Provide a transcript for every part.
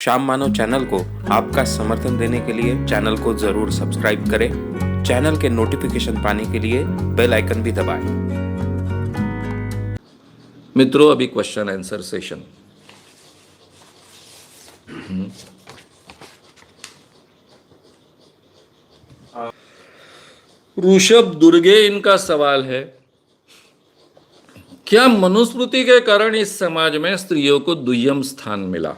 शाम मानव चैनल को आपका समर्थन देने के लिए चैनल को जरूर सब्सक्राइब करें। चैनल के नोटिफिकेशन पाने के लिए बेल आइकन भी दबाएं। मित्रों, अभी क्वेश्चन आंसर सेशन। ऋषभ दुर्गे इनका सवाल है, क्या मनुस्मृति के कारण इस समाज में स्त्रियों को दुय्यम स्थान मिला?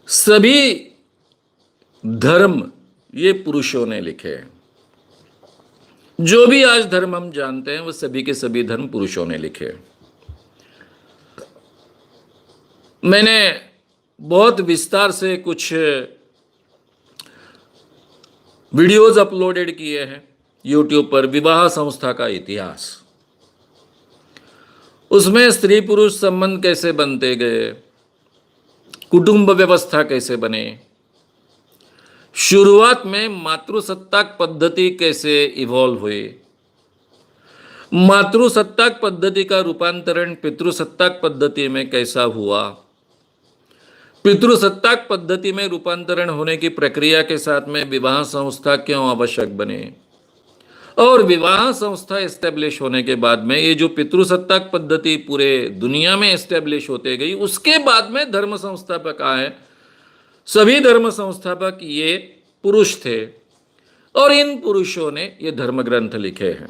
सभी धर्म ये पुरुषों ने लिखे हैं। जो भी आज धर्म हम जानते हैं वो सभी के सभी धर्म पुरुषों ने लिखे हैं। मैंने बहुत विस्तार से कुछ वीडियोज अपलोडेड किए हैं यूट्यूब पर, विवाह संस्था का इतिहास। उसमें स्त्री पुरुष संबंध कैसे बनते गए, कुटुंब व्यवस्था कैसे बने, शुरुआत में मातृसत्ताक पद्धति कैसे इवॉल्व हुई, मातृसत्ताक पद्धति का रूपांतरण पितृसत्ताक पद्धति में कैसा हुआ, पितृसत्ताक पद्धति में रूपांतरण होने की प्रक्रिया के साथ में विवाह संस्था क्यों आवश्यक बने, और विवाह संस्था एस्टेब्लिश होने के बाद में ये जो पितृसत्ताक पद्धति पूरे दुनिया में एस्टेब्लिश होते गई, उसके बाद में धर्म संस्थापक आए। सभी धर्म संस्थापक ये पुरुष थे और इन पुरुषों ने ये धर्म ग्रंथ लिखे हैं।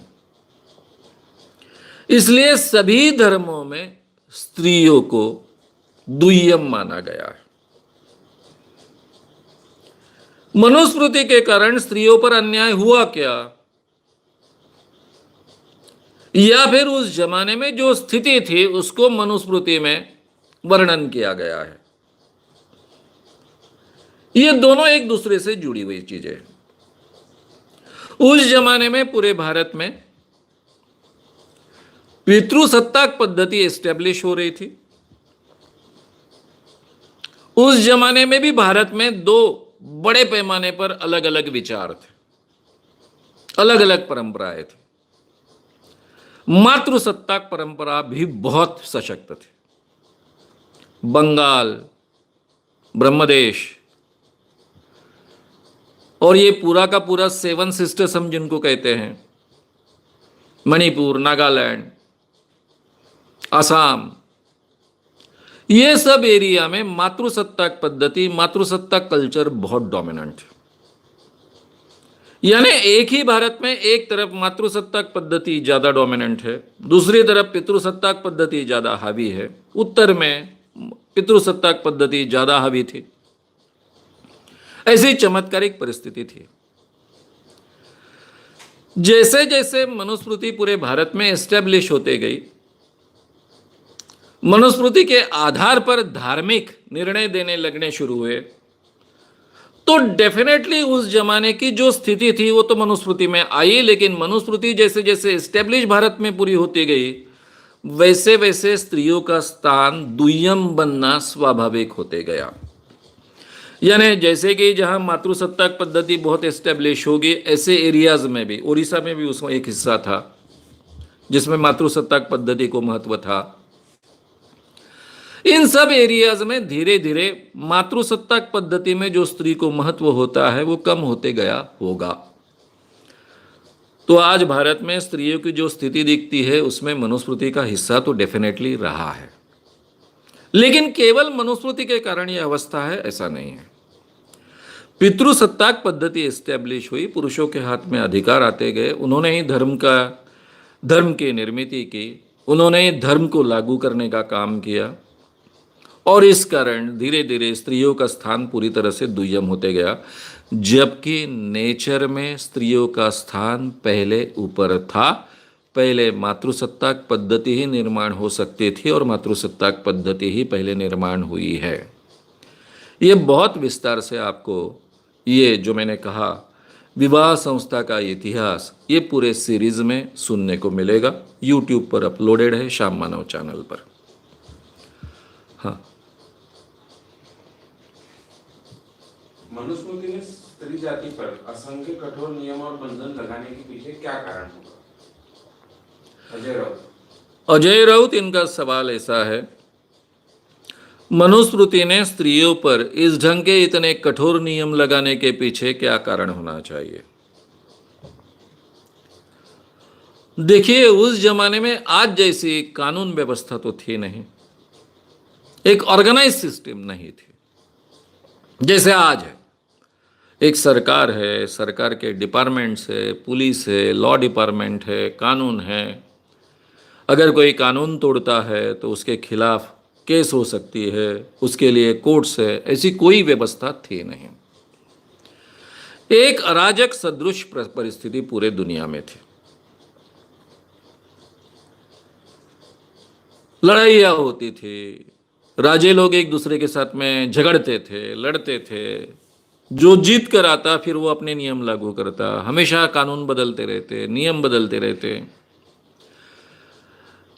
इसलिए सभी धर्मों में स्त्रियों को दुय्यम माना गया है। मनुस्मृति के कारण स्त्रियों पर अन्याय हुआ क्या, या फिर उस जमाने में जो स्थिति थी उसको मनुस्मृति में वर्णन किया गया है? ये दोनों एक दूसरे से जुड़ी हुई चीजें। उस जमाने में पूरे भारत में पितृसत्ताक पद्धति एस्टेब्लिश हो रही थी। उस जमाने में भी भारत में दो बड़े पैमाने पर अलग अलग विचार थे, अलग अलग परंपराएं थी। मातृसत्ताक परंपरा भी बहुत सशक्त थी। बंगाल, ब्रह्मदेश और ये पूरा का पूरा 7 सिस्टर्स हम जिनको कहते हैं, मणिपुर, नागालैंड, असम, ये सब एरिया में मातृसत्ताक पद्धति, मातृसत्ताक कल्चर बहुत डोमिनेंट है। यानी एक ही भारत में एक तरफ मातृसत्ताक पद्धति ज्यादा डोमिनेंट है, दूसरी तरफ पितृसत्ताक पद्धति ज्यादा हावी है। उत्तर में पितृसत्ताक पद्धति ज्यादा हावी थी। ऐसी चमत्कारिक परिस्थिति थी। जैसे जैसे मनुस्मृति पूरे भारत में एस्टेब्लिश होते गई, मनुस्मृति के आधार पर धार्मिक निर्णय देने लगने शुरू हुए, तो डेफिनेटली उस जमाने की जो स्थिति थी वो तो मनुस्मृति में आई, लेकिन मनुस्मृति जैसे जैसे एस्टेब्लिश भारत में पूरी होती गई, वैसे वैसे स्त्रियों का स्थान दुय्यम बनना स्वाभाविक होते गया। यानी जैसे कि जहां मातृसत्ताक पद्धति बहुत एस्टेब्लिश होगी, ऐसे एरियाज में भी, उड़ीसा में भी उसमें एक हिस्सा था जिसमें मातृसत्ताक पद्धति को महत्व था। इन सब एरियाज में धीरे धीरे मातृसत्ताक पद्धति में जो स्त्री को महत्व होता है वो कम होते गया होगा। तो आज भारत में स्त्रियों की जो स्थिति दिखती है उसमें मनुस्मृति का हिस्सा तो डेफिनेटली रहा है, लेकिन केवल मनुस्मृति के कारण यह अवस्था है ऐसा नहीं है। पितृसत्ताक पद्धति एस्टेब्लिश हुई, पुरुषों के हाथ में अधिकार आते गए, उन्होंने ही धर्म की निर्मित की, उन्होंने ही धर्म को लागू करने का काम किया, और इस कारण धीरे धीरे स्त्रियों का स्थान पूरी तरह से दुय्यम होते गया। जबकि नेचर में स्त्रियों का स्थान पहले ऊपर था। पहले मातृसत्ताक पद्धति ही निर्माण हो सकती थी और मातृसत्ताक पद्धति ही पहले निर्माण हुई है। ये बहुत विस्तार से आपको ये जो मैंने कहा विवाह संस्था का इतिहास, ये पूरे सीरीज में सुनने को मिलेगा। यूट्यूब पर अपलोडेड है, शाम मानव चैनल पर। हाँ, मनुस्मृति ने स्त्री जाति पर असंख्य कठोर नियम और बंधन लगाने के पीछे क्या कारण होगा? अजय राउत इनका सवाल ऐसा है मनुस्मृति ने स्त्रियों पर इस ढंग के इतने कठोर नियम लगाने के पीछे क्या कारण होना चाहिए? देखिए, उस जमाने में आज जैसी कानून व्यवस्था तो थी नहीं, एक ऑर्गेनाइज सिस्टम नहीं थी जैसे आज है। एक सरकार है, सरकार के डिपार्टमेंट्स है, पुलिस है, लॉ डिपार्टमेंट है, कानून है। अगर कोई कानून तोड़ता है तो उसके खिलाफ केस हो सकती है, उसके लिए कोर्ट्स है। ऐसी कोई व्यवस्था थी नहीं। एक अराजक सदृश परिस्थिति पूरे दुनिया में थी। लड़ाइयाँ होती थी, राजे लोग एक दूसरे के साथ में झगड़ते थे, लड़ते थे। जो जीत कर आता फिर वो अपने नियम लागू करता। हमेशा कानून बदलते रहते, नियम बदलते रहते।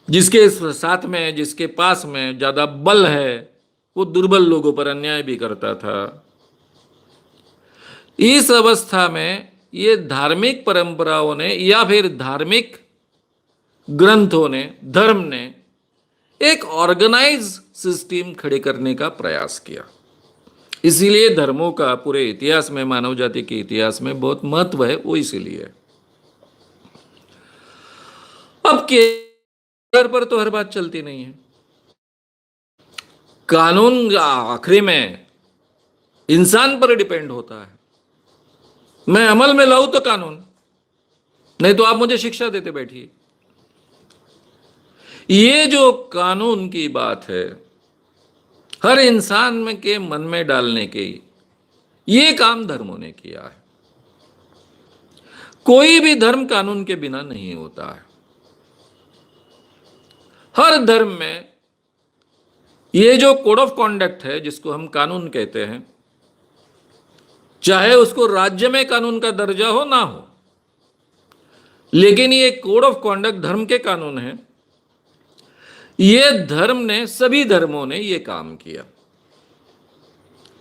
जिसके साथ में, जिसके पास में ज्यादा बल है, वो दुर्बल लोगों पर अन्याय भी करता था। इस अवस्था में ये धार्मिक परंपराओं ने या फिर धार्मिक ग्रंथों ने, धर्म ने एक ऑर्गेनाइज सिस्टम खड़े करने का प्रयास किया। इसीलिए धर्मों का पूरे इतिहास में, मानव जाति के इतिहास में बहुत महत्व है। वो इसीलिए अब के पर तो हर बात चलती नहीं है। कानून आखिरी में इंसान पर डिपेंड होता है। मैं अमल में लाऊं तो कानून, नहीं तो आप मुझे शिक्षा देते बैठिए। ये जो कानून की बात है, हर इंसान में के मन में डालने के ये काम धर्मों ने किया है। कोई भी धर्म कानून के बिना नहीं होता है। हर धर्म में ये जो कोड ऑफ कॉन्डक्ट है, जिसको हम कानून कहते हैं, चाहे उसको राज्य में कानून का दर्जा हो ना हो, लेकिन ये कोड ऑफ कॉन्डक्ट धर्म के कानून है। ये धर्म ने, सभी धर्मों ने ये काम किया।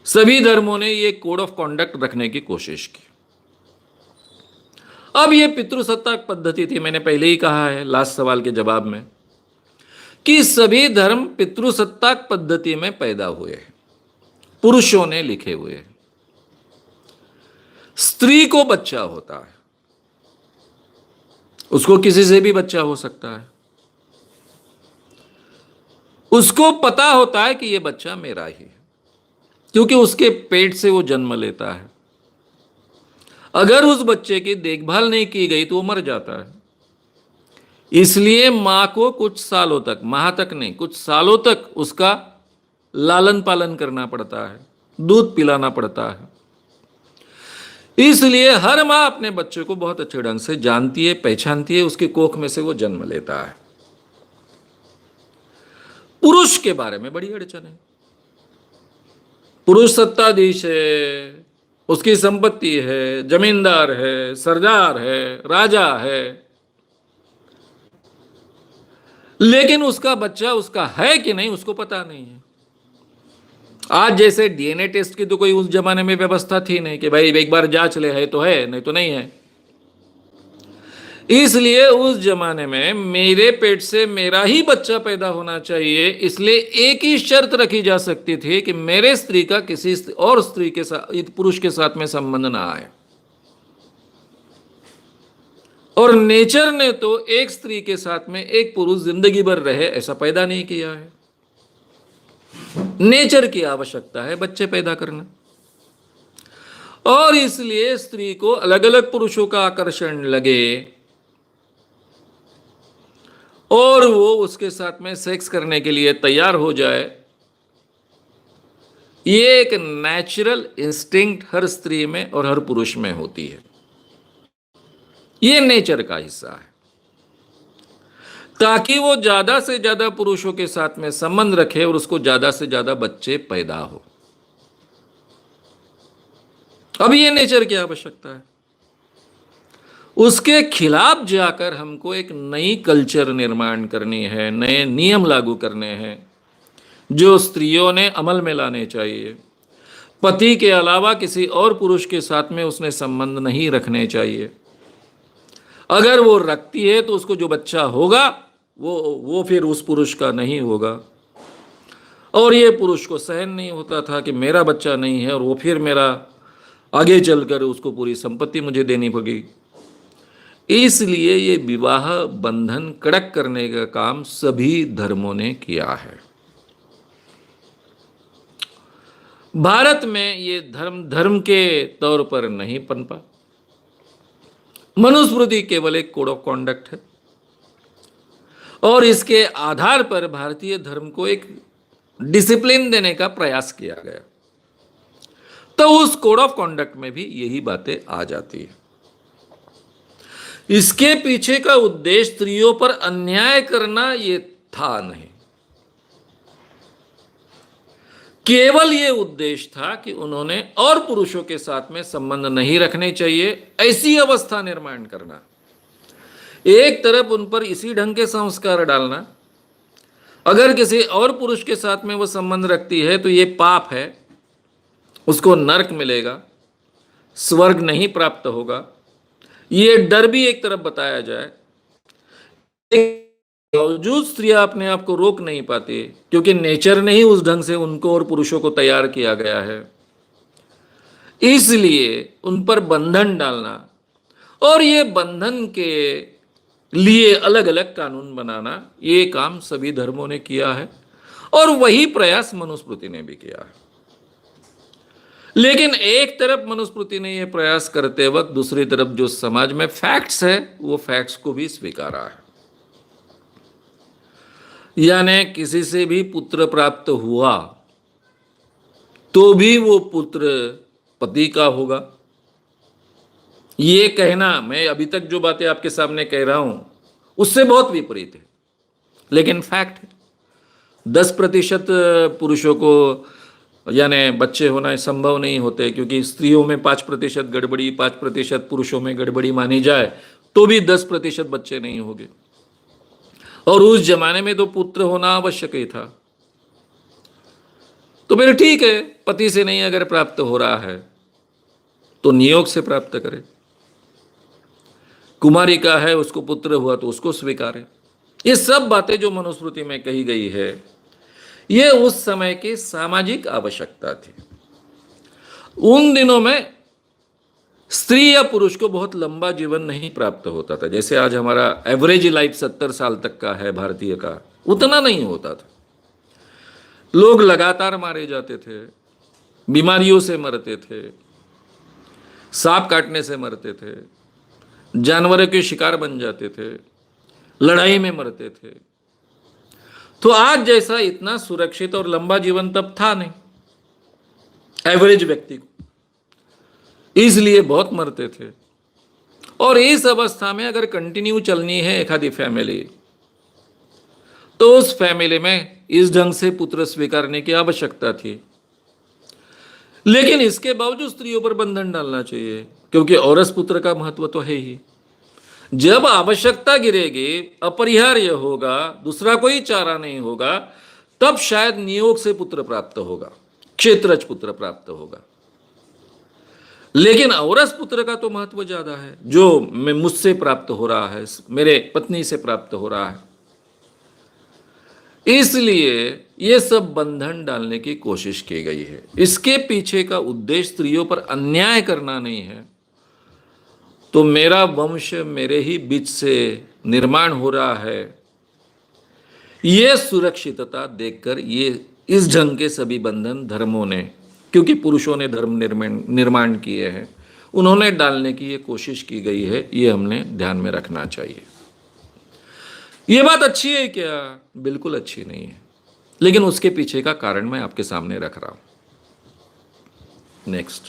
सभी धर्मों ने ये कोड ऑफ कॉन्डक्ट रखने की कोशिश की। अब ये पितृसत्ताक पद्धति थी। मैंने पहले ही कहा है लास्ट सवाल के जवाब में कि सभी धर्म पितृसत्ताक पद्धति में पैदा हुए हैं, पुरुषों ने लिखे हुए हैं। स्त्री को बच्चा होता है, उसको किसी से भी बच्चा हो सकता है। उसको पता होता है कि यह बच्चा मेरा ही है, क्योंकि उसके पेट से वो जन्म लेता है। अगर उस बच्चे की देखभाल नहीं की गई तो वो मर जाता है। इसलिए मां को कुछ सालों तक, माह तक नहीं, कुछ सालों तक उसका लालन पालन करना पड़ता है, दूध पिलाना पड़ता है। इसलिए हर मां अपने बच्चे को बहुत अच्छे ढंग से जानती है, पहचानती है। उसके कोख में से वो जन्म लेता है। पुरुष के बारे में बड़ी अड़चन है। पुरुष सत्ताधीश है, उसकी संपत्ति है, जमींदार है, सरदार है, राजा है, लेकिन उसका बच्चा उसका है कि नहीं उसको पता नहीं है। आज जैसे डीएनए टेस्ट की तो कोई उस जमाने में व्यवस्था थी नहीं कि भाई एक बार जांच ले, है तो है, नहीं तो नहीं है। इसलिए उस जमाने में मेरे पेट से मेरा ही बच्चा पैदा होना चाहिए। इसलिए एक ही शर्त रखी जा सकती थी कि मेरे स्त्री का किसी और स्त्री के साथ, पुरुष के साथ में संबंध ना आए। और नेचर ने तो एक स्त्री के साथ में एक पुरुष जिंदगी भर रहे ऐसा पैदा नहीं किया है। नेचर की आवश्यकता है बच्चे पैदा करना, और इसलिए स्त्री को अलग अलग पुरुषों का आकर्षण लगे और वो उसके साथ में सेक्स करने के लिए तैयार हो जाए। ये एक नेचुरल इंस्टिंक्ट हर स्त्री में और हर पुरुष में होती है। ये नेचर का हिस्सा है, ताकि वो ज्यादा से ज्यादा पुरुषों के साथ में संबंध रखे और उसको ज्यादा से ज्यादा बच्चे पैदा हो। अब ये नेचर की आवश्यकता है। उसके खिलाफ जाकर हमको एक नई कल्चर निर्माण करनी है, नए नियम लागू करने हैं जो स्त्रियों ने अमल में लाने चाहिए। पति के अलावा किसी और पुरुष के साथ में उसने संबंध नहीं रखने चाहिए। अगर वो रखती है तो उसको जो बच्चा होगा वो फिर उस पुरुष का नहीं होगा। और ये पुरुष को सहन नहीं होता था कि मेरा बच्चा नहीं है और वो फिर मेरा आगे चलकर उसको पूरी संपत्ति मुझे देनी पड़ेगी। इसलिए ये विवाह बंधन कड़क करने का काम सभी धर्मों ने किया है। भारत में ये धर्म धर्म के तौर पर नहीं पनपा। मनुस्मृति केवल एक कोड ऑफ कॉन्डक्ट है और इसके आधार पर भारतीय धर्म को एक डिसिप्लिन देने का प्रयास किया गया। तो उस कोड ऑफ कॉन्डक्ट में भी यही बातें आ जाती है। इसके पीछे का उद्देश्य स्त्रियों पर अन्याय करना ये था नहीं, केवल ये उद्देश्य था कि उन्होंने और पुरुषों के साथ में संबंध नहीं रखने चाहिए, ऐसी अवस्था निर्माण करना। एक तरफ उन पर इसी ढंग के संस्कार डालना, अगर किसी और पुरुष के साथ में वो संबंध रखती है तो ये पाप है, उसको नरक मिलेगा, स्वर्ग नहीं प्राप्त होगा, ये डर भी एक तरफ बताया जाए। बावजूद स्त्रियां अपने आप को रोक नहीं पाती क्योंकि नेचर ने ही उस ढंग से उनको और पुरुषों को तैयार किया गया है। इसलिए उन पर बंधन डालना और ये बंधन के लिए अलग अलग कानून बनाना, ये काम सभी धर्मों ने किया है और वही प्रयास मनुस्मृति ने भी किया है। लेकिन एक तरफ मनुस्मृति ने यह प्रयास करते वक्त दूसरी तरफ जो समाज में फैक्ट्स है वो फैक्ट्स को भी स्वीकारा है। यानी किसी से भी पुत्र प्राप्त हुआ तो भी वो पुत्र पति का होगा। ये कहना, मैं अभी तक जो बातें आपके सामने कह रहा हूं उससे बहुत विपरीत है, लेकिन फैक्ट है। 10% पुरुषों को यानी बच्चे होना संभव नहीं होते, क्योंकि स्त्रियों में 5% गड़बड़ी, 5% पुरुषों में गड़बड़ी मानी जाए तो भी 10% बच्चे नहीं होंगे। और उस जमाने में तो पुत्र होना आवश्यक ही था। तो फिर ठीक है, पति से नहीं अगर प्राप्त हो रहा है तो नियोग से प्राप्त करे। कुमारिका है, उसको पुत्र हुआ तो उसको स्वीकारे। ये सब बातें जो मनुस्मृति में कही गई है, ये उस समय की सामाजिक आवश्यकता थी। उन दिनों में स्त्री या पुरुष को बहुत लंबा जीवन नहीं प्राप्त होता था। जैसे आज हमारा एवरेज लाइफ 70 साल तक का है भारतीय का, उतना नहीं होता था। लोग लगातार मारे जाते थे, बीमारियों से मरते थे, सांप काटने से मरते थे, जानवरों के शिकार बन जाते थे, लड़ाई में मरते थे। तो आज जैसा इतना सुरक्षित और लंबा जीवन तब था नहीं एवरेज व्यक्ति को, इसलिए बहुत मरते थे। और इस अवस्था में अगर कंटिन्यू चलनी है एक आधी फैमिली, तो उस फैमिली में इस ढंग से पुत्र स्वीकारने की आवश्यकता थी। लेकिन इसके बावजूद स्त्रियों पर बंधन डालना चाहिए, क्योंकि औरस पुत्र का महत्व तो है ही। जब आवश्यकता गिरेगी, अपरिहार्य होगा, दूसरा कोई चारा नहीं होगा, तब शायद नियोग से पुत्र प्राप्त होगा, क्षेत्रज पुत्र प्राप्त होगा। लेकिन औरस पुत्र का तो महत्व ज्यादा है, जो मुझसे प्राप्त हो रहा है, मेरे पत्नी से प्राप्त हो रहा है। इसलिए ये सब बंधन डालने की कोशिश की गई है। इसके पीछे का उद्देश्य स्त्रियों पर अन्याय करना नहीं है। तो मेरा वंश मेरे ही बीच से निर्माण हो रहा है, ये सुरक्षितता देखकर ये इस ढंग के सभी बंधन धर्मों ने, क्योंकि पुरुषों ने धर्म निर्माण किए हैं, उन्होंने डालने की ये कोशिश की गई है। ये हमने ध्यान में रखना चाहिए। ये बात अच्छी है क्या? बिल्कुल अच्छी नहीं है, लेकिन उसके पीछे का कारण मैं आपके सामने रख रहा हूं। नेक्स्ट।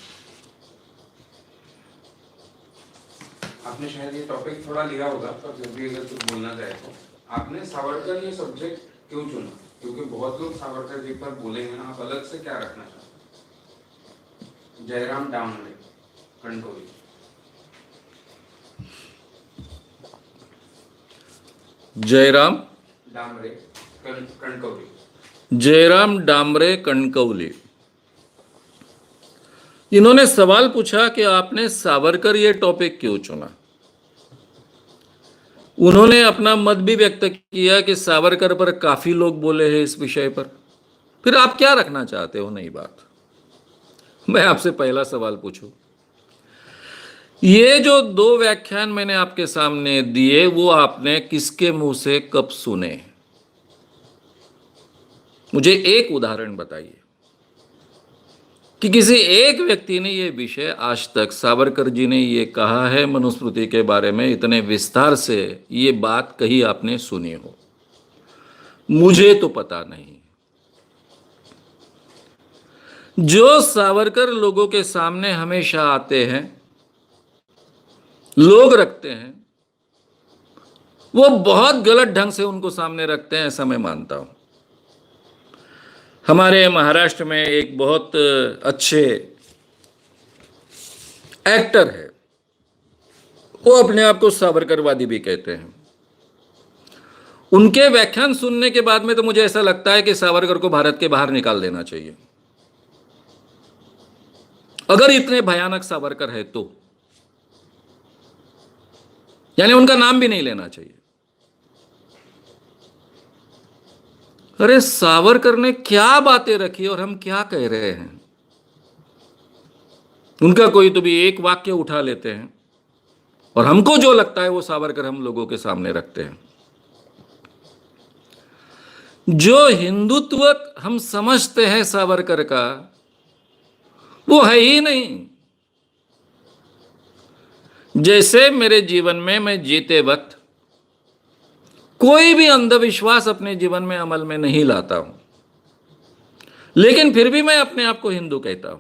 आपने शायद ये टॉपिक थोड़ा लिया होगा, पर जब भी अगर कुछ बोलना चाहे तो आपने सावरकर ये सब्जेक्ट क्यों चुना? क्योंकि बहुत लोग सावरकर जी पर बोलेंगे ना, आप अलग से क्या रखना चाहते? जयराम डामरे कंटोली। जयराम डामरे कणकवली। जयराम डामरे कणकवली, इन्होंने सवाल पूछा कि आपने सावरकर ये टॉपिक क्यों चुना। उन्होंने अपना मत भी व्यक्त किया कि सावरकर पर काफी लोग बोले हैं इस विषय पर, फिर आप क्या रखना चाहते हो नई बात? मैं आपसे पहला सवाल पूछूं, ये जो 2 व्याख्यान मैंने आपके सामने दिए वो आपने किसके मुंह से कब सुने? मुझे एक उदाहरण बताइए कि किसी एक व्यक्ति ने ये विषय आज तक, सावरकर जी ने ये कहा है मनुस्मृति के बारे में, इतने विस्तार से ये बात कही आपने सुनी हो। मुझे तो पता नहीं। जो सावरकर लोगों के सामने हमेशा आते हैं, लोग रखते हैं, वो बहुत गलत ढंग से उनको सामने रखते हैं, ऐसा मैं मानता हूं। हमारे महाराष्ट्र में एक बहुत अच्छे एक्टर है, वो अपने आप को सावरकरवादी भी कहते हैं। उनके व्याख्यान सुनने के बाद में तो मुझे ऐसा लगता है कि सावरकर को भारत के बाहर निकाल देना चाहिए, अगर इतने भयानक सावरकर है तो। यानी उनका नाम भी नहीं लेना चाहिए। अरे सावरकर ने क्या बातें रखी और हम क्या कह रहे हैं? उनका कोई तो भी एक वाक्य उठा लेते हैं और हमको जो लगता है वो सावरकर हम लोगों के सामने रखते हैं। जो हिंदुत्व हम समझते हैं सावरकर का, वो है ही नहीं। जैसे मेरे जीवन में मैं जीते वक्त कोई भी अंधविश्वास अपने जीवन में अमल में नहीं लाता हूं, लेकिन फिर भी मैं अपने आप को हिंदू कहता हूं,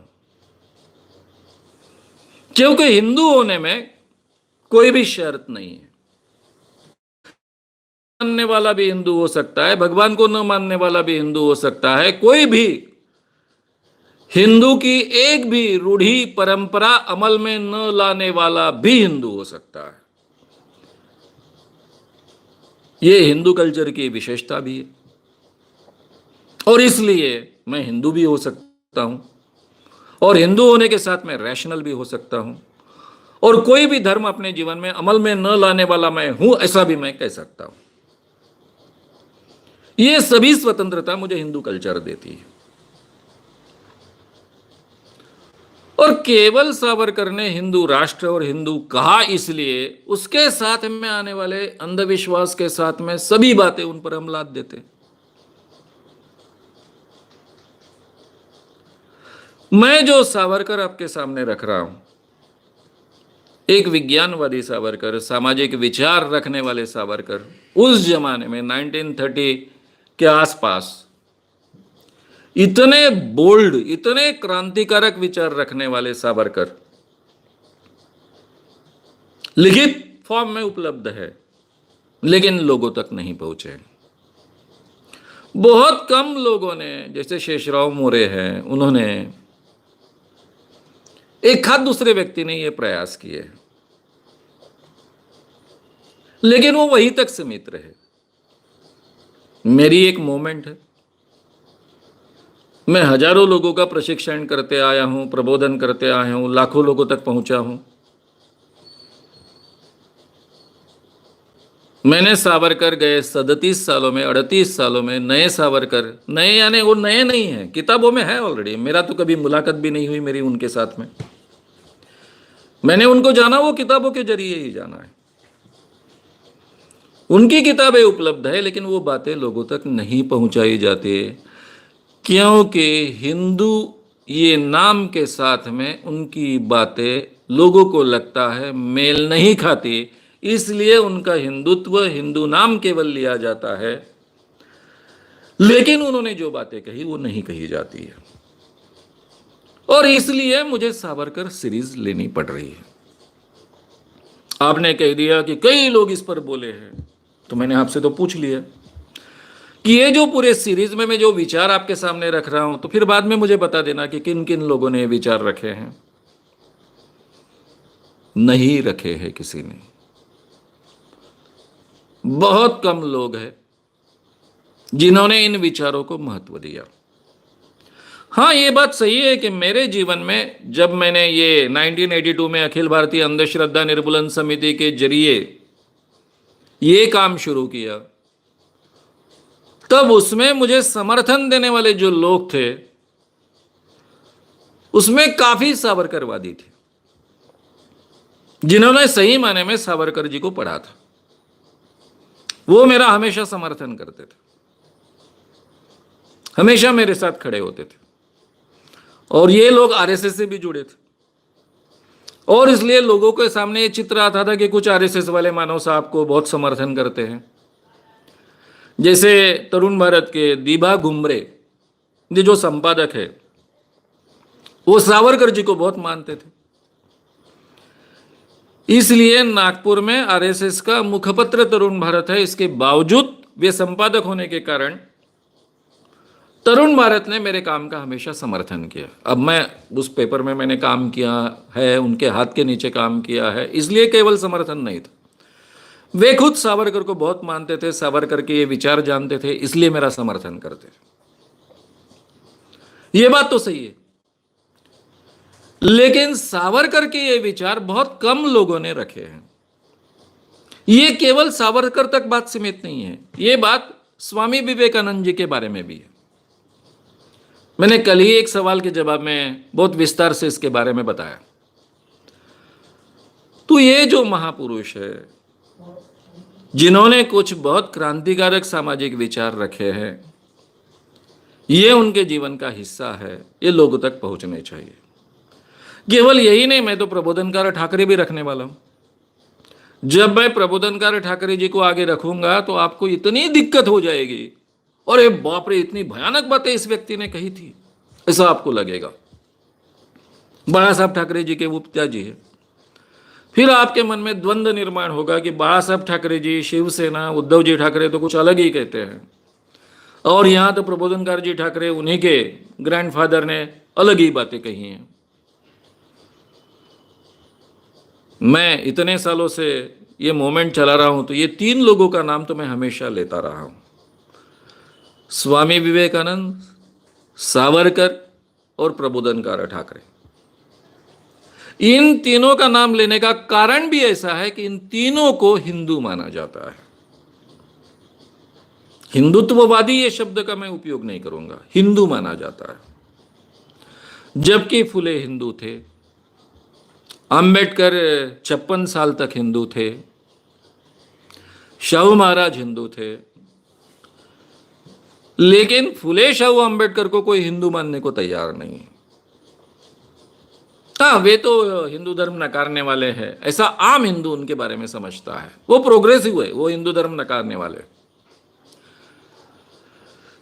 क्योंकि हिंदू होने में कोई भी शर्त नहीं है। मानने वाला भी हिंदू हो सकता है, भगवान को न मानने वाला भी हिंदू हो सकता है, कोई भी हिंदू की एक भी रूढ़ी परंपरा अमल में न लाने वाला भी हिंदू हो सकता है। ये हिंदू कल्चर की विशेषता भी है, और इसलिए मैं हिंदू भी हो सकता हूं, और हिंदू होने के साथ मैं रैशनल भी हो सकता हूं, और कोई भी धर्म अपने जीवन में अमल में न लाने वाला मैं हूं, ऐसा भी मैं कह सकता हूं। ये सभी स्वतंत्रता मुझे हिंदू कल्चर देती है। और केवल सावरकर ने हिंदू राष्ट्र और हिंदू कहा, इसलिए उसके साथ में आने वाले अंधविश्वास के साथ में सभी बातें उन पर हम लाद देते। मैं जो सावरकर आपके सामने रख रहा हूं, एक विज्ञानवादी सावरकर, सामाजिक विचार रखने वाले सावरकर, उस जमाने में 1930 के आसपास इतने बोल्ड, इतने क्रांतिकारक विचार रखने वाले सावरकर लिखित फॉर्म में उपलब्ध है, लेकिन लोगों तक नहीं पहुंचे। बहुत कम लोगों ने, जैसे शेषराव मोरे हैं, उन्होंने, एक हाथ दूसरे व्यक्ति ने यह प्रयास किए, लेकिन वो वहीं तक सीमित रहे। मेरी एक मोमेंट है, मैं हजारों लोगों का प्रशिक्षण करते आया हूं, प्रबोधन करते आया हूं, लाखों लोगों तक पहुंचा हूं। मैंने सावरकर गए 37 सालों में, 38 सालों में, नए सावरकर, नए यानी वो नए नहीं है, किताबों में है ऑलरेडी, मेरा तो कभी मुलाकात भी नहीं हुई मेरी उनके साथ में। मैंने उनको जाना वो किताबों के जरिए ही जाना है। उनकी किताबें उपलब्ध है, लेकिन वो बातें लोगों तक नहीं पहुंचाई जाती, क्योंकि हिंदू ये नाम के साथ में उनकी बातें लोगों को लगता है मेल नहीं खाती, इसलिए उनका हिंदुत्व, हिंदू नाम केवल लिया जाता है, लेकिन उन्होंने जो बातें कही वो नहीं कही जाती है। और इसलिए मुझे सावरकर सीरीज लेनी पड़ रही है। आपने कह दिया कि कई लोग इस पर बोले हैं, तो मैंने आपसे तो पूछ लिया कि ये जो पूरे सीरीज में मैं जो विचार आपके सामने रख रहा हूं, तो फिर बाद में मुझे बता देना कि किन किन लोगों ने विचार रखे हैं। नहीं रखे हैं किसी ने, बहुत कम लोग हैं जिन्होंने इन विचारों को महत्व दिया। हाँ, ये बात सही है कि मेरे जीवन में जब मैंने ये 1982 में अखिल भारतीय अंधश्रद्धा निर्मूलन समिति के जरिए ये काम शुरू किया, तब उसमें मुझे समर्थन देने वाले जो लोग थे उसमें काफी सावरकरवादी थे, जिन्होंने सही माने में सावरकर जी को पढ़ा था। वो मेरा हमेशा समर्थन करते थे, हमेशा मेरे साथ खड़े होते थे। और ये लोग आरएसएस से भी जुड़े थे, और इसलिए लोगों के सामने ये चित्र आता था कि कुछ आरएसएस वाले मानव साहब को बहुत समर्थन करते हैं। जैसे तरुण भारत के दीबा घुमरे, ये जो संपादक है, वो सावरकर जी को बहुत मानते थे। इसलिए नागपुर में आरएसएस का मुखपत्र तरुण भारत है। इसके बावजूद वे संपादक होने के कारण तरुण भारत ने मेरे काम का हमेशा समर्थन किया। अब मैं उस पेपर में मैंने काम किया है, उनके हाथ के नीचे काम किया है, इसलिए केवल समर्थन नहीं था। वे खुद सावरकर को बहुत मानते थे, सावरकर के ये विचार जानते थे, इसलिए मेरा समर्थन करते थे। ये बात तो सही है, लेकिन सावरकर के ये विचार बहुत कम लोगों ने रखे हैं। ये केवल सावरकर तक बात सीमित नहीं है, ये बात स्वामी विवेकानंद जी के बारे में भी है। मैंने कल ही एक सवाल के जवाब में बहुत विस्तार से इसके बारे में बताया। तो ये जो महापुरुष है, जिन्होंने कुछ बहुत क्रांतिकारक सामाजिक विचार रखे हैं, ये उनके जीवन का हिस्सा है, ये लोगों तक पहुंचने चाहिए। केवल यही नहीं, मैं तो प्रबोधनकार ठाकरे भी रखने वाला हूं। जब मैं प्रबोधनकार ठाकरे जी को आगे रखूंगा तो आपको इतनी दिक्कत हो जाएगी, अरे बाप रे, इतनी भयानक बातें इस व्यक्ति ने कही थी, ऐसा आपको लगेगा। बाला साहब ठाकरे जी के वो पिताजी है। फिर आपके मन में द्वंद्व निर्माण होगा कि बाला साहब ठाकरे जी, शिवसेना, उद्धव जी ठाकरे तो कुछ अलग ही कहते हैं, और यहां तो प्रबोधनकार जी ठाकरे, उन्हीं के ग्रैंडफादर ने अलग ही बातें कही हैं। मैं इतने सालों से ये मोमेंट चला रहा हूं, तो ये तीन लोगों का नाम तो मैं हमेशा लेता रहा हूं, स्वामी विवेकानंद, सावरकर और प्रबोधनकार ठाकरे। इन तीनों का नाम लेने का कारण भी ऐसा है कि इन तीनों को हिंदू माना जाता है। हिंदुत्ववादी ये शब्द का मैं उपयोग नहीं करूंगा, हिंदू माना जाता है। जबकि फुले हिंदू थे, अंबेडकर 56 साल तक हिंदू थे, शाहू महाराज हिंदू थे, लेकिन फुले शाहू अंबेडकर को कोई हिंदू मानने को तैयार नहीं। हाँ, वे तो हिंदू धर्म नकारने वाले हैं, ऐसा आम हिंदू उनके बारे में समझता है। वो प्रोग्रेसिव है, वो हिंदू धर्म नकारने वाले।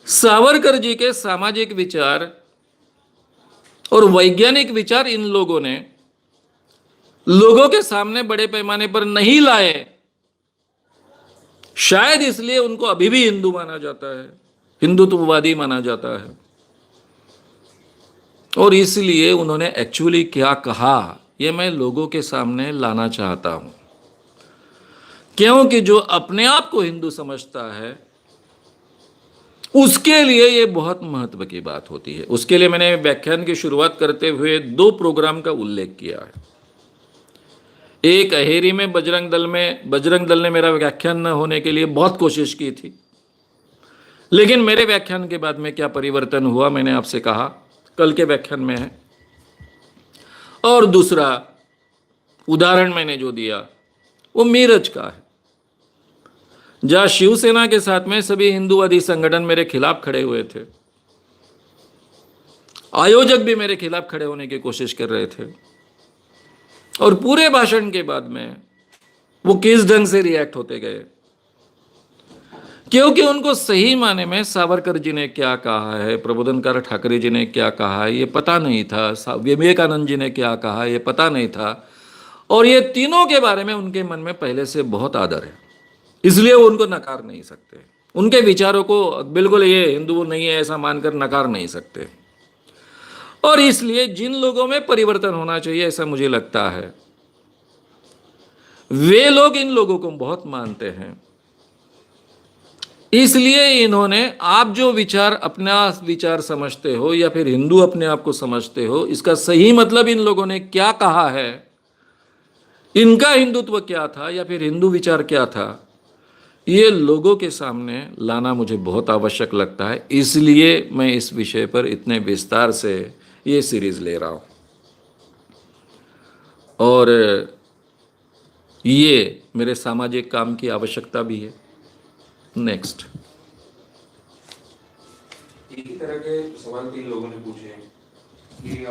सावरकर जी के सामाजिक विचार और वैज्ञानिक विचार इन लोगों ने लोगों के सामने बड़े पैमाने पर नहीं लाए, शायद इसलिए उनको अभी भी हिंदू माना जाता है, हिंदुत्ववादी माना जाता है। और इसलिए उन्होंने एक्चुअली क्या कहा, यह मैं लोगों के सामने लाना चाहता हूं, क्योंकि जो अपने आप को हिंदू समझता है उसके लिए यह बहुत महत्व की बात होती है। उसके लिए मैंने व्याख्यान की शुरुआत करते हुए 2 प्रोग्राम का उल्लेख किया है। एक अहेरी में बजरंग दल ने मेरा व्याख्यान न होने के लिए बहुत कोशिश की थी, लेकिन मेरे व्याख्यान के बाद में क्या परिवर्तन हुआ मैंने आपसे कहा, कल के व्याख्यान में है। और दूसरा उदाहरण मैंने जो दिया वो मीरज का है, जहां शिवसेना के साथ में सभी हिंदूवादी संगठन मेरे खिलाफ खड़े हुए थे, आयोजक भी मेरे खिलाफ खड़े होने की कोशिश कर रहे थे, और पूरे भाषण के बाद में वो किस ढंग से रिएक्ट होते गए, क्योंकि उनको सही माने में सावरकर जी ने क्या कहा है, प्रबोधनकार ठाकरे जी ने क्या कहा है ये पता नहीं था, विवेकानंद जी ने क्या कहा ये पता नहीं था, और ये तीनों के बारे में उनके मन में पहले से बहुत आदर है, इसलिए वो उनको नकार नहीं सकते। उनके विचारों को बिल्कुल ये हिंदू नहीं है ऐसा मानकर नकार नहीं सकते। और इसलिए जिन लोगों में परिवर्तन होना चाहिए ऐसा मुझे लगता है, वे लोग इन लोगों को बहुत मानते हैं। इसलिए इन्होंने, आप जो विचार अपना विचार समझते हो या फिर हिंदू अपने आप को समझते हो, इसका सही मतलब इन लोगों ने क्या कहा है, इनका हिंदुत्व क्या था या फिर हिंदू विचार क्या था, ये लोगों के सामने लाना मुझे बहुत आवश्यक लगता है, इसलिए मैं इस विषय पर इतने विस्तार से ये सीरीज ले रहा हूँ। और ये मेरे सामाजिक काम की आवश्यकता भी है। नेक्स्ट। एक ही तरह के सवाल 3 लोगों ने पूछे हैं कि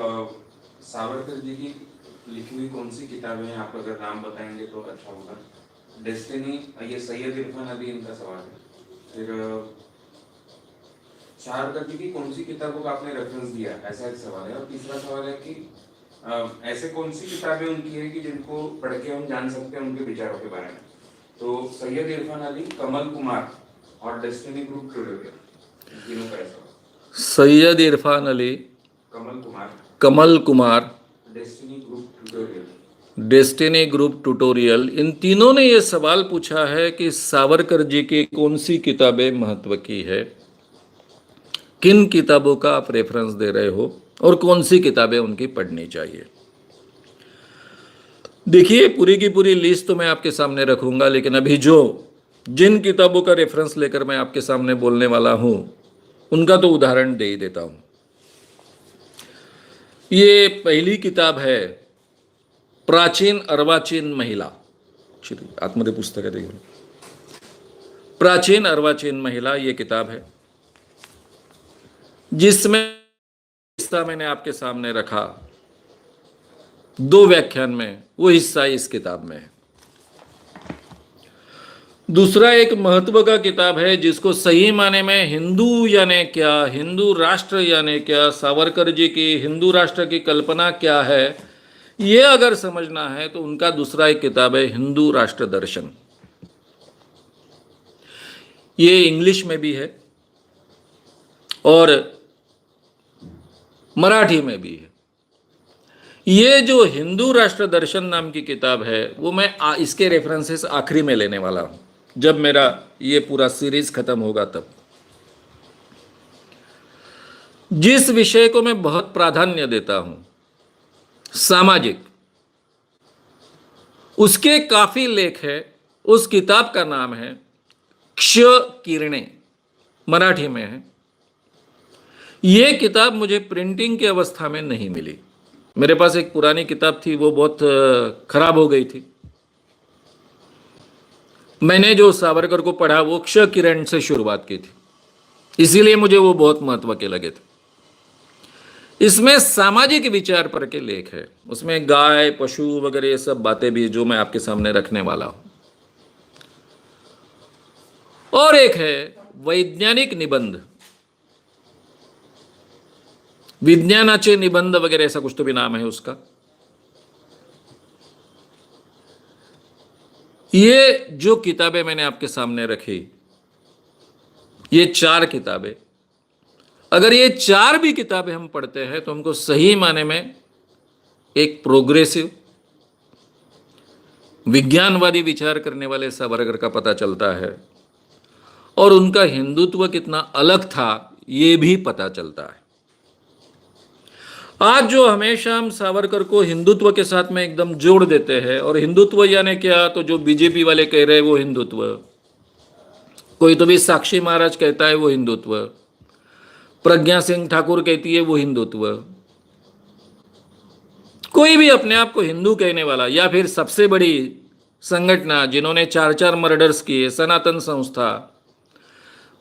सावरकर जी की लिखी हुई कौन सी किताबें हैं, आप अगर नाम बताएंगे तो अच्छा होगा। डेस्टिनी, ये सैयद इरफान अली इनका सवाल है। फिर सावरकर जी की कौन सी किताबों का आपने रेफरेंस दिया, ऐसा एक सवाल है। और तीसरा सवाल है कि ऐसे कौन सी किताबें उनकी है कि जिनको पढ़ के हम जान सकते हैं उनके विचारों के बारे में। तो सैयद इरफान अली, कमल कुमार और डेस्टिनी ग्रुप ट्यूटोरियल, तीनों का ऐसा। Syed Irfan Ali, Kamal Kumar, destiny group tutorial, इन तीनों ने ये सवाल पूछा है कि सावरकर जी की कौन सी किताबें महत्व की है, किन किताबों का आप रेफरेंस दे रहे हो और कौन सी किताबें उनकी पढ़नी चाहिए। देखिए, पूरी की पूरी लिस्ट तो मैं आपके सामने रखूंगा, लेकिन अभी जिन किताबों का रेफरेंस लेकर मैं आपके सामने बोलने वाला हूं उनका तो उदाहरण दे ही देता हूं। ये पहली किताब है प्राचीन अर्वाचीन महिला, आतमध्ये पुस्तक है, देखिए प्राचीन अर्वाचीन महिला, ये किताब है जिसमें हिस्सा मैंने आपके सामने रखा 2 व्याख्यान में, वो हिस्सा इस किताब में है। दूसरा एक महत्व का किताब है जिसको सही माने में हिंदू यानी क्या, हिंदू राष्ट्र यानी क्या, सावरकर जी की हिंदू राष्ट्र की कल्पना क्या है, ये अगर समझना है तो उनका दूसरा एक किताब है हिंदू राष्ट्र दर्शन। ये इंग्लिश में भी है और मराठी में भी है। ये जो हिंदू राष्ट्र दर्शन नाम की किताब है वो मैं इसके रेफरेंसेस आखिरी में लेने वाला हूं, जब मेरा ये पूरा सीरीज खत्म होगा तब। जिस विषय को मैं बहुत प्राधान्य देता हूं, सामाजिक, उसके काफी लेख है। उस किताब का नाम है क्ष किरणें, मराठी में है। ये किताब मुझे प्रिंटिंग की अवस्था में नहीं मिली। मेरे पास एक पुरानी किताब थी, वो बहुत खराब हो गई थी। मैंने जो सावरकर को पढ़ा वो क्ष किरण से शुरुआत की थी, इसीलिए मुझे वो बहुत महत्व के लगे थे। इसमें सामाजिक विचार पर के लेख है, उसमें गाय पशु वगैरह ये सब बातें भी जो मैं आपके सामने रखने वाला हूं। और एक है वैज्ञानिक निबंध, विज्ञानाचे निबंध वगैरह, ऐसा कुछ तो भी नाम है उसका। ये जो किताबें मैंने आपके सामने रखी, ये 4 किताबें, अगर ये 4 भी किताबें हम पढ़ते हैं तो हमको सही माने में एक प्रोग्रेसिव विज्ञानवादी विचार करने वाले सावरकर का पता चलता है, और उनका हिंदुत्व कितना अलग था ये भी पता चलता है। आज जो हमेशा हम सावरकर को हिंदुत्व के साथ में एकदम जोड़ देते हैं, और हिंदुत्व यानी क्या, तो जो बीजेपी वाले कह रहे हैं वो हिंदुत्व, कोई तो भी साक्षी महाराज कहता है वो हिंदुत्व, प्रज्ञा सिंह ठाकुर कहती है वो हिंदुत्व, कोई भी अपने आप को हिंदू कहने वाला, या फिर सबसे बड़ी संगठन जिन्होंने 4 मर्डर्स किए, सनातन संस्था,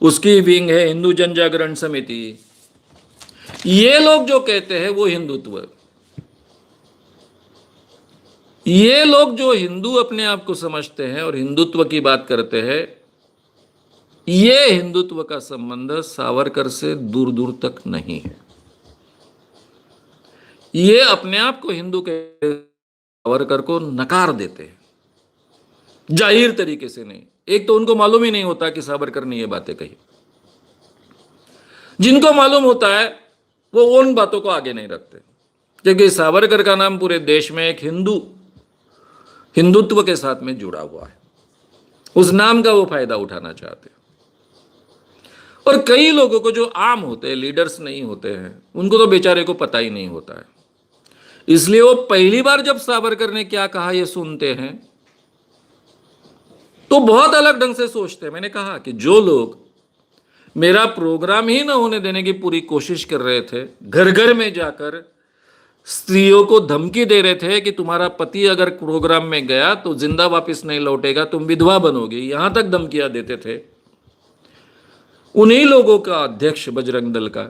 उसकी विंग है हिंदू जन जागरण समिति, ये लोग जो कहते हैं वो हिंदुत्व, ये लोग जो हिंदू अपने आप को समझते हैं और हिंदुत्व की बात करते हैं, ये हिंदुत्व का संबंध सावरकर से दूर दूर तक नहीं है। ये अपने आप को हिंदू कहते, सावरकर को नकार देते हैं, जाहिर तरीके से नहीं। एक तो उनको मालूम ही नहीं होता कि सावरकर ने ये बातें कही, जिनको मालूम होता है वो उन बातों को आगे नहीं रखते, क्योंकि सावरकर का नाम पूरे देश में एक हिंदुत्व के साथ में जुड़ा हुआ है, उस नाम का वो फायदा उठाना चाहते हैं। और कई लोगों को जो आम होते हैं, लीडर्स नहीं होते हैं, उनको तो बेचारे को पता ही नहीं होता है, इसलिए वो पहली बार जब सावरकर ने क्या कहा ये सुनते हैं तो बहुत अलग ढंग से सोचते हैं। मैंने कहा कि जो लोग मेरा प्रोग्राम ही ना होने देने की पूरी कोशिश कर रहे थे, घर घर में जाकर स्त्रियों को धमकी दे रहे थे कि तुम्हारा पति अगर प्रोग्राम में गया तो जिंदा वापस नहीं लौटेगा, तुम विधवा बनोगी, यहां तक धमकियां देते थे, उन्हीं लोगों का अध्यक्ष बजरंग दल का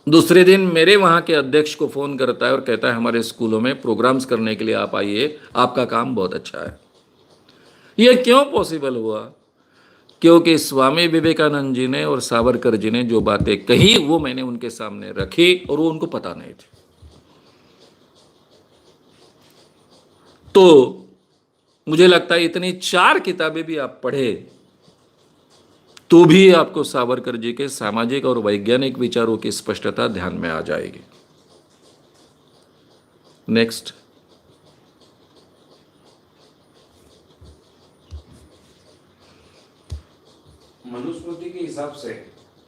दूसरे दिन मेरे वहां के अध्यक्ष को फोन करता है और कहता है हमारे स्कूलों में प्रोग्राम्स करने के लिए आप आइए, आपका काम बहुत अच्छा है। यह क्यों पॉसिबल हुआ? क्योंकि स्वामी विवेकानंद जी ने और सावरकर जी ने जो बातें कही वो मैंने उनके सामने रखी और वो उनको पता नहीं थी। तो मुझे लगता है इतनी 4 किताबें भी आप पढ़े तो भी आपको सावरकर जी के सामाजिक और वैज्ञानिक विचारों की स्पष्टता ध्यान में आ जाएगी। नेक्स्ट। मनुस्मृति के हिसाब से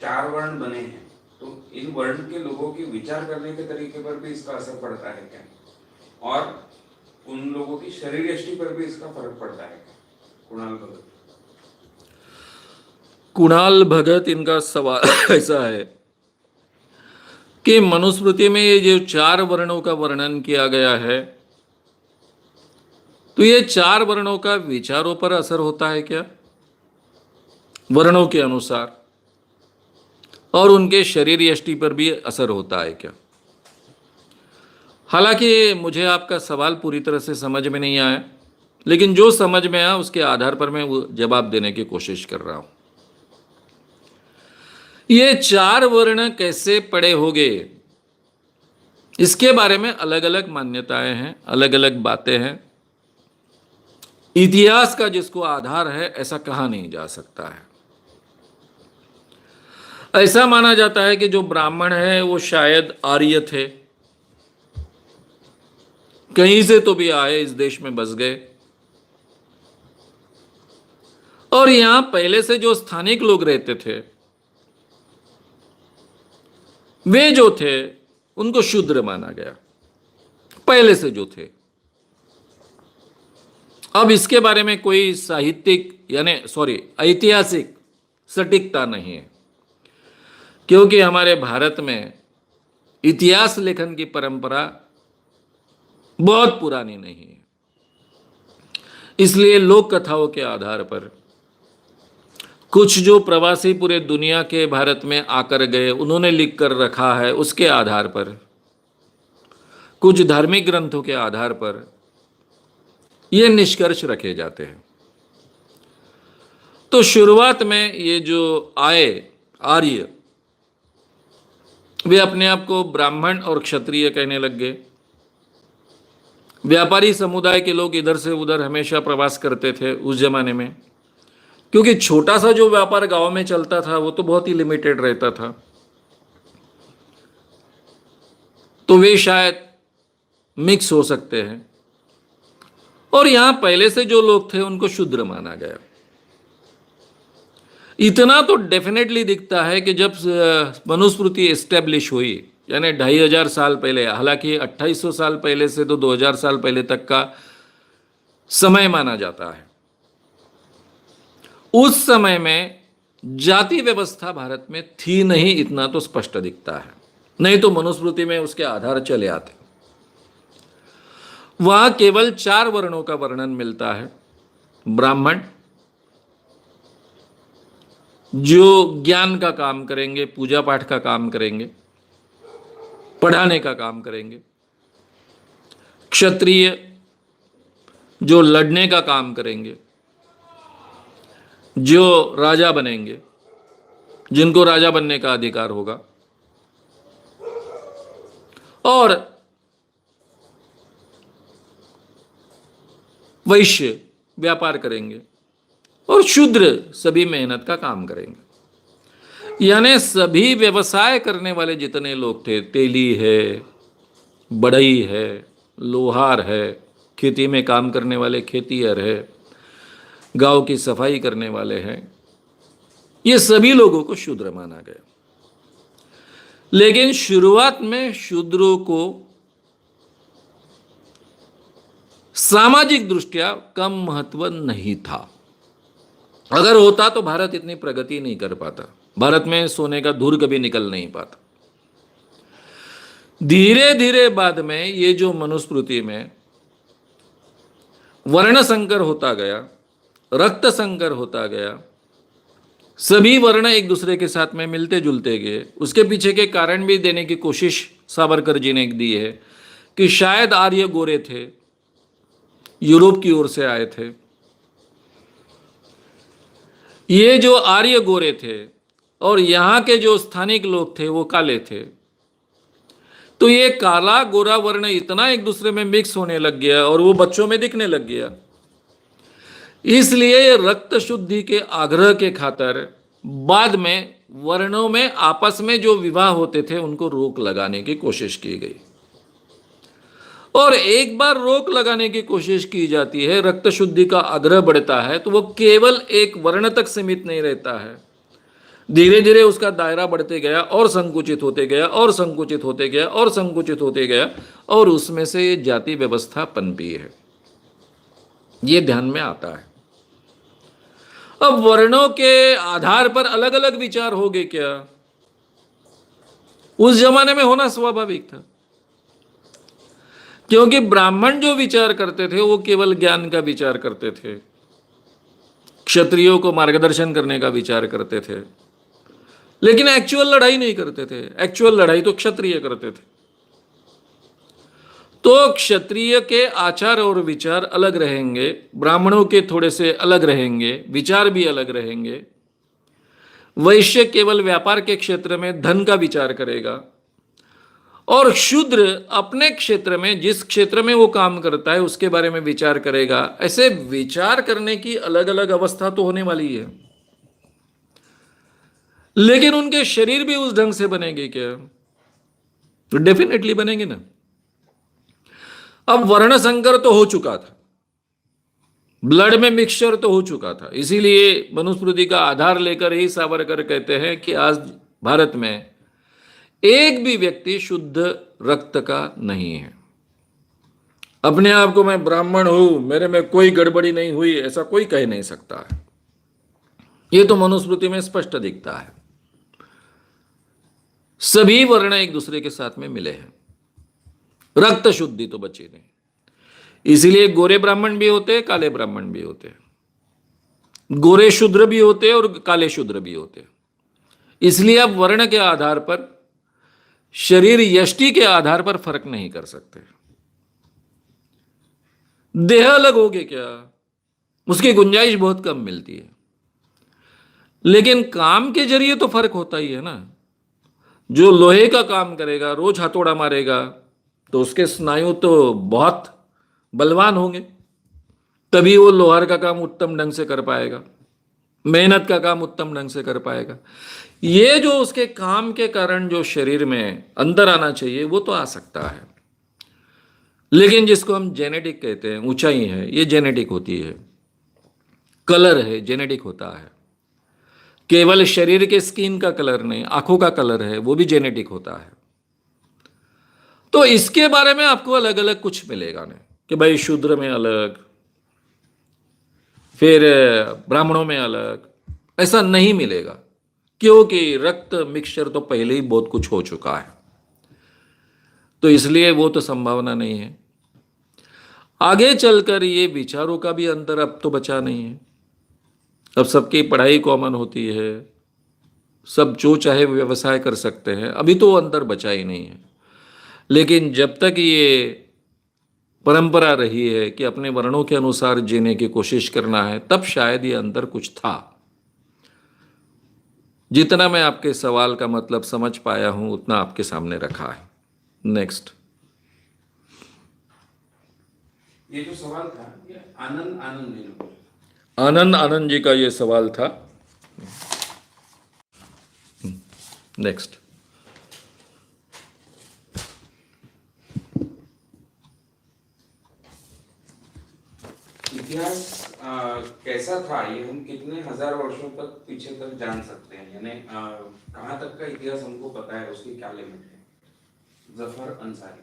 4 वर्ण बने हैं, तो इन वर्ण के लोगों के विचार करने के तरीके पर भी इसका असर पड़ता है क्या? और उन लोगों की शरीर यष्टि पर भी इसका फर्क पड़ता है क्या? कुणाल भगत इनका सवाल ऐसा है कि मनुस्मृति में ये जो 4 वर्णों का वर्णन किया गया है, तो ये 4 वर्णों का विचारों पर असर होता है क्या वर्णों के अनुसार, और उनके शरीर यष्टि पर भी असर होता है क्या? हालांकि मुझे आपका सवाल पूरी तरह से समझ में नहीं आया, लेकिन जो समझ में आया उसके आधार पर मैं वो जवाब देने की कोशिश कर रहा हूं। ये 4 वर्ण कैसे पड़े होंगे, इसके बारे में अलग अलग मान्यताएं हैं, अलग अलग बातें हैं। इतिहास का जिसको आधार है ऐसा कहा नहीं जा सकता है। ऐसा माना जाता है कि जो ब्राह्मण है वो शायद आर्य थे, कहीं से तो भी आए, इस देश में बस गए, और यहां पहले से जो स्थानिक लोग रहते थे वे जो थे उनको शूद्र माना गया, पहले से जो थे। अब इसके बारे में कोई साहित्यिक ऐतिहासिक सटीकता नहीं है, क्योंकि हमारे भारत में इतिहास लेखन की परंपरा बहुत पुरानी नहीं है। इसलिए लोक कथाओं के आधार पर कुछ जो प्रवासी पूरे दुनिया के भारत में आकर गए उन्होंने लिख कर रखा है, उसके आधार पर, कुछ धार्मिक ग्रंथों के आधार पर ये निष्कर्ष रखे जाते हैं। तो शुरुआत में ये जो आए आर्य, वे अपने आप को ब्राह्मण और क्षत्रिय कहने लग गए। व्यापारी समुदाय के लोग इधर से उधर हमेशा प्रवास करते थे उस जमाने में, क्योंकि छोटा सा जो व्यापार गांव में चलता था वो तो बहुत ही लिमिटेड रहता था, तो वे शायद मिक्स हो सकते हैं। और यहां पहले से जो लोग थे उनको शूद्र माना गया। इतना तो डेफिनेटली दिखता है कि जब मनुस्मृति एस्टेब्लिश हुई, यानी 2500 साल पहले, हालांकि 2800 साल पहले से तो 2000 साल पहले तक का समय माना जाता है, उस समय में जाति व्यवस्था भारत में थी नहीं, इतना तो स्पष्ट दिखता है। नहीं तो मनुस्मृति में उसके आधार चले आते। वहां केवल 4 वर्णों का वर्णन मिलता है। ब्राह्मण जो ज्ञान का काम करेंगे, पूजा पाठ का काम करेंगे, पढ़ाने का काम करेंगे। क्षत्रिय जो लड़ने का काम करेंगे, जो राजा बनेंगे, जिनको राजा बनने का अधिकार होगा। और वैश्य व्यापार करेंगे, और शूद्र सभी मेहनत का काम करेंगे। यानी सभी व्यवसाय करने वाले जितने लोग थे, तेली है, बढ़ई है, लोहार है, खेती में काम करने वाले खेतिहर है, गांव की सफाई करने वाले हैं, ये सभी लोगों को शूद्र माना गया। लेकिन शुरुआत में शूद्रों को सामाजिक दृष्टया कम महत्व नहीं था। अगर होता तो भारत इतनी प्रगति नहीं कर पाता, भारत में सोने का धूर कभी निकल नहीं पाता। धीरे धीरे बाद में ये जो मनुस्मृति में वर्ण संकर होता गया, रक्त संकर होता गया, सभी वर्ण एक दूसरे के साथ में मिलते जुलते गए। उसके पीछे के कारण भी देने की कोशिश सावरकर जी ने दी है कि शायद आर्य गोरे थे, यूरोप की ओर से आए थे। ये जो आर्य गोरे थे और यहाँ के जो स्थानिक लोग थे वो काले थे, तो ये काला गोरा वर्ण इतना एक दूसरे में मिक्स होने लग गया और वो बच्चों में दिखने लग गया। इसलिए रक्त शुद्धि के आग्रह के खातिर बाद में वर्णों में आपस में जो विवाह होते थे उनको रोक लगाने की कोशिश की गई। और एक बार रोक लगाने की कोशिश की जाती है, रक्त शुद्धि का आग्रह बढ़ता है, तो वो केवल एक वर्ण तक सीमित नहीं रहता है। धीरे धीरे उसका दायरा बढ़ते गया और संकुचित होते गया और संकुचित होते गया और संकुचित होते गया, और उसमें से ये जाति व्यवस्था पनपी है। ये ध्यान में आता है। अब वर्णों के आधार पर अलग अलग विचार हो गए क्या? उस जमाने में होना स्वाभाविक था, क्योंकि ब्राह्मण जो विचार करते थे वो केवल ज्ञान का विचार करते थे, क्षत्रियों को मार्गदर्शन करने का विचार करते थे, लेकिन एक्चुअल लड़ाई नहीं करते थे। एक्चुअल लड़ाई तो क्षत्रिय करते थे। तो क्षत्रिय के आचार और विचार अलग रहेंगे, ब्राह्मणों के थोड़े से अलग रहेंगे, विचार भी अलग रहेंगे। वैश्य केवल व्यापार के क्षेत्र में धन का विचार करेगा, और शूद्र अपने क्षेत्र में, जिस क्षेत्र में वो काम करता है उसके बारे में विचार करेगा। ऐसे विचार करने की अलग अलग अवस्था तो होने वाली है, लेकिन उनके शरीर भी उस ढंग से बनेंगे क्या? तो डेफिनेटली बनेंगे ना। अब वर्ण संकर तो हो चुका था, ब्लड में मिक्सचर तो हो चुका था। इसीलिए मनुस्मृति का आधार लेकर ही सावरकर कहते हैं कि आज भारत में एक भी व्यक्ति शुद्ध रक्त का नहीं है। अपने आप को मैं ब्राह्मण हूं, मेरे में कोई गड़बड़ी नहीं हुई, ऐसा कोई कह नहीं सकता है। यह तो मनुस्मृति में स्पष्ट दिखता है। सभी वर्ण एक दूसरे के साथ में मिले हैं, रक्त शुद्धि तो बची नहीं। इसीलिए गोरे ब्राह्मण भी होते हैं, काले ब्राह्मण भी होते हैं, गोरे शूद्र भी होते हैं और काले शूद्र भी होते हैं। इसलिए अब वर्ण के आधार पर, शरीर यष्टि के आधार पर फर्क नहीं कर सकते। देह अलग हो गए क्या, उसकी गुंजाइश बहुत कम मिलती है, लेकिन काम के जरिए तो फर्क होता ही है ना। जो लोहे का काम करेगा, रोज हथौड़ा मारेगा, तो उसके स्नायु तो बहुत बलवान होंगे, तभी वो लोहार का काम उत्तम ढंग से कर पाएगा, मेहनत का काम उत्तम ढंग से कर पाएगा। ये जो उसके काम के कारण जो शरीर में अंदर आना चाहिए वो तो आ सकता है, लेकिन जिसको हम जेनेटिक कहते हैं, ऊंचाई है, ये जेनेटिक होती है। कलर है, जेनेटिक होता है। केवल शरीर के स्किन का कलर नहीं, आंखों का कलर है, वो भी जेनेटिक होता है। तो इसके बारे में आपको अलग अलग कुछ मिलेगा नहीं कि भाई शूद्र में अलग, फिर ब्राह्मणों में अलग, ऐसा नहीं मिलेगा, क्योंकि रक्त मिक्सचर तो पहले ही बहुत कुछ हो चुका है। तो इसलिए वो तो संभावना नहीं है। आगे चलकर ये विचारों का भी अंतर अब तो बचा नहीं है। अब सबकी पढ़ाई कॉमन होती है, सब जो चाहे व्यवसाय कर सकते हैं, अभी तो वो अंतर बचा ही नहीं है। लेकिन जब तक ये परंपरा रही है कि अपने वर्णों के अनुसार जीने की कोशिश करना है, तब शायद ये अंतर कुछ था। जितना मैं आपके सवाल का मतलब समझ पाया हूं उतना आपके सामने रखा है। नेक्स्ट। ये जो सवाल था ये आनंद आनंद जी ने, आनंद आनंद जी का ये सवाल था। नेक्स्ट। इतिहास कैसा था ये हम कितने हजार वर्षों तक पीछे तक जान सकते हैं, यानी कहाँ तक का इतिहास हमको पता है, उसकी क्या लिमिट है? जफर अंसारी।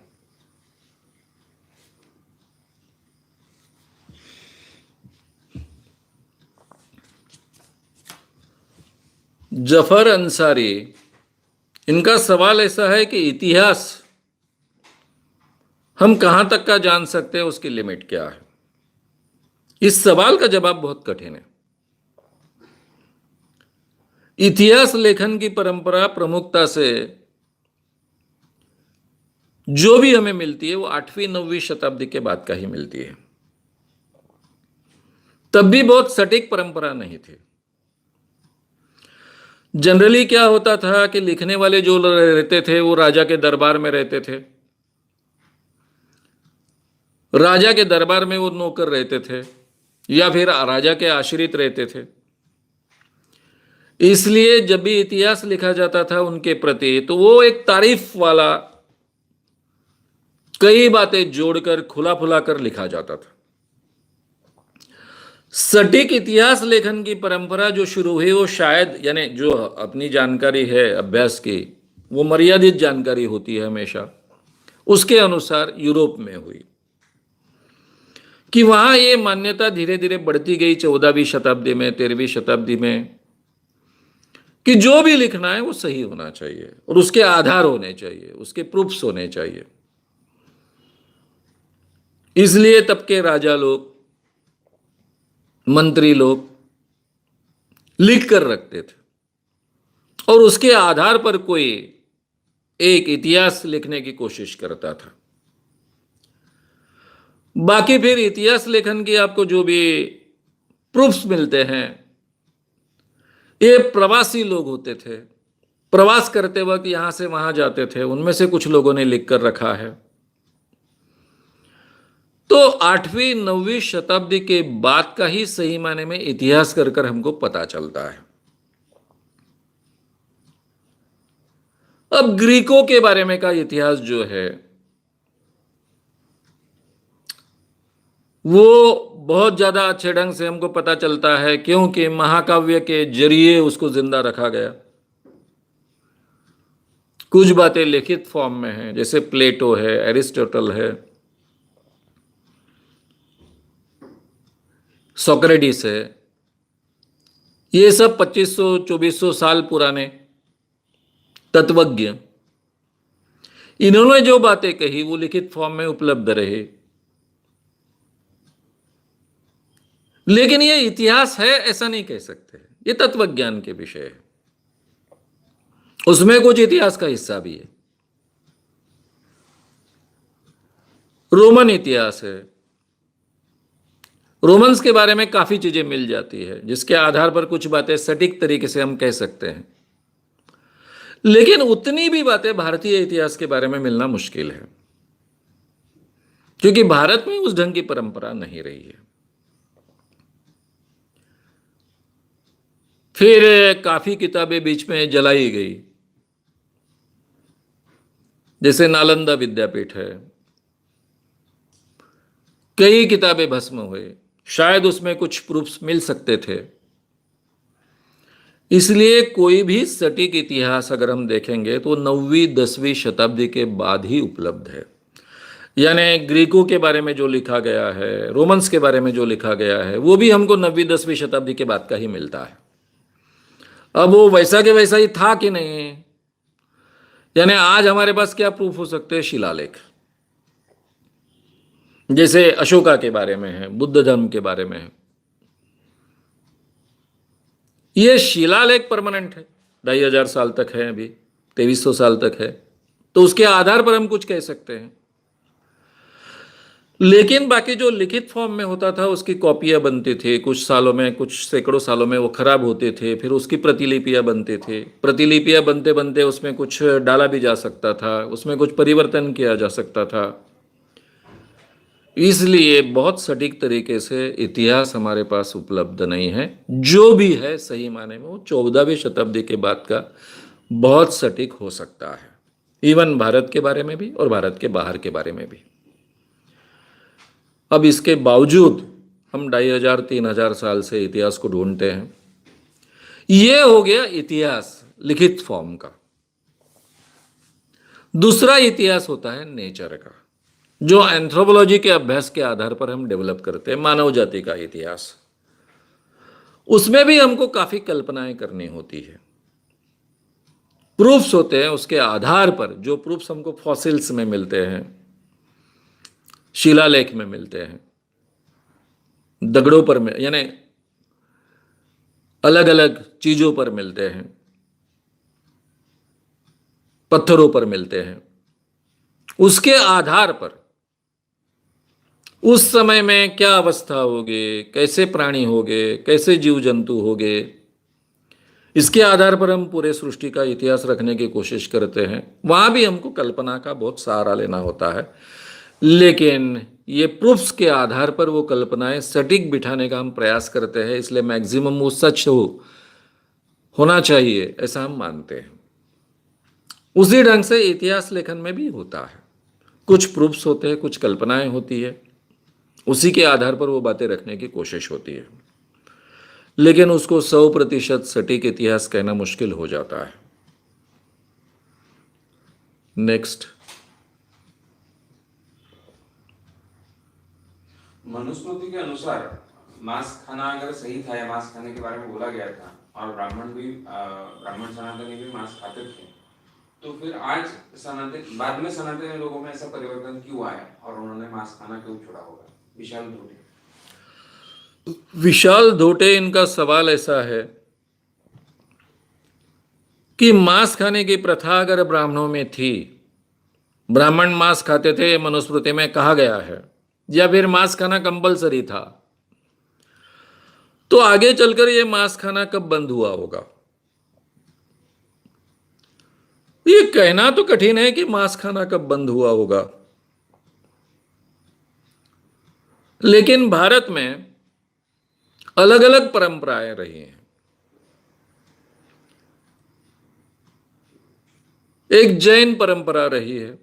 जफर अंसारी, इनका सवाल ऐसा है कि इतिहास हम कहां तक का जान सकते हैं, उसकी लिमिट क्या है। इस सवाल का जवाब बहुत कठिन है। इतिहास लेखन की परंपरा प्रमुखता से जो भी हमें मिलती है वो 8वीं-9वीं शताब्दी के बाद का ही मिलती है। तब भी बहुत सटीक परंपरा नहीं थी। जनरली क्या होता था कि लिखने वाले जो रहते थे वो राजा के दरबार में रहते थे, राजा के दरबार में वो नौकर रहते थे या फिर राजा के आश्रित रहते थे। इसलिए जब भी इतिहास लिखा जाता था उनके प्रति तो वो एक तारीफ वाला, कई बातें जोड़कर खुला खुला कर लिखा जाता था। सटीक इतिहास लेखन की परंपरा जो शुरू हुई वो शायद, यानी जो अपनी जानकारी है अभ्यास की, वो मर्यादित जानकारी होती है हमेशा, उसके अनुसार यूरोप में हुई। कि वहां ये मान्यता धीरे धीरे बढ़ती गई 14वीं शताब्दी में, 13वीं शताब्दी में, कि जो भी लिखना है वो सही होना चाहिए और उसके आधार होने चाहिए, उसके प्रूफ्स होने चाहिए। इसलिए तब के राजा लोग, मंत्री लोग लिख कर रखते थे और उसके आधार पर कोई एक इतिहास लिखने की कोशिश करता था। बाकी फिर इतिहास लेखन की आपको जो भी प्रूफ्स मिलते हैं, ये प्रवासी लोग होते थे, प्रवास करते वक्त यहां से वहां जाते थे, उनमें से कुछ लोगों ने लिख कर रखा है। तो 8वीं-9वीं शताब्दी के बाद का ही सही माने में इतिहास कर हमको पता चलता है। अब ग्रीकों के बारे में का इतिहास जो है वो बहुत ज्यादा अच्छे ढंग से हमको पता चलता है, क्योंकि महाकाव्य के जरिए उसको जिंदा रखा गया। कुछ बातें लिखित फॉर्म में हैं, जैसे प्लेटो है, एरिस्टोटल है, सोक्रेटिस है। ये सब 2500-2400 साल पुराने तत्वज्ञ, इन्होंने जो बातें कही वो लिखित फॉर्म में उपलब्ध रहे। लेकिन ये इतिहास है ऐसा नहीं कह सकते, ये तत्वज्ञान के विषय है, उसमें कुछ इतिहास का हिस्सा भी है। रोमन इतिहास है, रोमन्स के बारे में काफी चीजें मिल जाती है, जिसके आधार पर कुछ बातें सटीक तरीके से हम कह सकते हैं। लेकिन उतनी भी बातें भारतीय इतिहास के बारे में मिलना मुश्किल है, क्योंकि भारत में उस ढंग की परंपरा नहीं रही है। फिर काफी किताबें बीच में जलाई गई, जैसे नालंदा विद्यापीठ है, कई किताबें भस्म हुए, शायद उसमें कुछ प्रूफ्स मिल सकते थे। इसलिए कोई भी सटीक इतिहास अगर हम देखेंगे तो 9वीं-10वीं शताब्दी के बाद ही उपलब्ध है। यानी ग्रीकों के बारे में जो लिखा गया है, रोमन्स के बारे में जो लिखा गया है, वो भी हमको 9वीं-10वीं शताब्दी के बाद का ही मिलता है। अब वो वैसा के वैसा ही था कि नहीं, यानी आज हमारे पास क्या प्रूफ हो सकते हैं? शिलालेख, जैसे अशोका के बारे में है, बुद्ध धर्म के बारे में है। ये शिलालेख परमानेंट है, 2500 साल तक है, अभी 2300 साल तक है, तो उसके आधार पर हम कुछ कह सकते हैं। लेकिन बाकी जो लिखित फॉर्म में होता था उसकी कॉपियां बनती थी, कुछ सालों में, कुछ सैकड़ों सालों में वो खराब होते थे, फिर उसकी प्रतिलिपियां बनते थे। प्रतिलिपियां बनते बनते उसमें कुछ डाला भी जा सकता था, उसमें कुछ परिवर्तन किया जा सकता था। इसलिए बहुत सटीक तरीके से इतिहास हमारे पास उपलब्ध नहीं है। जो भी है सही माने में वो 14वीं शताब्दी के बाद का बहुत सटीक हो सकता है, इवन भारत के बारे में भी और भारत के बाहर के बारे में भी। अब इसके बावजूद हम 2500-3000 साल से इतिहास को ढूंढते हैं। ये हो गया इतिहास लिखित फॉर्म का। दूसरा इतिहास होता है नेचर का, जो एंथ्रोपोलॉजी के अभ्यास के आधार पर हम डेवलप करते हैं, मानव जाति का इतिहास। उसमें भी हमको काफी कल्पनाएं करनी होती है। प्रूफ्स होते हैं, उसके आधार पर, जो प्रूफ्स हमको फॉसिल्स में मिलते हैं, शिलालेख में मिलते हैं, दगड़ों पर में, यानी अलग अलग चीजों पर मिलते हैं, पत्थरों पर मिलते हैं, उसके आधार पर उस समय में क्या अवस्था होगी, कैसे प्राणी होंगे, कैसे जीव जंतु होंगे, इसके आधार पर हम पूरे सृष्टि का इतिहास रखने की कोशिश करते हैं। वहां भी हमको कल्पना का बहुत सहारा लेना होता है, लेकिन ये प्रूफ्स के आधार पर वो कल्पनाएं सटीक बिठाने का हम प्रयास करते हैं, इसलिए मैक्सिमम वो सच होना चाहिए ऐसा हम मानते हैं। उसी ढंग से इतिहास लेखन में भी होता है, कुछ प्रूफ्स होते हैं, कुछ कल्पनाएं होती है, उसी के आधार पर वो बातें रखने की कोशिश होती है, लेकिन उसको 100% सटीक इतिहास कहना मुश्किल हो जाता है। नेक्स्ट, मनुस्मृति के अनुसार मांस खाना अगर सही था या मांस खाने के बारे में बोला गया था और ब्राह्मण सनातनी भी मांस खाते थे, तो फिर आज सनातन बाद में सनातनी लोगों में ऐसा परिवर्तन क्यों आया और उन्होंने मांस खाना क्यों छोड़ा होगा? विशाल धोटे इनका सवाल ऐसा है कि मांस खाने की प्रथा अगर ब्राह्मणों में थी, ब्राह्मण मांस खाते थे, मनुस्मृति में कहा गया है, या फिर मांस खाना कंपलसरी था, तो आगे चलकर यह मांस खाना कब बंद हुआ होगा? ये कहना तो कठिन है कि मांस खाना कब बंद हुआ होगा, लेकिन भारत में अलग अलग परंपराएं रही हैं। एक जैन परंपरा रही है।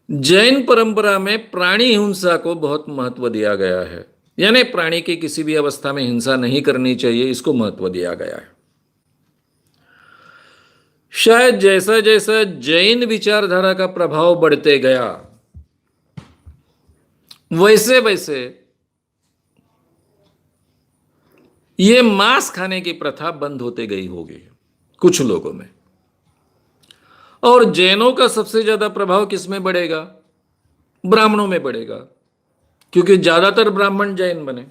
जैन परंपरा में प्राणी हिंसा को बहुत महत्व दिया गया है, यानी प्राणी की किसी भी अवस्था में हिंसा नहीं करनी चाहिए, इसको महत्व दिया गया है। शायद जैसा जैसा जैन विचारधारा का प्रभाव बढ़ते गया, वैसे वैसे ये मांस खाने की प्रथा बंद होते गई होगी कुछ लोगों में। और जैनों का सबसे ज्यादा प्रभाव किसमें बढ़ेगा? ब्राह्मणों में बढ़ेगा, क्योंकि ज्यादातर ब्राह्मण जैन बने।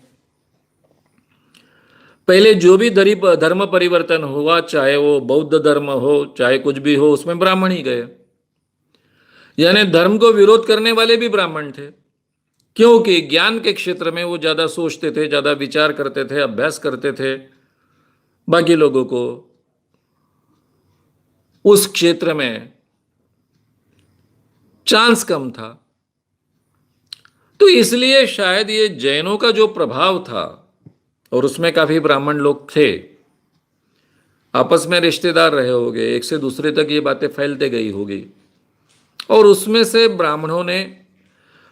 पहले जो भी धर्म परिवर्तन हुआ, चाहे वो बौद्ध धर्म हो, चाहे कुछ भी हो, उसमें ब्राह्मण ही गए। यानी धर्म को विरोध करने वाले भी ब्राह्मण थे, क्योंकि ज्ञान के क्षेत्र में वो ज्यादा सोचते थे, ज्यादा विचार करते थे, अभ्यास करते थे। बाकी लोगों को उस क्षेत्र में चांस कम था। तो इसलिए शायद ये जैनों का जो प्रभाव था, और उसमें काफी ब्राह्मण लोग थे, आपस में रिश्तेदार रहे होंगे, एक से दूसरे तक ये बातें फैलते गई होगी, और उसमें से ब्राह्मणों ने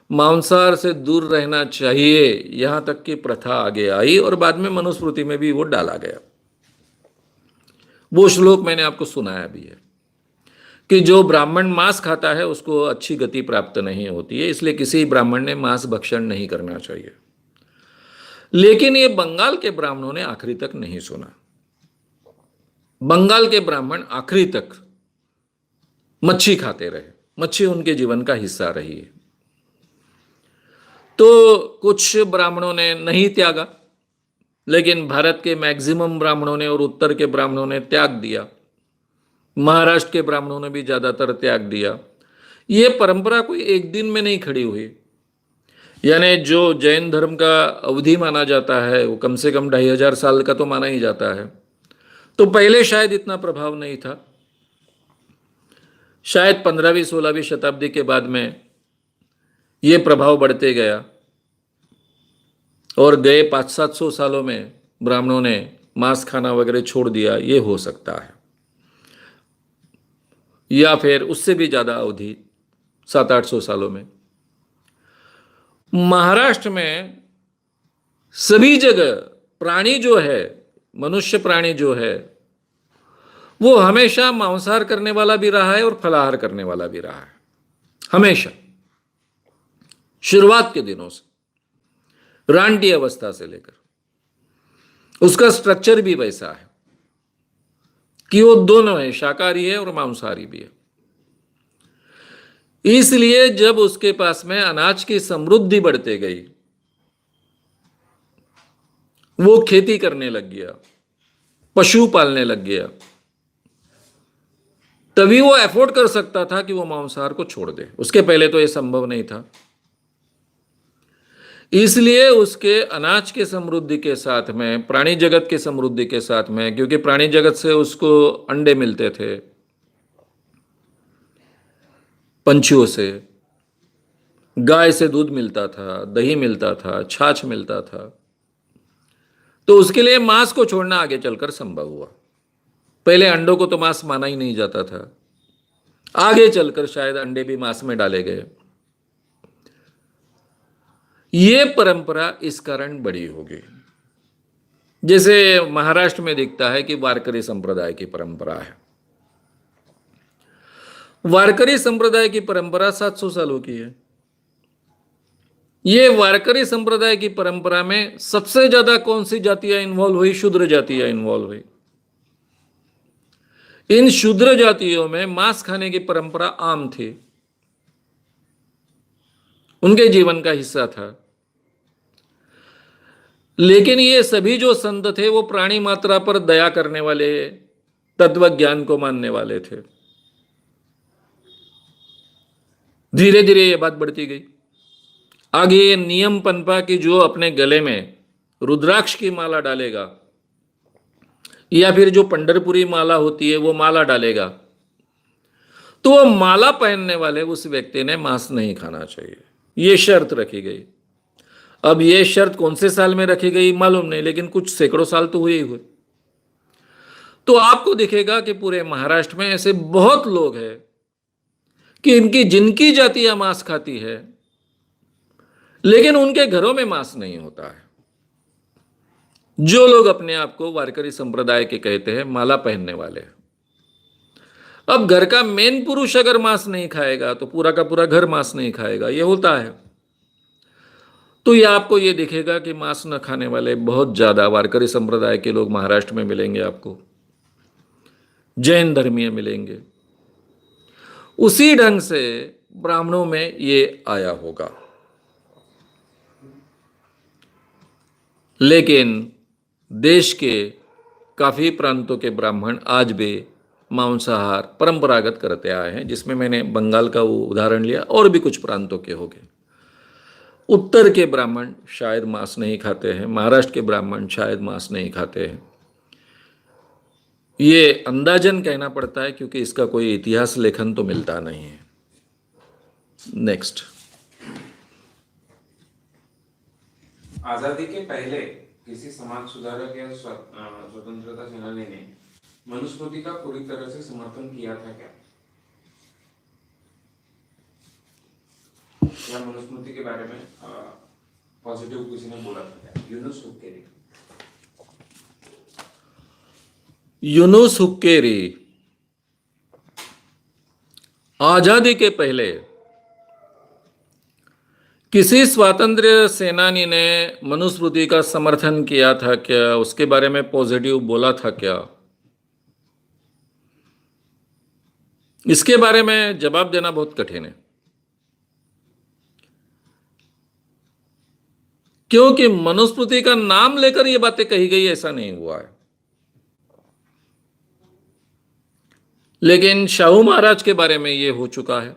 मांसाहार से दूर रहना चाहिए यहां तक की प्रथा आगे आई, और बाद में मनुस्मृति में भी वो डाला गया। वो श्लोक मैंने आपको सुनाया भी है कि जो ब्राह्मण मांस खाता है उसको अच्छी गति प्राप्त नहीं होती है, इसलिए किसी ब्राह्मण ने मांस भक्षण नहीं करना चाहिए। लेकिन ये बंगाल के ब्राह्मणों ने आखिरी तक नहीं सुना। बंगाल के ब्राह्मण आखिरी तक मच्छी खाते रहे, मच्छी उनके जीवन का हिस्सा रही है। तो कुछ ब्राह्मणों ने नहीं त्यागा, लेकिन भारत के मैक्सिमम ब्राह्मणों ने और उत्तर के ब्राह्मणों ने त्याग दिया। महाराष्ट्र के ब्राह्मणों ने भी ज्यादातर त्याग दिया। यह परंपरा कोई एक दिन में नहीं खड़ी हुई, यानी जो जैन धर्म का अवधि माना जाता है वो कम से कम 2500 साल का तो माना ही जाता है। तो पहले शायद इतना प्रभाव नहीं था, शायद 15वीं 16वीं शताब्दी के बाद में ये प्रभाव बढ़ते गया, और गए 500-700 सालों में ब्राह्मणों ने मांस खाना वगैरह छोड़ दिया। ये हो सकता है, या फिर उससे भी ज्यादा अवधि 700-800 सालों में। महाराष्ट्र में सभी जगह प्राणी जो है, मनुष्य प्राणी जो है, वो हमेशा मांसाहार करने वाला भी रहा है और फलाहार करने वाला भी रहा है, हमेशा, शुरुआत के दिनों से, रांटी अवस्था से लेकर। उसका स्ट्रक्चर भी वैसा है। कि वो दोनों है, शाकाहारी है और मांसाहारी भी है। इसलिए जब उसके पास में अनाज की समृद्धि बढ़ते गई, वो खेती करने लग गया, पशु पालने लग गया, तभी वो अफोर्ड कर सकता था कि वो मांसाहार को छोड़ दे। उसके पहले तो ये संभव नहीं था। इसलिए उसके अनाज के समृद्धि के साथ में, प्राणी जगत के समृद्धि के साथ में, क्योंकि प्राणी जगत से उसको अंडे मिलते थे, पंछियों से, गाय से दूध मिलता था, दही मिलता था, छाछ मिलता था, तो उसके लिए मांस को छोड़ना आगे चलकर संभव हुआ। पहले अंडों को तो मांस माना ही नहीं जाता था, आगे चलकर शायद अंडे भी मांस में डाले गए। ये परंपरा इस कारण बड़ी होगी। जैसे महाराष्ट्र में दिखता है कि वारकरी संप्रदाय की परंपरा है। वारकरी संप्रदाय की परंपरा 700 सालों की है। ये वारकरी संप्रदाय की परंपरा में सबसे ज्यादा कौन सी जातियां इन्वॉल्व हुई? शूद्र जातियां इन्वॉल्व हुई। इन शूद्र जातियों में मांस खाने की परंपरा आम थी, उनके जीवन का हिस्सा था। लेकिन ये सभी जो संत थे वो प्राणी मात्रा पर दया करने वाले, तत्व ज्ञान को मानने वाले थे। धीरे धीरे ये बात बढ़ती गई। आगे ये नियम पनपा कि जो अपने गले में रुद्राक्ष की माला डालेगा या फिर जो पंढरपुरी माला होती है वो माला डालेगा, तो वो माला पहनने वाले उस व्यक्ति ने मांस नहीं खाना चाहिए, ये शर्त रखी गई। अब ये शर्त कौन से साल में रखी गई मालूम नहीं, लेकिन कुछ सैकड़ों साल तो हुए ही हुए। तो आपको दिखेगा कि पूरे महाराष्ट्र में ऐसे बहुत लोग हैं कि इनकी जिनकी जातियां मांस खाती है, लेकिन उनके घरों में मांस नहीं होता है। जो लोग अपने आप को वारकरी संप्रदाय के कहते हैं, माला पहनने वाले। अब घर का मेन पुरुष अगर मांस नहीं खाएगा तो पूरा का पूरा घर मांस नहीं खाएगा, ये होता है। तो ये आपको ये दिखेगा कि मांस न खाने वाले बहुत ज्यादा वारकरी संप्रदाय के लोग महाराष्ट्र में मिलेंगे आपको, जैन धर्मीय मिलेंगे। उसी ढंग से ब्राह्मणों में ये आया होगा। लेकिन देश के काफी प्रांतों के ब्राह्मण आज भी मांसाहार परंपरागत करते आए हैं, जिसमें मैंने बंगाल का वो उदाहरण लिया, और भी कुछ प्रांतों के हो गए। उत्तर के ब्राह्मण शायद मांस नहीं खाते हैं, महाराष्ट्र के ब्राह्मण शायद मांस नहीं खाते हैं। ये अंदाजन कहना पड़ता है क्योंकि इसका कोई इतिहास लेखन तो मिलता नहीं है। नेक्स्ट। आजादी के पहले किसी समाज सुधारक या स्वतंत्रता सेनानी ने मनुस्मृति का पूरी तरह से समर्थन किया था क्या? या मनुस्मृति के बारे में पॉजिटिव किसी ने बोला था क्या? यूनुस हुक्केरी। यूनुस हुक्केरी आजादी के पहले किसी स्वातंत्र्य सेनानी ने मनुस्मृति का समर्थन किया था क्या? उसके बारे में पॉजिटिव बोला था क्या? इसके बारे में जवाब देना बहुत कठिन है, क्योंकि मनुस्मृति का नाम लेकर ये बातें कही गई ऐसा नहीं हुआ है। लेकिन शाहू महाराज के बारे में ये हो चुका है।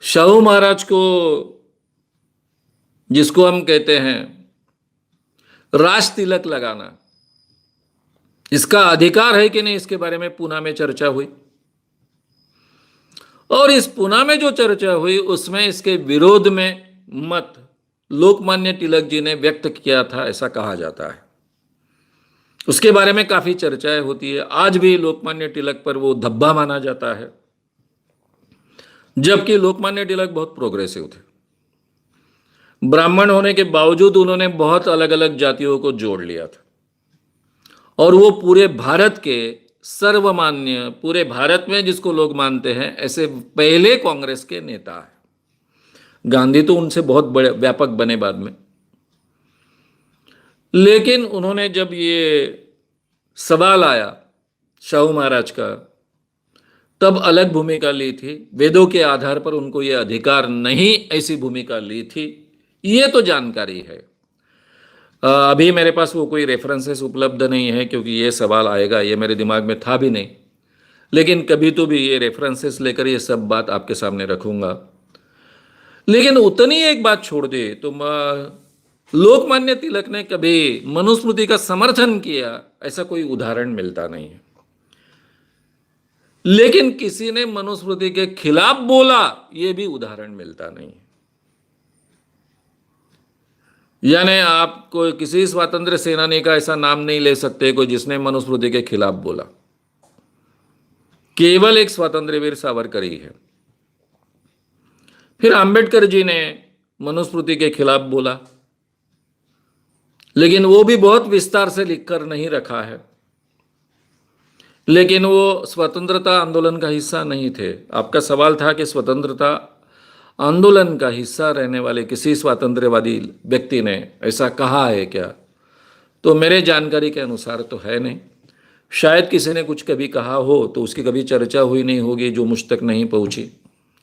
शाहू महाराज को, जिसको हम कहते हैं राज तिलक लगाना, इसका अधिकार है कि नहीं, इसके बारे में पूना में चर्चा हुई। और इस पूना में जो चर्चा हुई उसमें इसके विरोध में मत लोकमान्य तिलक जी ने व्यक्त किया था, ऐसा कहा जाता है। उसके बारे में काफी चर्चाएं होती है। आज भी लोकमान्य तिलक पर वो धब्बा माना जाता है, जबकि लोकमान्य तिलक बहुत प्रोग्रेसिव थे। ब्राह्मण होने के बावजूद उन्होंने बहुत अलग अलग जातियों को जोड़ लिया था, और वो पूरे भारत के सर्वमान्य, पूरे भारत में जिसको लोग मानते हैं, ऐसे पहले कांग्रेस के नेता है। गांधी तो उनसे बहुत बड़े व्यापक बने बाद में। लेकिन उन्होंने जब ये सवाल आया शाहू महाराज का, तब अलग भूमिका ली थी। वेदों के आधार पर उनको ये अधिकार नहीं, ऐसी भूमिका ली थी। ये तो जानकारी है। अभी मेरे पास वो कोई रेफरेंसेस उपलब्ध नहीं है, क्योंकि ये सवाल आएगा ये मेरे दिमाग में था भी नहीं। लेकिन कभी तो भी ये रेफरेंसेस लेकर ये सब बात आपके सामने रखूंगा। लेकिन उतनी एक बात छोड़ दे तो लोकमान्य तिलक ने कभी मनुस्मृति का समर्थन किया, ऐसा कोई उदाहरण मिलता नहीं है। लेकिन किसी ने मनुस्मृति के खिलाफ बोला, यह भी उदाहरण मिलता नहीं है। यानी आप कोई किसी स्वतंत्र सेनानी का ऐसा नाम नहीं ले सकते कोई जिसने मनुस्मृति के खिलाफ बोला। केवल एक स्वतंत्र वीर सावरकर ही है। फिर अंबेडकर जी ने मनुस्मृति के खिलाफ बोला, लेकिन वो भी बहुत विस्तार से लिखकर नहीं रखा है। लेकिन वो स्वतंत्रता आंदोलन का हिस्सा नहीं थे। आपका सवाल था कि स्वतंत्रता आंदोलन का हिस्सा रहने वाले किसी स्वातंत्र्यवादी व्यक्ति ने ऐसा कहा है क्या? तो मेरे जानकारी के अनुसार तो है नहीं। शायद किसी ने कुछ कभी कहा हो तो उसकी कभी चर्चा हुई नहीं होगी, जो मुझ तक नहीं पहुंची,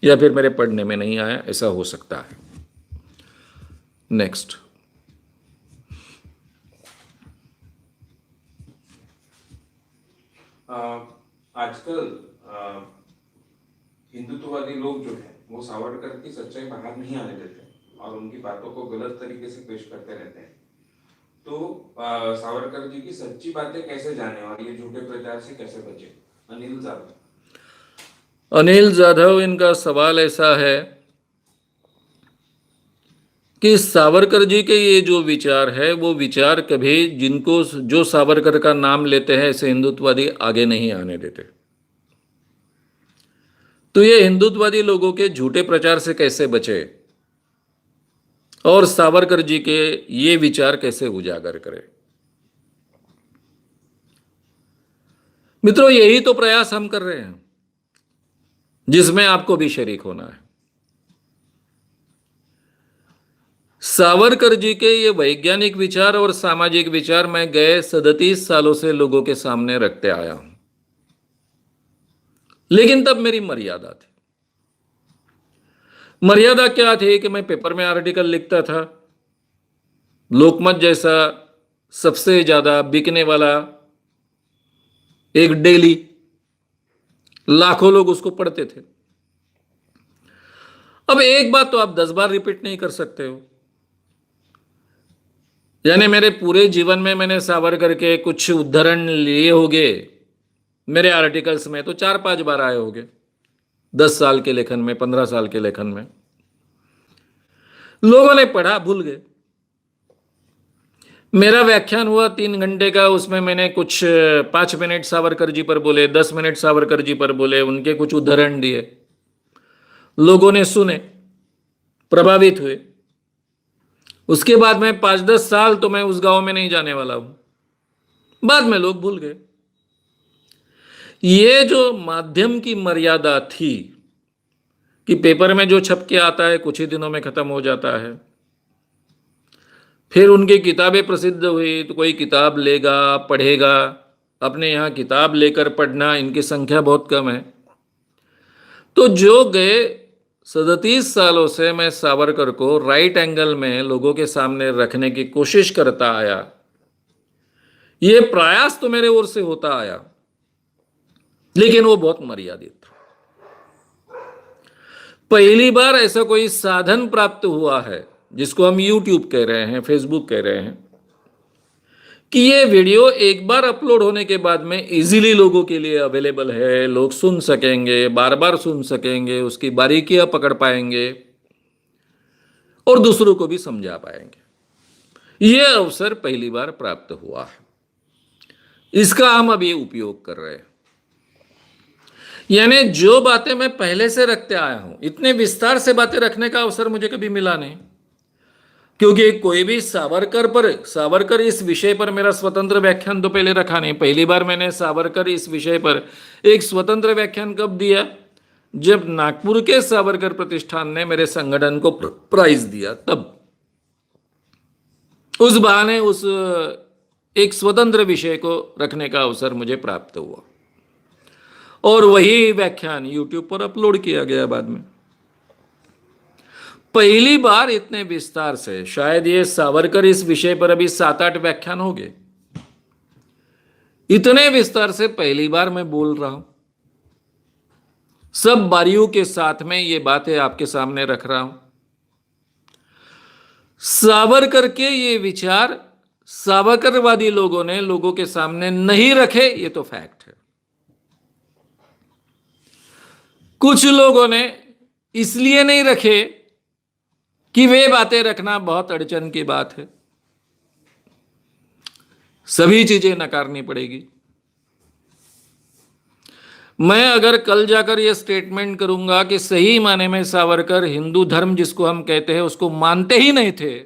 या फिर मेरे पढ़ने में नहीं आया, ऐसा हो सकता है। नेक्स्ट, आजकल हिंदुत्ववादी लोग जो हैं वो सावरकर की सच्चाई बाहर नहीं आने देते और उनकी बातों को गलत तरीके से पेश करते रहते हैं। तो सावरकर जी की सच्ची बातें कैसे जाने और ये झूठे प्रचार से कैसे बचे? अनिल जाधव, इनका सवाल ऐसा है कि सावरकर जी के ये जो विचार है वो विचार कभी जिनको जो सावरकर का नाम लेते हैं ऐसे हिंदुत्ववादी आगे नहीं आने देते। तो ये हिंदुत्ववादी लोगों के झूठे प्रचार से कैसे बचे और सावरकर जी के ये विचार कैसे उजागर करें? मित्रों, यही तो प्रयास हम कर रहे हैं, जिसमें आपको भी शरीक होना है। सावरकर जी के ये वैज्ञानिक विचार और सामाजिक विचार मैं गए 37 सालों से लोगों के सामने रखते आया हूं। लेकिन तब मेरी मर्यादा थी। मर्यादा क्या थी कि मैं पेपर में आर्टिकल लिखता था। लोकमत जैसा सबसे ज्यादा बिकने वाला एक डेली, लाखों लोग उसको पढ़ते थे। अब एक बात तो आप 10 बार रिपीट नहीं कर सकते हो। यानी मेरे पूरे जीवन में मैंने सावरकर के कुछ उद्धरण लिए होंगे मेरे आर्टिकल्स में, तो 4-5 बार आए होंगे 10 साल के लेखन में, 15 साल के लेखन में। लोगों ने पढ़ा, भूल गए। मेरा व्याख्यान हुआ 3 घंटे का, उसमें मैंने कुछ 5 मिनट सावरकर जी पर बोले, 10 मिनट सावरकर जी पर बोले, उनके कुछ उदाहरण दिए। लोगों ने सुने, प्रभावित हुए। उसके बाद में 5-10 साल तो मैं उस गांव में नहीं जाने वाला हूं। बाद में लोग भूल गए। ये जो माध्यम की मर्यादा थी कि पेपर में जो छप के आता है कुछ ही दिनों में खत्म हो जाता है। फिर उनकी किताबें प्रसिद्ध हुई तो कोई किताब लेगा, पढ़ेगा। अपने यहाँ किताब लेकर पढ़ना, इनकी संख्या बहुत कम है। तो जो गए 37 सालों से मैं सावरकर को राइट एंगल में लोगों के सामने रखने की कोशिश करता आया। ये प्रयास तो मेरे ओर से होता आया, लेकिन वो बहुत मर्यादित था। पहली बार ऐसा कोई साधन प्राप्त हुआ है जिसको हम YouTube कह रहे हैं, Facebook कह रहे हैं, कि ये वीडियो एक बार अपलोड होने के बाद में इजीली लोगों के लिए अवेलेबल है। लोग सुन सकेंगे, बार बार सुन सकेंगे, उसकी बारीकियां पकड़ पाएंगे और दूसरों को भी समझा पाएंगे। ये अवसर पहली बार प्राप्त हुआ है। इसका हम अभी उपयोग कर रहे हैं। यानी जो बातें मैं पहले से रखते आया हूं, इतने विस्तार से बातें रखने का अवसर मुझे कभी मिला नहीं, क्योंकि कोई भी सावरकर इस विषय पर मेरा स्वतंत्र व्याख्यान तो पहले रखा नहीं। पहली बार मैंने सावरकर इस विषय पर एक स्वतंत्र व्याख्यान कब दिया? जब नागपुर के सावरकर प्रतिष्ठान ने मेरे संगठन को प्राइज दिया, तब उस बहाने उस एक स्वतंत्र विषय को रखने का अवसर मुझे प्राप्त हुआ और वही व्याख्यान यूट्यूब पर अपलोड किया गया बाद में। पहली बार इतने विस्तार से, शायद ये सावरकर इस विषय पर अभी 7-8 व्याख्यान हो गए, इतने विस्तार से पहली बार मैं बोल रहा हूं। सब बारियों के साथ में ये बातें आपके सामने रख रहा हूं। सावरकर के ये विचार सावरकरवादी लोगों ने लोगों के सामने नहीं रखे, ये तो फैक्ट है। कुछ लोगों ने इसलिए नहीं रखे कि वे बातें रखना बहुत अड़चन की बात है, सभी चीजें नकारनी पड़ेगी। मैं अगर कल जाकर यह स्टेटमेंट करूंगा कि सही माने में सावरकर हिंदू धर्म जिसको हम कहते हैं उसको मानते ही नहीं थे,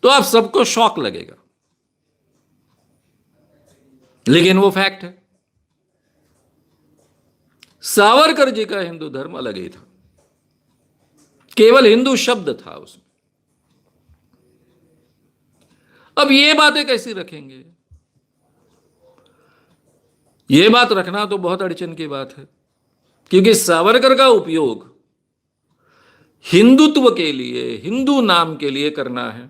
तो आप सबको शॉक लगेगा, लेकिन वो फैक्ट है। सावरकर जी का हिंदू धर्म अलग ही था, केवल हिंदू शब्द था उसमें। अब ये बातें कैसी रखेंगे? ये बात रखना तो बहुत अड़चन की बात है, क्योंकि सावरकर का उपयोग हिंदुत्व के लिए, हिंदू नाम के लिए करना है,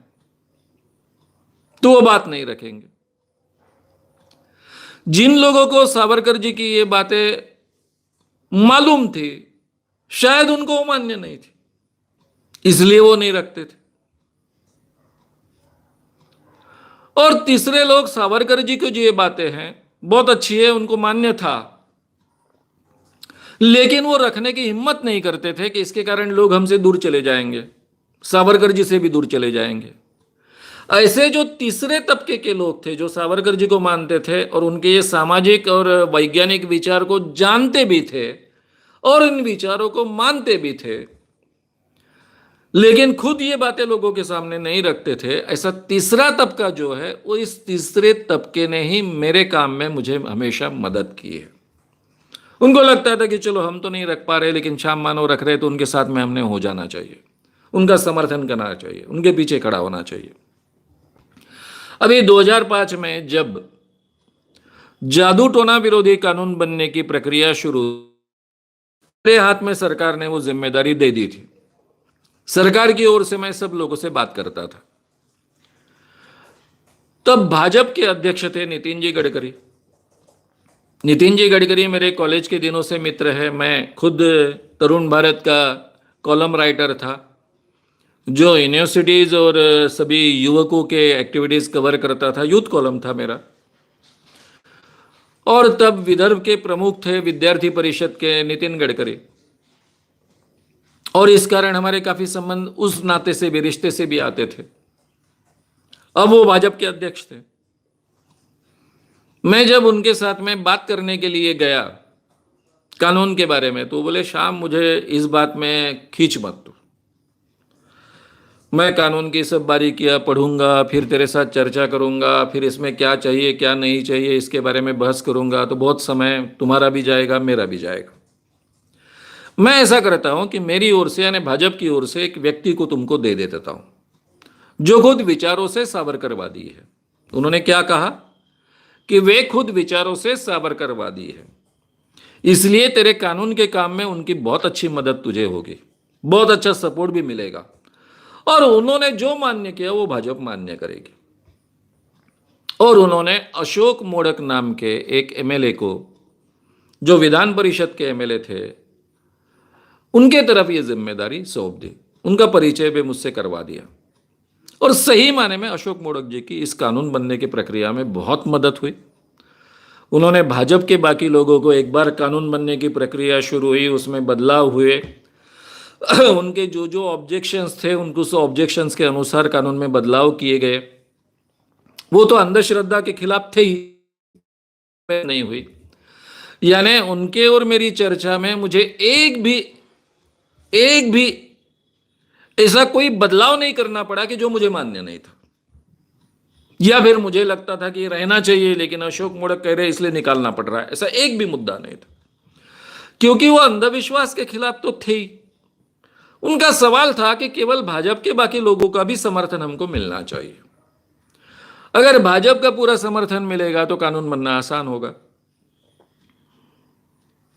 तो वो बात नहीं रखेंगे। जिन लोगों को सावरकर जी की ये बातें मालूम थी, शायद उनको वो मान्य नहीं थी, इसलिए वो नहीं रखते थे। और तीसरे लोग सावरकर जी को जो ये बातें हैं बहुत अच्छी है, उनको मान्य था, लेकिन वो रखने की हिम्मत नहीं करते थे कि इसके कारण लोग हमसे दूर चले जाएंगे, सावरकर जी से भी दूर चले जाएंगे। ऐसे जो तीसरे तबके के लोग थे जो सावरकर जी को मानते थे और उनके ये सामाजिक और वैज्ञानिक विचार को जानते भी थे और इन विचारों को मानते भी थे, लेकिन खुद ये बातें लोगों के सामने नहीं रखते थे, ऐसा तीसरा तबका जो है, वो इस तीसरे तबके ने ही मेरे काम में मुझे हमेशा मदद की है। उनको लगता था कि चलो हम तो नहीं रख पा रहे, लेकिन श्याम मानव रख रहे तो उनके साथ में हमने हो जाना चाहिए, उनका समर्थन करना चाहिए, उनके पीछे खड़ा होना चाहिए। अभी 2005 में जब जादू टोना विरोधी कानून बनने की प्रक्रिया शुरू, मेरे हाथ में सरकार ने वो जिम्मेदारी दे दी थी। सरकार की ओर से मैं सब लोगों से बात करता था। तब भाजपा के अध्यक्ष थे नितिन जी गडकरी। नितिन जी गडकरी मेरे कॉलेज के दिनों से मित्र है। मैं खुद तरुण भारत का कॉलम राइटर था, जो यूनिवर्सिटीज और सभी युवकों के एक्टिविटीज कवर करता था, यूथ कॉलम था मेरा। और तब विदर्भ के प्रमुख थे विद्यार्थी परिषद के नितिन गडकरी, और इस कारण हमारे काफी संबंध उस नाते से भी, रिश्ते से भी आते थे। अब वो भाजपा के अध्यक्ष थे। मैं जब उनके साथ में बात करने के लिए गया कानून के बारे में, तो बोले श्याम मुझे इस बात में खींच मत तू, मैं कानून की सब बारीकियां पढ़ूंगा, फिर तेरे साथ चर्चा करूंगा, फिर इसमें क्या चाहिए क्या नहीं चाहिए इसके बारे में बहस करूंगा, तो बहुत समय तुम्हारा भी जाएगा मेरा भी जाएगा। मैं ऐसा करता हूं कि मेरी ओर से यानी भाजपा की ओर से एक व्यक्ति को तुमको दे देता हूं जो खुद विचारों से सावरकरवादी है। उन्होंने क्या कहा कि वे खुद विचारों से सावरकरवादी है, इसलिए तेरे कानून के काम में उनकी बहुत अच्छी मदद तुझे होगी, बहुत अच्छा सपोर्ट भी मिलेगा। और उन्होंने जो मान्य किया वो भाजपा मान्य करेगी। और उन्होंने अशोक मोडक नाम के एक एमएलए को, जो विधान परिषद के एमएलए थे, उनके तरफ ये जिम्मेदारी सौंप दी, उनका परिचय भी मुझसे करवा दिया। और सही माने में अशोक मोडक जी की इस कानून बनने की प्रक्रिया में बहुत मदद हुई। उन्होंने भाजपा के बाकी लोगों को, एक बार कानून बनने की प्रक्रिया शुरू हुई उसमें बदलाव हुए, उनके जो जो ऑब्जेक्शंस थे उनको उस ऑब्जेक्शंस के अनुसार कानून में बदलाव किए गए। वो तो अंधश्रद्धा के खिलाफ थे ही, नहीं हुई। यानी उनके और मेरी चर्चा में मुझे एक भी ऐसा कोई बदलाव नहीं करना पड़ा कि जो मुझे मान्य नहीं था, या फिर मुझे लगता था कि रहना चाहिए लेकिन अशोक मोडक कह रहे इसलिए निकालना पड़ रहा है, ऐसा एक भी मुद्दा नहीं था। क्योंकि वो अंधविश्वास के खिलाफ तो थे ही। उनका सवाल था कि केवल भाजपा के बाकी लोगों का भी समर्थन हमको मिलना चाहिए। अगर भाजपा का पूरा समर्थन मिलेगा तो कानून बनना आसान होगा।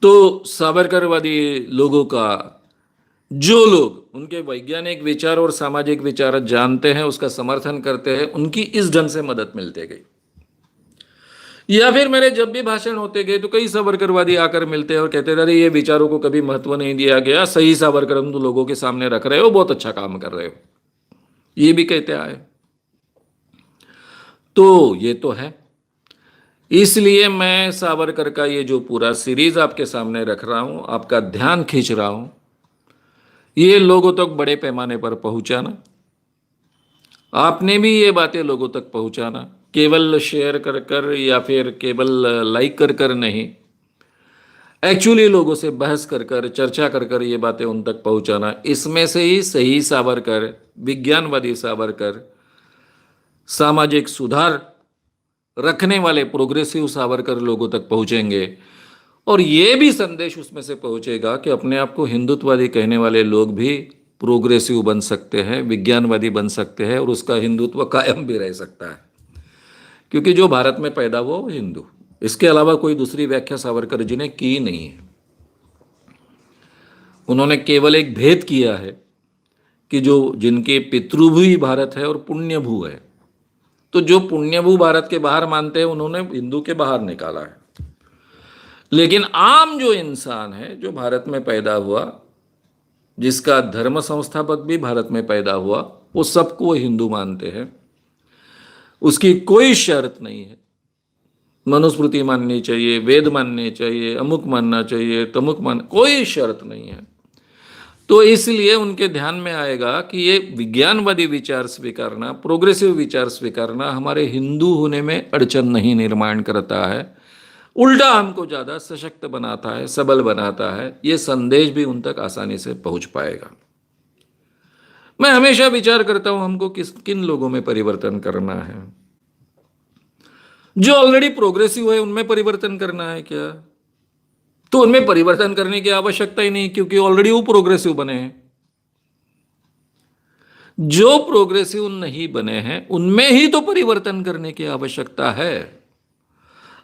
तो सावरकरवादी लोगों का, जो लोग उनके वैज्ञानिक विचार और सामाजिक विचार जानते हैं, उसका समर्थन करते हैं, उनकी इस ढंग से मदद मिलती गई। या फिर मेरे जब भी भाषण होते गए तो कई सावरकरवादी आकर मिलते हैं और कहते रहे ये विचारों को कभी महत्व नहीं दिया गया, सही सावरकर हम तो लोगों के सामने रख रहे हो, बहुत अच्छा काम कर रहे हो, ये भी कहते आए। तो ये तो है, इसलिए मैं सावरकर का ये जो पूरा सीरीज आपके सामने रख रहा हूं, आपका ध्यान खींच रहा हूं, ये लोगों तक बड़े पैमाने पर पहुंचाना, आपने भी ये बातें लोगों तक पहुंचाना, केवल शेयर कर कर या फिर केवल लाइक कर कर नहीं, एक्चुअली लोगों से बहस कर कर, चर्चा कर कर ये बातें उन तक पहुंचाना। इसमें से ही सही सावरकर, विज्ञानवादी सावरकर, सामाजिक सुधार रखने वाले प्रोग्रेसिव सावरकर लोगों तक पहुंचेंगे। और ये भी संदेश उसमें से पहुंचेगा कि अपने आप को हिंदुत्ववादी कहने वाले लोग भी प्रोग्रेसिव बन सकते हैं, विज्ञानवादी बन सकते हैं, और उसका हिंदुत्व कायम भी रह सकता है, क्योंकि जो भारत में पैदा हुआ वो हिंदू, इसके अलावा कोई दूसरी व्याख्या सावरकर जी ने की नहीं है। उन्होंने केवल एक भेद किया है कि जो जिनके पितृभू भारत है और पुण्यभू है, तो जो पुण्यभू भारत के बाहर मानते हैं उन्होंने हिंदू के बाहर निकाला है। लेकिन आम जो इंसान है, जो भारत में पैदा हुआ, जिसका धर्म संस्थापक भी भारत में पैदा हुआ, वो सबको हिंदू मानते हैं। उसकी कोई शर्त नहीं है, मनुस्मृति माननी चाहिए, वेद मानने चाहिए, अमुक मानना चाहिए, तमुक कोई शर्त नहीं है। तो इसलिए उनके ध्यान में आएगा कि ये विज्ञानवादी विचार स्वीकारना, प्रोग्रेसिव विचार स्वीकारना हमारे हिंदू होने में अड़चन नहीं निर्माण करता है, उल्टा हमको ज़्यादा सशक्त बनाता है, सबल बनाता है। ये संदेश भी उन तक आसानी से पहुंच पाएगा। मैं हमेशा विचार करता हूं हमको किन लोगों में परिवर्तन करना है। जो ऑलरेडी प्रोग्रेसिव है उनमें परिवर्तन करना है क्या? तो उनमें परिवर्तन करने की आवश्यकता ही नहीं, क्योंकि ऑलरेडी वो प्रोग्रेसिव बने हैं। जो प्रोग्रेसिव नहीं बने हैं उनमें ही तो परिवर्तन करने की आवश्यकता है।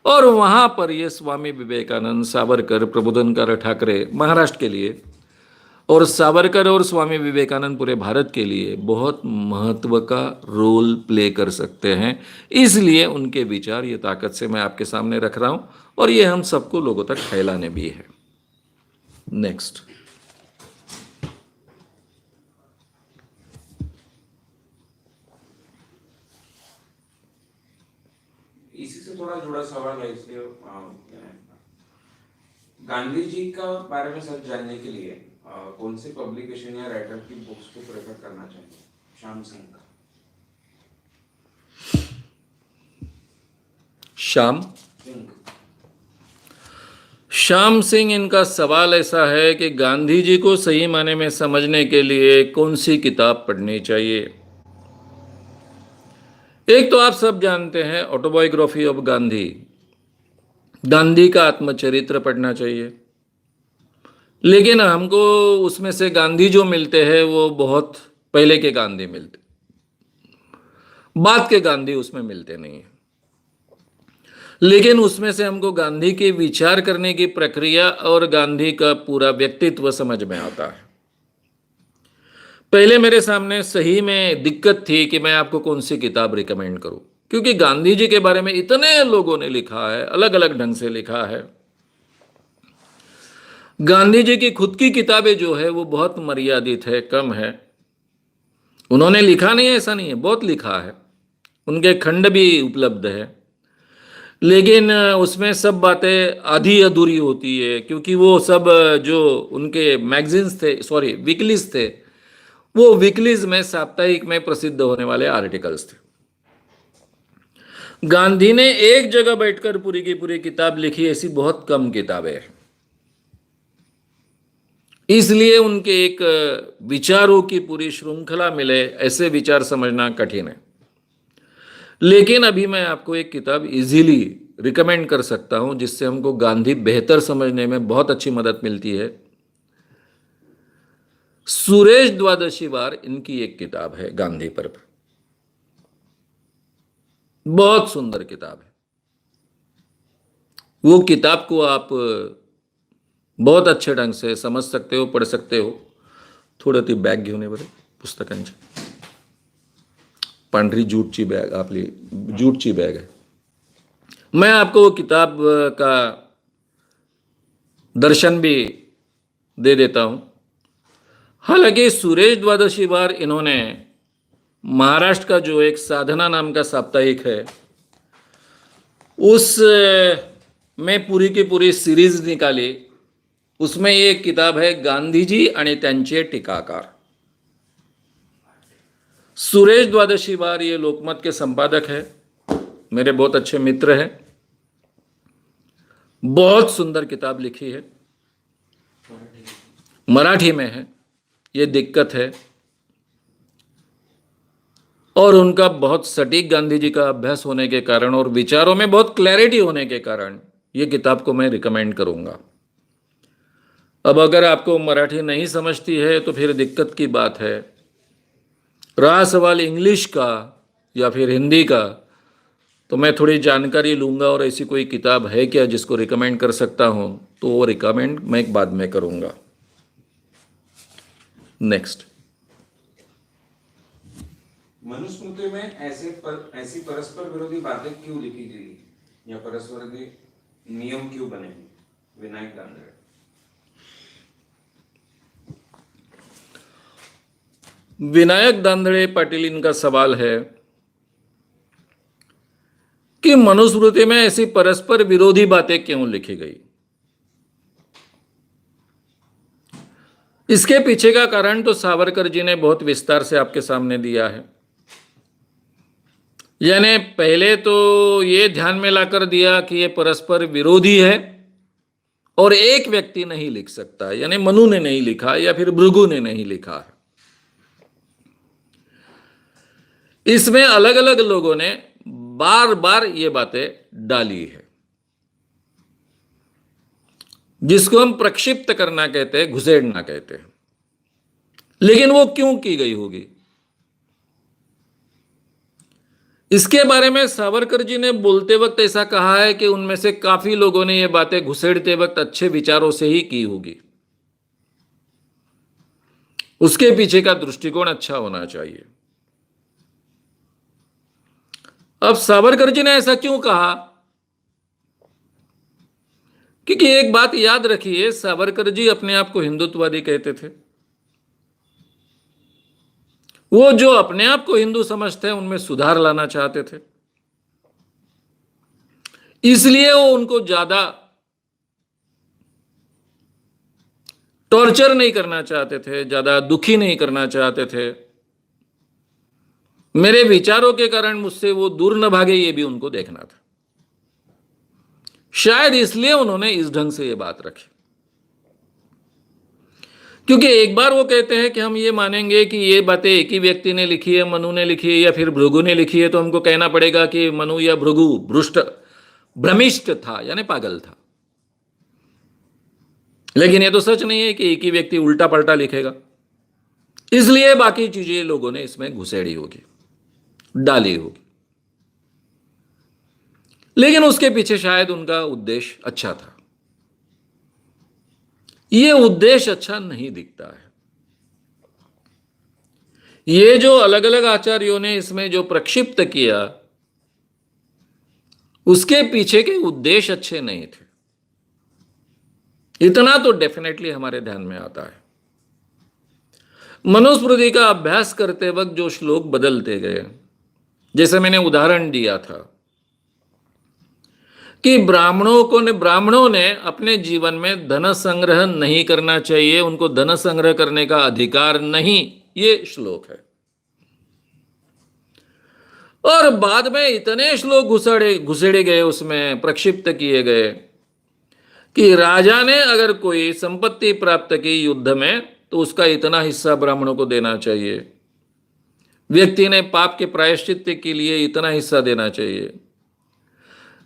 और वहां पर ये स्वामी विवेकानंद, सावरकर, प्रबोधनकार ठाकरे महाराष्ट्र के लिए, और सावरकर और स्वामी विवेकानंद पूरे भारत के लिए बहुत महत्व का रोल प्ले कर सकते हैं। इसलिए उनके विचार ये ताकत से मैं आपके सामने रख रहा हूं, और ये हम सबको लोगों तक फैलाने भी है। नेक्स्ट, इसी से थोड़ा जुड़ा सवाल है, इसलिए गांधी जी का बारे में सच जानने के लिए कौन से पब्लिकेशन या राइटर की बुक्स को प्रेफर करना चाहिए? श्याम सिंह का। श्याम सिंह, इनका सवाल ऐसा है कि गांधी जी को सही माने में समझने के लिए कौन सी किताब पढ़नी चाहिए। एक तो आप सब जानते हैं ऑटोबायोग्राफी ऑफ गांधी, गांधी का आत्मचरित्र पढ़ना चाहिए। लेकिन हमको उसमें से गांधी जो मिलते हैं वो बहुत पहले के गांधी मिलते, बाद के गांधी उसमें मिलते नहीं हैं। लेकिन उसमें से हमको गांधी के विचार करने की प्रक्रिया और गांधी का पूरा व्यक्तित्व समझ में आता है। पहले मेरे सामने सही में दिक्कत थी कि मैं आपको कौन सी किताब रिकमेंड करूं, क्योंकि गांधी जी के बारे में इतने लोगों ने लिखा है, अलग अलग ढंग से लिखा है। गांधी जी की खुद की किताबें जो है वो बहुत मर्यादित है, कम है। उन्होंने लिखा नहीं है ऐसा नहीं है, बहुत लिखा है, उनके खंड भी उपलब्ध है, लेकिन उसमें सब बातें आधी अधूरी होती है, क्योंकि वो सब जो उनके मैगजीन्स थे, सॉरी वीकलीज थे, वो वीकलीज में साप्ताहिक में प्रसिद्ध होने वाले आर्टिकल्स थे। गांधी ने एक जगह बैठकर पूरी की पूरी किताब लिखी, ऐसी बहुत कम किताबें हैं। इसलिए उनके एक विचारों की पूरी श्रृंखला मिले, ऐसे विचार समझना कठिन है। लेकिन अभी मैं आपको एक किताब इजीली रिकमेंड कर सकता हूं, जिससे हमको गांधी बेहतर समझने में बहुत अच्छी मदद मिलती है। सुरेश द्वादशीवार इनकी एक किताब है गांधी पर। बहुत सुंदर किताब है। वो किताब को आप बहुत अच्छे ढंग से समझ सकते हो, पढ़ सकते हो. थोडं ती बॅग घेऊन ये बरं पुस्तकांची. पांढरी जूटची बॅग, आपली जूटची बॅग आहे. मैं आपको वो किताब का दर्शन भी दे देता हूं. हालांकि सुरेश द्वादशीवार इन्होंने महाराष्ट्र का जो एक साधना नाम का साप्ताहिक है, उस में पूरी की पूरी सीरीज निकाली. उसमें ये एक किताब है गांधीजी आणि त्यांचे टीकाकार. सुरेश द्वादशीवार ये लोकमत के संपादक है, मेरे बहुत अच्छे मित्र हैं. बहुत सुंदर किताब लिखी है, मराठी में है. ये दिक्कत है. और उनका बहुत सटीक गांधी जी का अभ्यास होने के कारण और विचारों में बहुत क्लैरिटी होने के कारण ये किताब को मैं रिकमेंड करूंगा. अब अगर आपको मराठी नहीं समझती है तो फिर दिक्कत की बात है. रहा सवाल इंग्लिश का या फिर हिंदी का, तो मैं थोड़ी जानकारी लूंगा और ऐसी कोई किताब है क्या जिसको रिकमेंड कर सकता हूं, तो वो रिकमेंड मैं एक बाद में करूंगा. नेक्स्ट. मनुस्मृति में ऐसी परस्पर विरोधी बातें क्यों लिखी गई या परस्पर के नियम क्यों बने? विनायक दांगड़े. विनायक दांधळे पाटिल इनका सवाल है कि मनुस्मृति में ऐसी परस्पर विरोधी बातें क्यों लिखी गई. इसके पीछे का कारण तो सावरकर जी ने बहुत विस्तार से आपके सामने दिया है. यानी पहले तो ये ध्यान में लाकर दिया कि ये परस्पर विरोधी है और एक व्यक्ति नहीं लिख सकता, यानी मनु ने नहीं लिखा या फिर भृगु ने नहीं लिखा है. इसमें अलग अलग लोगों ने बार बार ये बातें डाली है, जिसको हम प्रक्षिप्त करना कहते हैं, घुसेड़ना कहते हैं. लेकिन वो क्यों की गई होगी, इसके बारे में सावरकर जी ने बोलते वक्त ऐसा कहा है कि उनमें से काफी लोगों ने ये बातें घुसेड़ते वक्त अच्छे विचारों से ही की होगी. उसके पीछे का दृष्टिकोण अच्छा होना चाहिए. अब सावरकर जी ने ऐसा क्यों कहा, क्योंकि एक बात याद रखिए, सावरकर जी अपने आप को हिंदुत्ववादी कहते थे. वो जो अपने आप को हिंदू समझते हैं उनमें सुधार लाना चाहते थे. इसलिए वो उनको ज्यादा टॉर्चर नहीं करना चाहते थे, ज्यादा दुखी नहीं करना चाहते थे. मेरे विचारों के कारण मुझसे वो दूर न भागे, ये भी उनको देखना था. शायद इसलिए उन्होंने इस ढंग से ये बात रखी. क्योंकि एक बार वो कहते हैं कि हम ये मानेंगे कि ये बातें एक ही व्यक्ति ने लिखी है, मनु ने लिखी है या फिर भृगु ने लिखी है, तो हमको कहना पड़ेगा कि मनु या भृगु भ्रमिष्ट था, यानी पागल था. लेकिन ये तो सच नहीं है कि एक ही व्यक्ति उल्टा पलटा लिखेगा. इसलिए बाकी चीजें लोगों ने इसमें घुसेड़ी होगी, डाली होगी. लेकिन उसके पीछे शायद उनका उद्देश्य अच्छा था. ये उद्देश्य अच्छा नहीं दिखता है. ये जो अलग अलग आचार्यों ने इसमें जो प्रक्षिप्त किया, उसके पीछे के उद्देश्य अच्छे नहीं थे. इतना तो डेफिनेटली हमारे ध्यान में आता है. मनुस्मृति का अभ्यास करते वक्त जो श्लोक बदलते गए, जैसे मैंने उदाहरण दिया था कि ब्राह्मणों ने अपने जीवन में धन संग्रह नहीं करना चाहिए, उनको धन संग्रह करने का अधिकार नहीं, ये श्लोक है. और बाद में इतने श्लोक घुसेड़े गए, उसमें प्रक्षिप्त किए गए कि राजा ने अगर कोई संपत्ति प्राप्त की युद्ध में तो उसका इतना हिस्सा ब्राह्मणों को देना चाहिए. व्यक्ति ने पाप के प्रायश्चित के लिए इतना हिस्सा देना चाहिए.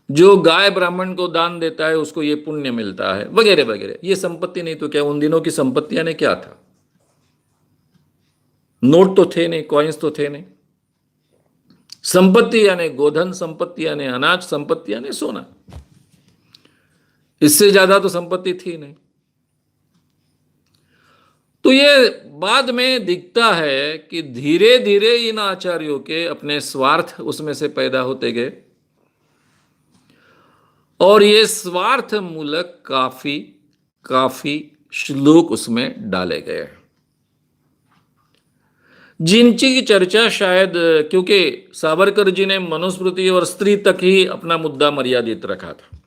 जो गाय ब्राह्मण को दान देता है उसको ये पुण्य मिलता है, वगैरह वगैरह. ये संपत्ति नहीं तो क्या, उन दिनों की संपत्तियां ने क्या था, नोट तो थे नहीं, कॉइन्स तो थे नहीं. संपत्ति यानी गोधन, संपत्ति यानी अनाज, संपत्ति यानी सोना। इससे ज्यादा तो संपत्ति थी नहीं। तो ये बाद में दिखता है कि धीरे धीरे इन आचार्यों के अपने स्वार्थ उसमें से पैदा होते गए और ये स्वार्थ मूलक काफी काफी श्लोक उसमें डाले गए, जिनकी चर्चा शायद, क्योंकि सावरकर जी ने मनुस्मृति और स्त्री तक ही अपना मुद्दा मर्यादित रखा था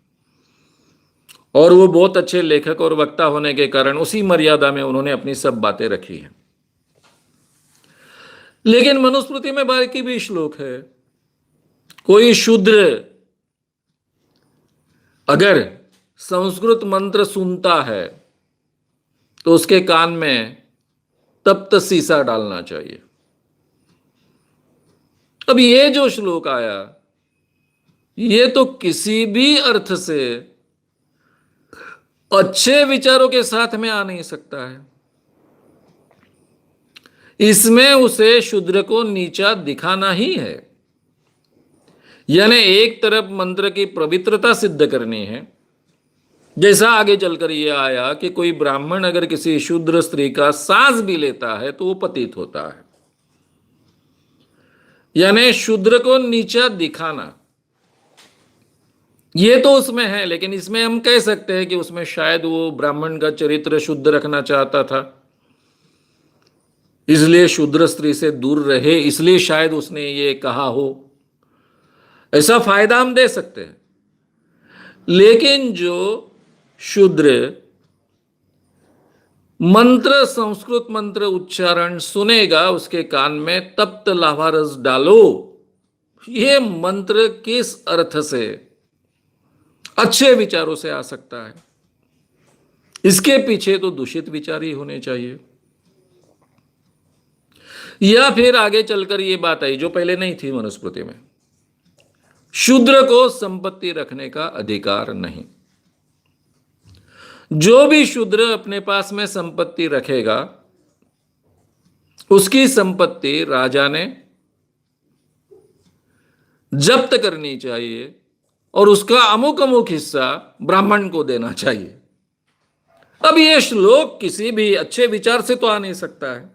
और वो बहुत अच्छे लेखक और वक्ता होने के कारण उसी मर्यादा में उन्होंने अपनी सब बातें रखी हैं। लेकिन मनुस्मृति में बाकी भी श्लोक है। कोई शूद्र अगर संस्कृत मंत्र सुनता है तो उसके कान में तप्त सीसा डालना चाहिए। अब ये जो श्लोक आया, ये तो किसी भी अर्थ से अच्छे विचारों के साथ में आ नहीं सकता है। इसमें उसे शूद्र को नीचा दिखाना ही है, यानी एक तरफ मंत्र की पवित्रता सिद्ध करनी है, जैसा आगे चलकर यह आया कि कोई ब्राह्मण अगर किसी शूद्र स्त्री का सांस भी लेता है तो वो पतित होता है, यानी शूद्र को नीचा दिखाना ये तो उसमें है। लेकिन इसमें हम कह सकते हैं कि उसमें शायद वो ब्राह्मण का चरित्र शुद्ध रखना चाहता था, इसलिए शूद्र स्त्री से दूर रहे, इसलिए शायद उसने ये कहा हो, ऐसा फायदा हम दे सकते हैं। लेकिन जो शूद्र मंत्र, संस्कृत मंत्र उच्चारण सुनेगा, उसके कान में तप्त लावारस डालो, ये मंत्र किस अर्थ से अच्छे विचारों से आ सकता है? इसके पीछे तो दूषित विचार ही होने चाहिए। या फिर आगे चलकर यह बात आई जो पहले नहीं थी मनुस्मृति में, शूद्र को संपत्ति रखने का अधिकार नहीं। जो भी शूद्र अपने पास में संपत्ति रखेगा, उसकी संपत्ति राजा ने जब्त करनी चाहिए और उसका अमुक अमुक हिस्सा ब्राह्मण को देना चाहिए। अब यह श्लोक किसी भी अच्छे विचार से तो आ नहीं सकता है।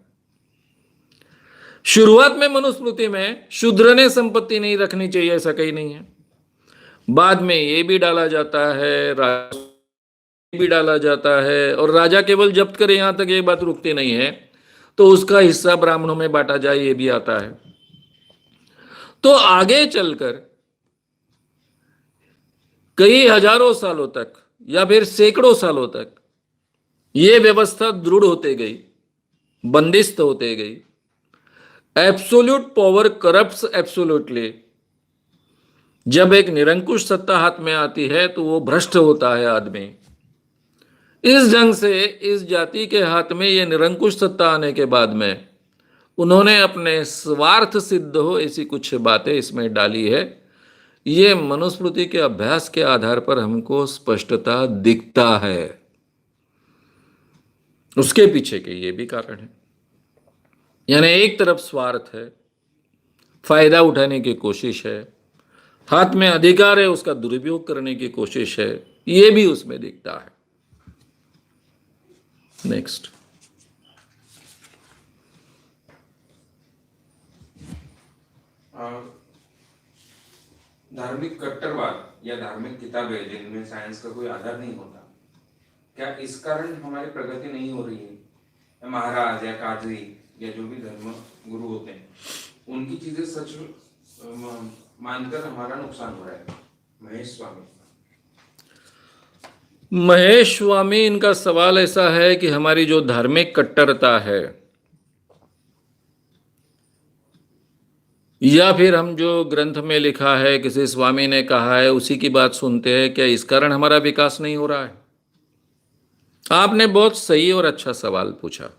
शुरुआत में मनुस्मृति में शूद्र ने संपत्ति नहीं रखनी चाहिए ऐसा कहीं नहीं है। बाद में यह भी डाला जाता है, भी डाला जाता है, और राजा केवल जब्त करे, यहां तक ये बात रुकती नहीं है, तो उसका हिस्सा ब्राह्मणों में बांटा जाए, ये भी आता है। तो आगे चलकर कई हजारों सालों तक या फिर सैकड़ों सालों तक यह व्यवस्था दृढ़ होते गई, बंदिस्त होते गई। Absolute power corrupts absolutely. जब एक निरंकुश सत्ता हाथ में आती है तो वो भ्रष्ट होता है आदमी। इस ढंग से इस जाति के हाथ में ये निरंकुश सत्ता आने के बाद में उन्होंने अपने स्वार्थ सिद्ध हो ऐसी कुछ बातें इसमें डाली है। ये मनुस्मृति के अभ्यास के आधार पर हमको स्पष्टता दिखता है। उसके पीछे के ये भी कारण है, यानी एक तरफ स्वार्थ है, फायदा उठाने की कोशिश है, हाथ में अधिकार है, उसका दुरुपयोग करने की कोशिश है, ये भी उसमें दिखता है। नेक्स्ट, धार्मिक कट्टरवाद या धार्मिक किताबें जिनमें साइंस का कोई आधार नहीं होता, क्या इस कारण हमारी प्रगति नहीं हो रही है? महाराज या काजी या जो भी धर्म गुरु होते हैं, उनकी चीजें सच मानकर हमारा नुकसान हो रहा है। महेश स्वामी इनका सवाल ऐसा है कि हमारी जो धार्मिक कट्टरता है या फिर हम जो ग्रंथ में लिखा है, किसी स्वामी ने कहा है, उसी की बात सुनते हैं, क्या इस कारण हमारा विकास नहीं हो रहा है? आपने बहुत सही और अच्छा सवाल पूछा।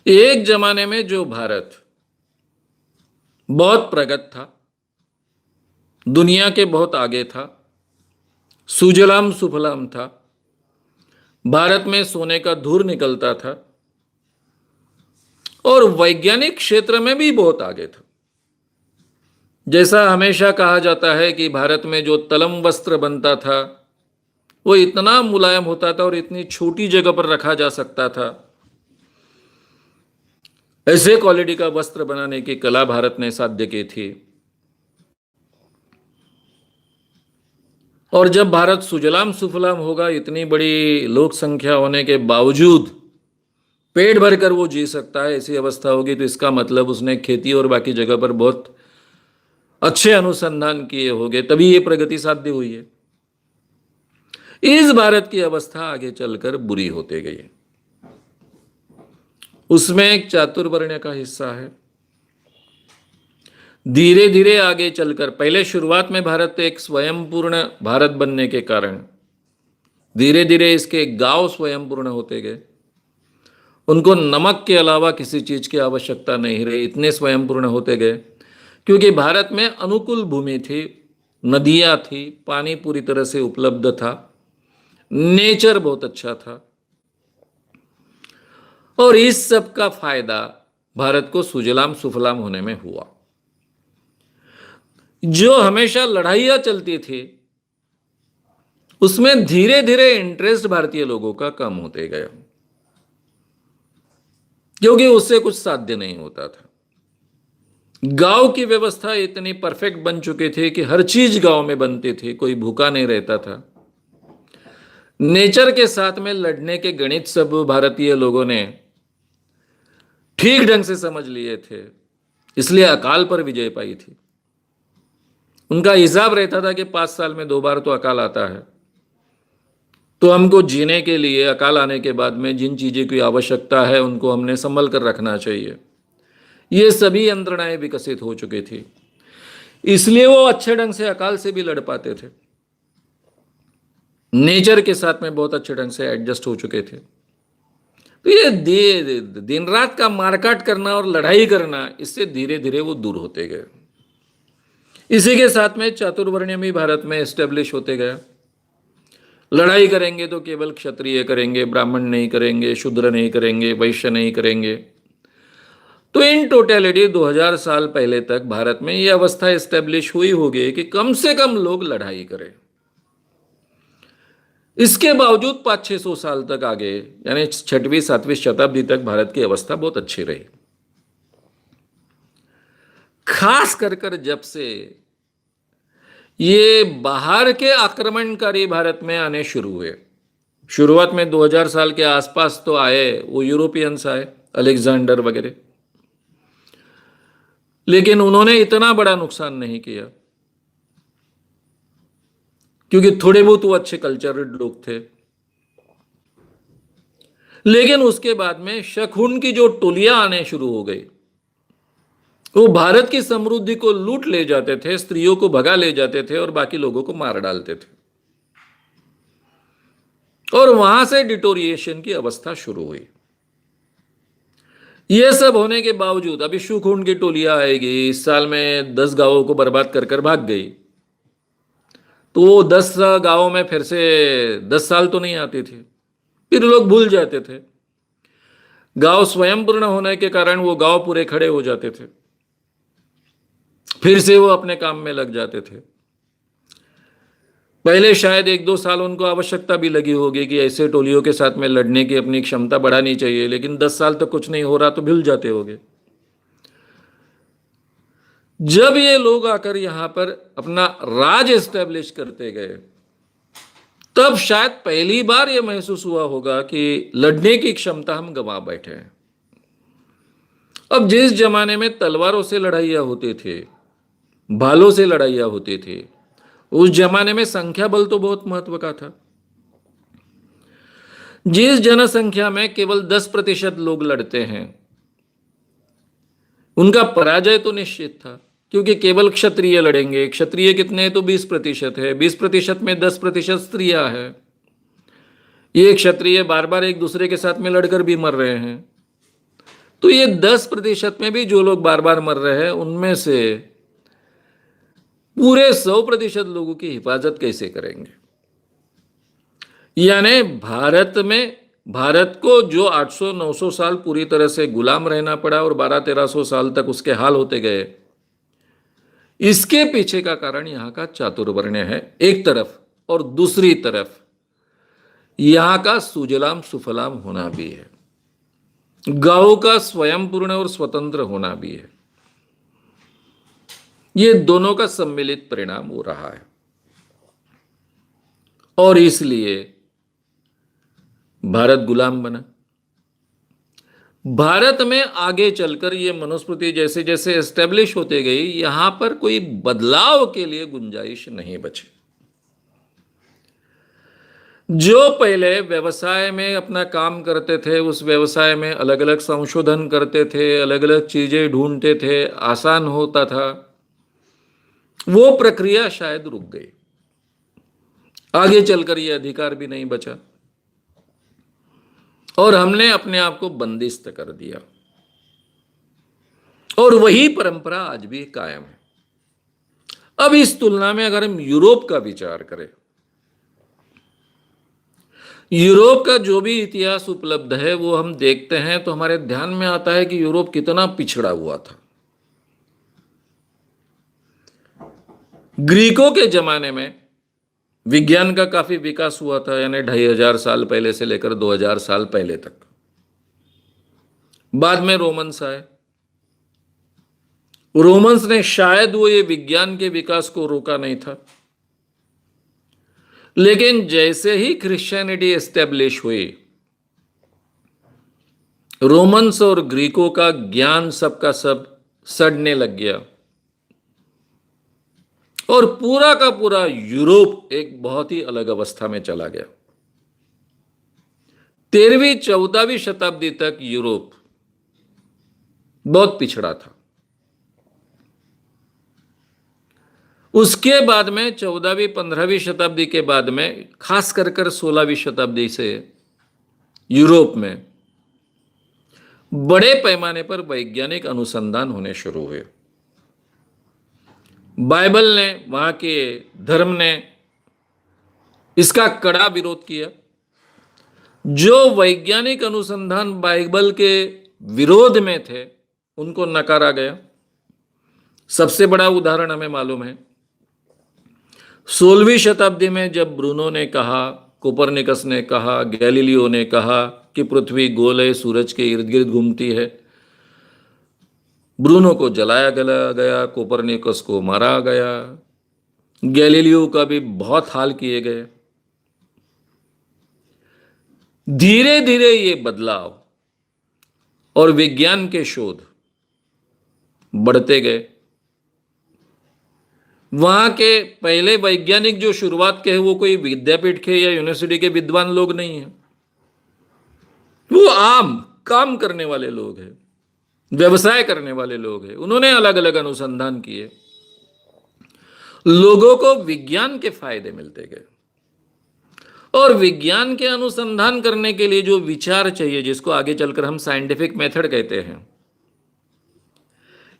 एक जमाने में जो भारत बहुत प्रगत था, दुनिया के बहुत आगे था, सुजलाम सुफलाम था, भारत में सोने का धूर निकलता था और वैज्ञानिक क्षेत्र में भी बहुत आगे था। जैसा हमेशा कहा जाता है कि भारत में जो तलम वस्त्र बनता था वो इतना मुलायम होता था और इतनी छोटी जगह पर रखा जा सकता था। ऐसे क्वालिटी का वस्त्र बनाने की कला भारत ने साध्य की थी। और जब भारत सुजलाम सुफलाम होगा, इतनी बड़ी लोक संख्या होने के बावजूद पेट भरकर वो जी सकता है, ऐसी अवस्था होगी, तो इसका मतलब उसने खेती और बाकी जगह पर बहुत अच्छे अनुसंधान किए होंगे, तभी ये प्रगति साध्य हुई है। इस भारत की अवस्था आगे चलकर बुरी होते गई है। उसमें एक चातुर्वर्ण्य का हिस्सा है। धीरे धीरे आगे चलकर, पहले शुरुआत में भारत एक स्वयंपूर्ण भारत बनने के कारण धीरे धीरे इसके गांव स्वयंपूर्ण होते गए। उनको नमक के अलावा किसी चीज की आवश्यकता नहीं रही, इतने स्वयंपूर्ण होते गए, क्योंकि भारत में अनुकूल भूमि थी, नदियां थी, पानी पूरी तरह से उपलब्ध था, नेचर बहुत अच्छा था। और इस सब का फायदा भारत को सुजलाम सुफलाम होने में हुआ। जो हमेशा लड़ाइयां चलती थी उसमें धीरे धीरे इंटरेस्ट भारतीय लोगों का कम होते गया, क्योंकि उससे कुछ साध्य नहीं होता था। गांव की व्यवस्था इतनी परफेक्ट बन चुकी थी कि हर चीज गांव में बनती थी, कोई भूखा नहीं रहता था। नेचर के साथ में लड़ने के गणित सब भारतीय लोगों ने ठीक ढंग से समझ लिए थे, इसलिए अकाल पर विजय पाई थी। उनका हिसाब रहता था कि 5 साल में 2 बार तो अकाल आता है, तो हमको जीने के लिए अकाल आने के बाद में जिन चीज़ों की आवश्यकता है उनको हमने संभल कर रखना चाहिए। ये सभी यंत्रणाएं विकसित हो चुकी थी, इसलिए वो अच्छे ढंग से अकाल से भी लड़ पाते थे। नेचर के साथ में बहुत अच्छे ढंग से एडजस्ट हो चुके थे। तो ये दिन रात का मारकाट करना और लड़ाई करना, इससे धीरे धीरे वो दूर होते गए। इसी के साथ में चातुर्वर्ण्य भी भारत में एस्टेब्लिश होते गया। लड़ाई करेंगे तो केवल क्षत्रिय करेंगे, ब्राह्मण नहीं करेंगे, शूद्र नहीं करेंगे, वैश्य नहीं करेंगे। तो इन टोटलिटी 2000 साल पहले तक भारत में यह अवस्था एस्टेब्लिश हुई होगी कि कम से कम लोग लड़ाई करें। इसके बावजूद 500-600 साल तक आगे, यानी 6वीं-7वीं शताब्दी तक भारत की अवस्था बहुत अच्छी रही। खास कर जब से ये बाहर के आक्रमणकारी भारत में आने शुरू हुए, शुरुआत में 2000 साल के आसपास तो आए, वो यूरोपियंस आए, अलेक्जेंडर वगैरह, लेकिन उन्होंने इतना बड़ा नुकसान नहीं किया, क्योंकि थोड़े बहुत वो अच्छे कल्चरल लोग थे। लेकिन उसके बाद में शकुन की जो टोलियां आने शुरू हो गई, वो भारत की समृद्धि को लूट ले जाते थे, स्त्रियों को भगा ले जाते थे और बाकी लोगों को मार डालते थे। और वहां से डिटोरिएशन की अवस्था शुरू हुई। यह सब होने के बावजूद अभी शकुन की टोलियां आएगी, इस साल में 10 गांवों को बर्बाद कर कर भाग गई, तो वो 10 गांवों में फिर से 10 साल तो नहीं आती थी, फिर लोग भूल जाते थे। गांव स्वयंपूर्ण होने के कारण वो गांव पूरे खड़े हो जाते थे, फिर से वो अपने काम में लग जाते थे। पहले शायद 1-2 साल उनको आवश्यकता भी लगी होगी कि ऐसे टोलियों के साथ में लड़ने की अपनी क्षमता बढ़ानी चाहिए, लेकिन 10 साल तक कुछ नहीं हो रहा तो भूल जाते होंगे। जब ये लोग आकर यहां पर अपना राज एस्टेब्लिश करते गए, तब शायद पहली बार यह महसूस हुआ होगा कि लड़ने की क्षमता हम गंवा बैठे हैं। अब जिस जमाने में तलवारों से लड़ाइयां होती थी, भालों से लड़ाइयां होती थी, उस जमाने में संख्या बल तो बहुत महत्व का था। जिस जनसंख्या में केवल 10% लोग लड़ते हैं, उनका पराजय तो निश्चित था, क्योंकि केवल क्षत्रिय लड़ेंगे। क्षत्रिय कितने हैं? तो 20% है। 20% में 10% स्त्रियां हैं। ये क्षत्रिय बार बार एक दूसरे के साथ में लड़कर भी मर रहे हैं। तो ये 10% में भी जो लोग बार बार मर रहे हैं, उनमें से पूरे 100% लोगों की हिफाजत कैसे करेंगे? यानी भारत में भारत को जो 800-900 साल पूरी तरह से गुलाम रहना पड़ा और 1200-1300 साल तक उसके हाल होते गए, इसके पीछे का कारण यहां का चातुर्वर्ण्य है एक तरफ, और दूसरी तरफ यहां का सुजलाम सुफलाम होना भी है, गांव का स्वयंपूर्ण और स्वतंत्र होना भी है। ये दोनों का सम्मिलित परिणाम हो रहा है, और इसलिए भारत गुलाम बना। भारत में आगे चलकर ये मनुस्मृति जैसे जैसे एस्टेब्लिश होते गई, यहां पर कोई बदलाव के लिए गुंजाइश नहीं बची। जो पहले व्यवसाय में अपना काम करते थे, उस व्यवसाय में अलग अलग संशोधन करते थे, अलग अलग चीजें ढूंढते थे, आसान होता था, वो प्रक्रिया शायद रुक गई। आगे चलकर यह अधिकार भी नहीं बचा और हमने अपने आप को बंदिस्त कर दिया, और वही परंपरा आज भी कायम है। अब इस तुलना में अगर हम यूरोप का विचार करें, यूरोप का जो भी इतिहास उपलब्ध है वो हम देखते हैं तो हमारे ध्यान में आता है कि यूरोप कितना पिछड़ा हुआ था। ग्रीकों के जमाने में विज्ञान का काफी विकास हुआ था, यानी 2500 साल पहले से लेकर 2000 साल पहले तक। बाद में रोमन्स आए। रोमन्स ने शायद वो ये विज्ञान के विकास को रोका नहीं था, लेकिन जैसे ही क्रिश्चियनिटी एस्टेब्लिश हुई, रोमन्स और ग्रीकों का ज्ञान सबका सब सड़ने लग गया, और पूरा का पूरा यूरोप एक बहुत ही अलग अवस्था में चला गया। 13वीं-14वीं शताब्दी तक यूरोप बहुत पिछड़ा था। उसके बाद में 14वीं-15वीं शताब्दी के बाद में, खास कर 16वीं शताब्दी से यूरोप में बड़े पैमाने पर वैज्ञानिक अनुसंधान होने शुरू हुए। बाइबल ने, वहां के धर्म ने इसका कड़ा विरोध किया। जो वैज्ञानिक अनुसंधान बाइबल के विरोध में थे, उनको नकारा गया। सबसे बड़ा उदाहरण हमें मालूम है, 16वीं शताब्दी में जब ब्रूनो ने कहा, कोपरनिकस ने कहा, गैलीलियो ने कहा कि पृथ्वी गोल है, सूरज के इर्द गिर्द घूमती है, ब्रूनो को जलाया गया, कोपरनिकस को मारा गया, गैलीलियो का भी बहुत हाल किए गए। धीरे धीरे ये बदलाव और विज्ञान के शोध बढ़ते गए। वहां के पहले वैज्ञानिक जो शुरुआत के हैं, वो कोई विद्यापीठ के या यूनिवर्सिटी के विद्वान लोग नहीं हैं, वो आम काम करने वाले लोग हैं, व्यवसाय करने वाले लोग हैं। उन्होंने अलग अलग अनुसंधान किए, लोगों को विज्ञान के फायदे मिलते गए, और विज्ञान के अनुसंधान करने के लिए जो विचार चाहिए, जिसको आगे चलकर हम साइंटिफिक मेथड कहते हैं,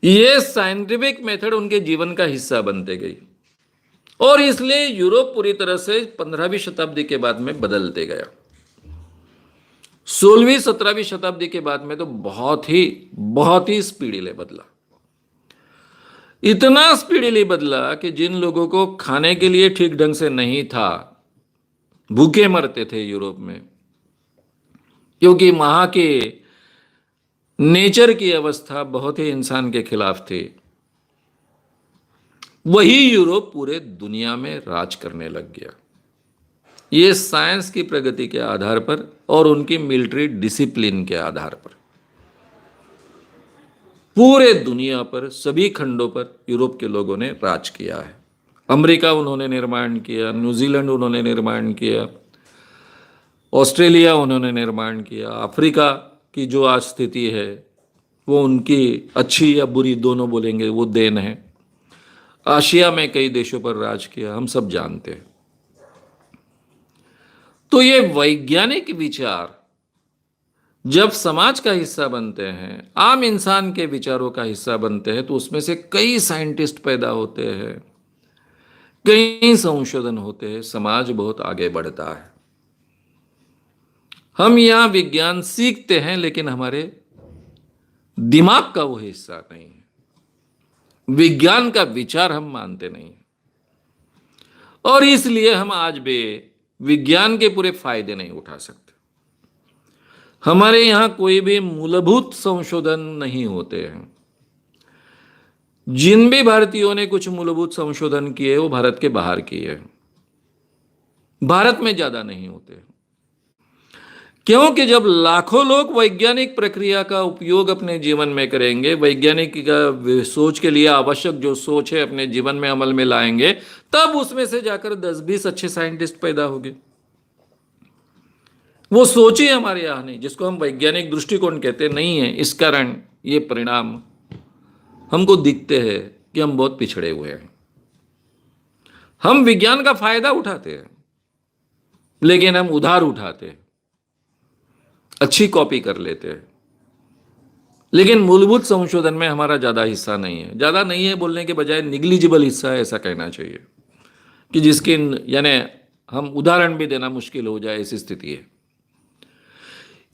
ये साइंटिफिक मेथड उनके जीवन का हिस्सा बनते गई, और इसलिए यूरोप पूरी तरह से 15वीं शताब्दी के बाद में बदलते गया। 16वीं-17वीं शताब्दी के बाद में तो बहुत ही स्पीडीली बदला। इतना स्पीडीली बदला कि जिन लोगों को खाने के लिए ठीक ढंग से नहीं था, भूखे मरते थे यूरोप में, क्योंकि वहां के नेचर की अवस्था बहुत ही इंसान के खिलाफ थी। वही यूरोप पूरे दुनिया में राज करने लग गया। ये साइंस की प्रगति के आधार पर और उनकी मिलिट्री डिसिप्लिन के आधार पर पूरे दुनिया पर, सभी खंडों पर यूरोप के लोगों ने राज किया है। अमेरिका उन्होंने निर्माण किया, न्यूजीलैंड उन्होंने निर्माण किया, ऑस्ट्रेलिया उन्होंने निर्माण किया। अफ्रीका की जो आज स्थिति है, वो उनकी अच्छी या बुरी दोनों बोलेंगे, वो देन है। आशिया में कई देशों पर राज किया, हम सब जानते हैं। तो ये वैज्ञानिक विचार जब समाज का हिस्सा बनते हैं, आम इंसान के विचारों का हिस्सा बनते हैं, तो उसमें से कई साइंटिस्ट पैदा होते हैं, कई संशोधन होते हैं, समाज बहुत आगे बढ़ता है। हम यहां विज्ञान सीखते हैं, लेकिन हमारे दिमाग का वो हिस्सा नहीं है। विज्ञान का विचार हम मानते नहीं, और इसलिए हम आज भी विज्ञान के पूरे फायदे नहीं उठा सकते। हमारे यहां कोई भी मूलभूत संशोधन नहीं होते हैं। जिन भी भारतीयों ने कुछ मूलभूत संशोधन किए वो भारत के बाहर किए हैं, भारत में ज्यादा नहीं होते। क्योंकि जब लाखों लोग वैज्ञानिक प्रक्रिया का उपयोग अपने जीवन में करेंगे, वैज्ञानिक का सोच के लिए आवश्यक जो सोच है अपने जीवन में अमल में लाएंगे, तब उसमें से जाकर 10-20 अच्छे साइंटिस्ट पैदा होंगे। वो सोच ही हमारे यहां नहीं, जिसको हम वैज्ञानिक दृष्टिकोण कहते नहीं है। इस कारण ये परिणाम हमको दिखते हैं कि हम बहुत पिछड़े हुए हैं। हम विज्ञान का फायदा उठाते हैं, लेकिन हम उधार उठाते हैं, अच्छी कॉपी कर लेते हैं, लेकिन मूलभूत संशोधन में हमारा ज्यादा हिस्सा नहीं है। ज्यादा नहीं है बोलने के बजाय निग्लिजिबल हिस्सा है, ऐसा कहना चाहिए, कि जिसकी यानी हम उदाहरण भी देना मुश्किल हो जाए, ऐसी स्थिति है।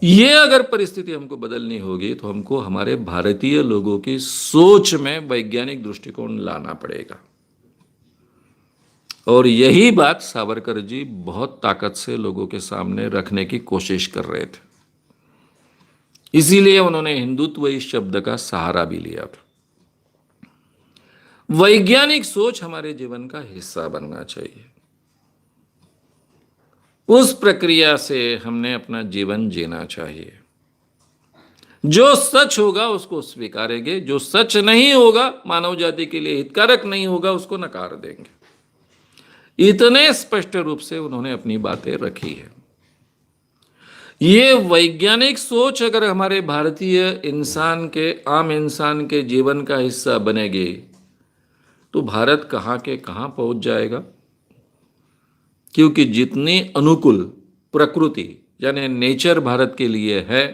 ये अगर परिस्थिति हमको बदलनी होगी तो हमको हमारे भारतीय लोगों की सोच में वैज्ञानिक दृष्टिकोण लाना पड़ेगा। और यही बात सावरकर जी बहुत ताकत से लोगों के सामने रखने की कोशिश कर रहे थे। इसीलिए उन्होंने हिंदुत्व इस शब्द का सहारा भी लिया था। वैज्ञानिक सोच हमारे जीवन का हिस्सा बनना चाहिए। उस प्रक्रिया से हमने अपना जीवन जीना चाहिए। जो सच होगा उसको स्वीकारेंगे, जो सच नहीं होगा, मानव जाति के लिए हितकारक नहीं होगा, उसको नकार देंगे। इतने स्पष्ट रूप से उन्होंने अपनी बातें रखी है। ये वैज्ञानिक सोच अगर हमारे भारतीय इंसान के, आम इंसान के जीवन का हिस्सा बनेगी तो भारत कहां के कहां पहुंच जाएगा। क्योंकि जितनी अनुकूल प्रकृति यानी नेचर भारत के लिए है,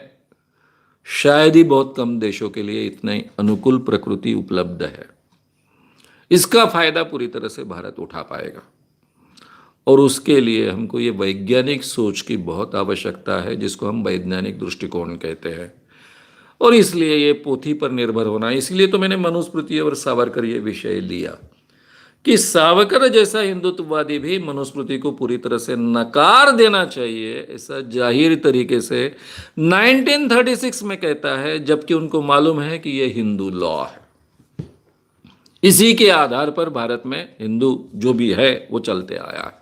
शायद ही बहुत कम देशों के लिए इतनी अनुकूल प्रकृति उपलब्ध है। इसका फायदा पूरी तरह से भारत उठा पाएगा, और उसके लिए हमको ये वैज्ञानिक सोच की बहुत आवश्यकता है, जिसको हम वैज्ञानिक दृष्टिकोण कहते हैं। और इसलिए ये पोथी पर निर्भर होना, इसलिए तो मैंने मनुस्मृति और सावरकर ये विषय लिया कि सावरकर जैसा हिंदुत्ववादी भी मनुस्मृति को पूरी तरह से नकार देना चाहिए, ऐसा जाहिर तरीके से 1936 में कहता है, जबकि उनको मालूम है कि यह हिंदू लॉ है। इसी के आधार पर भारत में हिंदू जो भी है वो चलते आया है,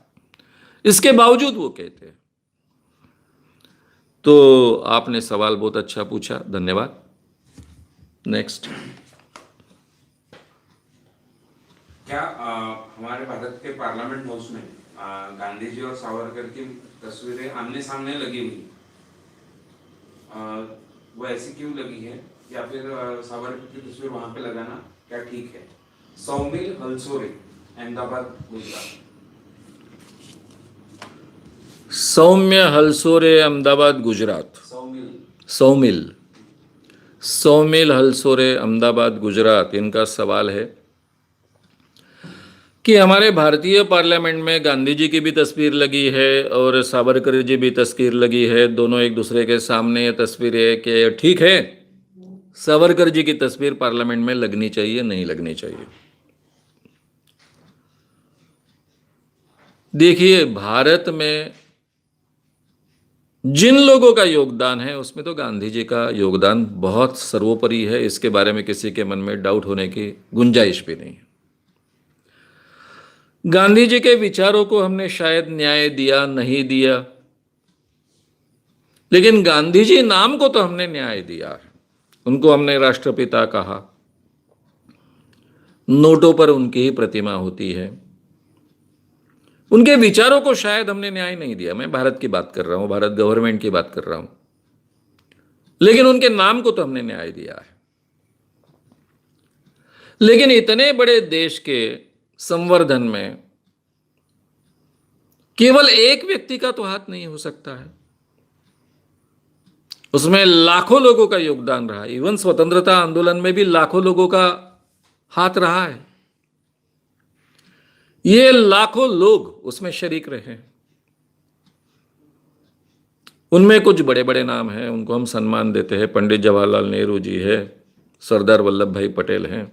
इसके बावजूद वो कहते हैं। तो आपने सवाल बहुत अच्छा पूछा, धन्यवाद। नेक्स्ट। क्या हमारे भारत के पार्लियामेंट हाउस में गांधी जी और सावरकर की तस्वीरें आमने सामने लगी हुई, वो ऐसी क्यों लगी है, या फिर सावरकर की तस्वीर वहां पे लगाना क्या ठीक है? सौमिल हलसोरे, अहमदाबाद, गुजरात। सौम्य हलसोरे, अहमदाबाद, गुजरात। सौमिल हलसोरे, अहमदाबाद, गुजरात। इनका सवाल है कि हमारे भारतीय पार्लियामेंट में गांधी जी की भी तस्वीर लगी है और सावरकर जी भी तस्वीर लगी है, दोनों एक दूसरे के सामने ये तस्वीर है, कि ठीक है सावरकर जी की तस्वीर पार्लियामेंट में लगनी चाहिए, नहीं लगनी चाहिए? देखिए, भारत में जिन लोगों का योगदान है उसमें तो गांधी जी का योगदान बहुत सर्वोपरि है, इसके बारे में किसी के मन में डाउट होने की गुंजाइश भी नहीं है। गांधी जी के विचारों को हमने शायद न्याय दिया, नहीं दिया, लेकिन गांधी जी नाम को तो हमने न्याय दिया है। उनको हमने राष्ट्रपिता कहा, नोटों पर उनकी ही प्रतिमा होती है। उनके विचारों को शायद हमने न्याय नहीं दिया, मैं भारत की बात कर रहा हूं, भारत गवर्नमेंट की बात कर रहा हूं, लेकिन उनके नाम को तो हमने न्याय दिया है। लेकिन इतने बड़े देश के संवर्धन में केवल एक व्यक्ति का तो हाथ नहीं हो सकता है, उसमें लाखों लोगों का योगदान रहा। इवन स्वतंत्रता आंदोलन में भी लाखों लोगों का हाथ रहा है। ये लाखों लोग उसमें शरीक रहे। उनमें कुछ बड़े बड़े नाम हैं, उनको हम सम्मान देते हैं। पंडित जवाहरलाल नेहरू जी है, सरदार वल्लभ भाई पटेल हैं,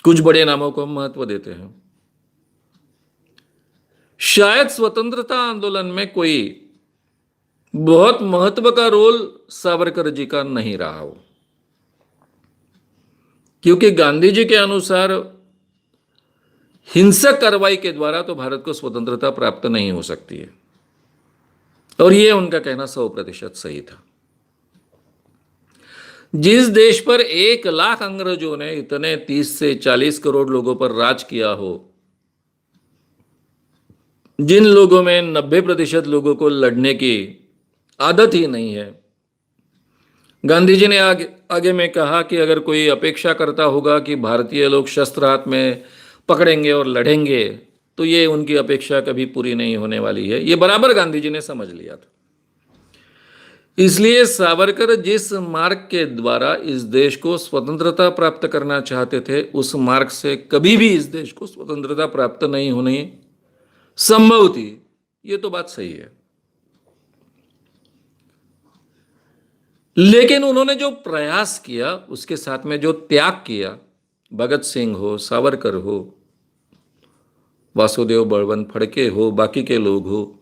कुछ बड़े नामों को हम महत्व देते हैं। शायद स्वतंत्रता आंदोलन में कोई बहुत महत्व का रोल सावरकर जी का नहीं रहा हो, क्योंकि गांधी जी के अनुसार हिंसक कार्रवाई के द्वारा तो भारत को स्वतंत्रता प्राप्त नहीं हो सकती है, और यह उनका कहना 100% सही था। जिस देश पर 1 लाख अंग्रेजों ने इतने 30 से 40 करोड़ लोगों पर राज किया हो, जिन लोगों में 90% लोगों को लड़ने की आदत ही नहीं है, गांधी जी ने आगे में कहा कि अगर कोई अपेक्षा करता होगा कि भारतीय लोग शस्त्र हाथ में पकड़ेंगे और लड़ेंगे, तो ये उनकी अपेक्षा कभी पूरी नहीं होने वाली है। ये बराबर गांधी जी ने समझ लिया था। इसलिए सावरकर जिस मार्ग के द्वारा इस देश को स्वतंत्रता प्राप्त करना चाहते थे, उस मार्ग से कभी भी इस देश को स्वतंत्रता प्राप्त नहीं होनी संभव थी। ये तो बात सही है। लेकिन उन्होंने जो प्रयास किया, उसके साथ में जो त्याग किया, भगत सिंह हो, सावरकर हो, वासुदेव बळवंत फड़के हो, बाकी के लोग हो,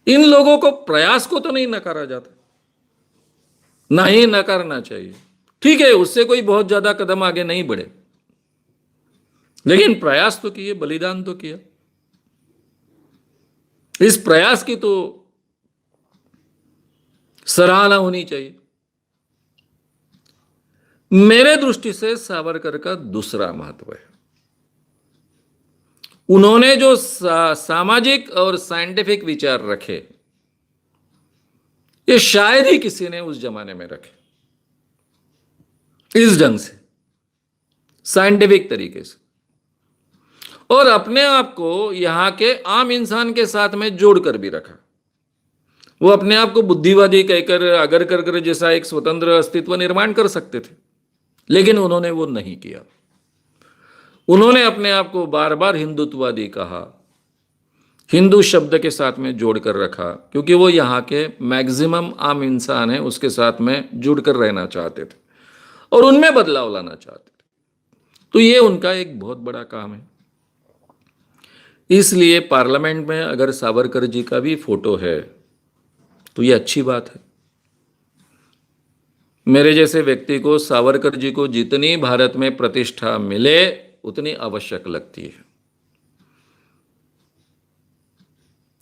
इन लोगों को प्रयास को तो नहीं नकारा जाता, ना ही नकारना चाहिए। ठीक है, उससे कोई बहुत ज्यादा कदम आगे नहीं बढ़े, लेकिन प्रयास तो किए, बलिदान तो किया। इस प्रयास की तो सराहना होनी चाहिए। मेरे दृष्टि से सावरकर का दूसरा महत्व है, उन्होंने जो सामाजिक और साइंटिफिक विचार रखे, ये शायद ही किसी ने उस जमाने में रखे इस ढंग से, साइंटिफिक तरीके से, और अपने आप को यहां के आम इंसान के साथ में जोड़कर भी रखा। वो अपने आप को बुद्धिवादी कहकर, अगर कर जैसा एक स्वतंत्र अस्तित्व निर्माण कर सकते थे, लेकिन उन्होंने वो नहीं किया। उन्होंने अपने आप को बार बार हिंदुत्ववादी कहा, हिंदू शब्द के साथ में जोड़कर रखा, क्योंकि वो यहाँ के मैक्सिमम आम इंसान है, उसके साथ में जुड़कर रहना चाहते थे और उनमें बदलाव लाना चाहते थे। तो ये उनका एक बहुत बड़ा काम है। इसलिए पार्लियामेंट में अगर सावरकर जी का भी फोटो है तो ये अच्छी बात है। मेरे जैसे व्यक्ति को सावरकर जी को जितनी भारत में प्रतिष्ठा मिले उतनी आवश्यक लगती है,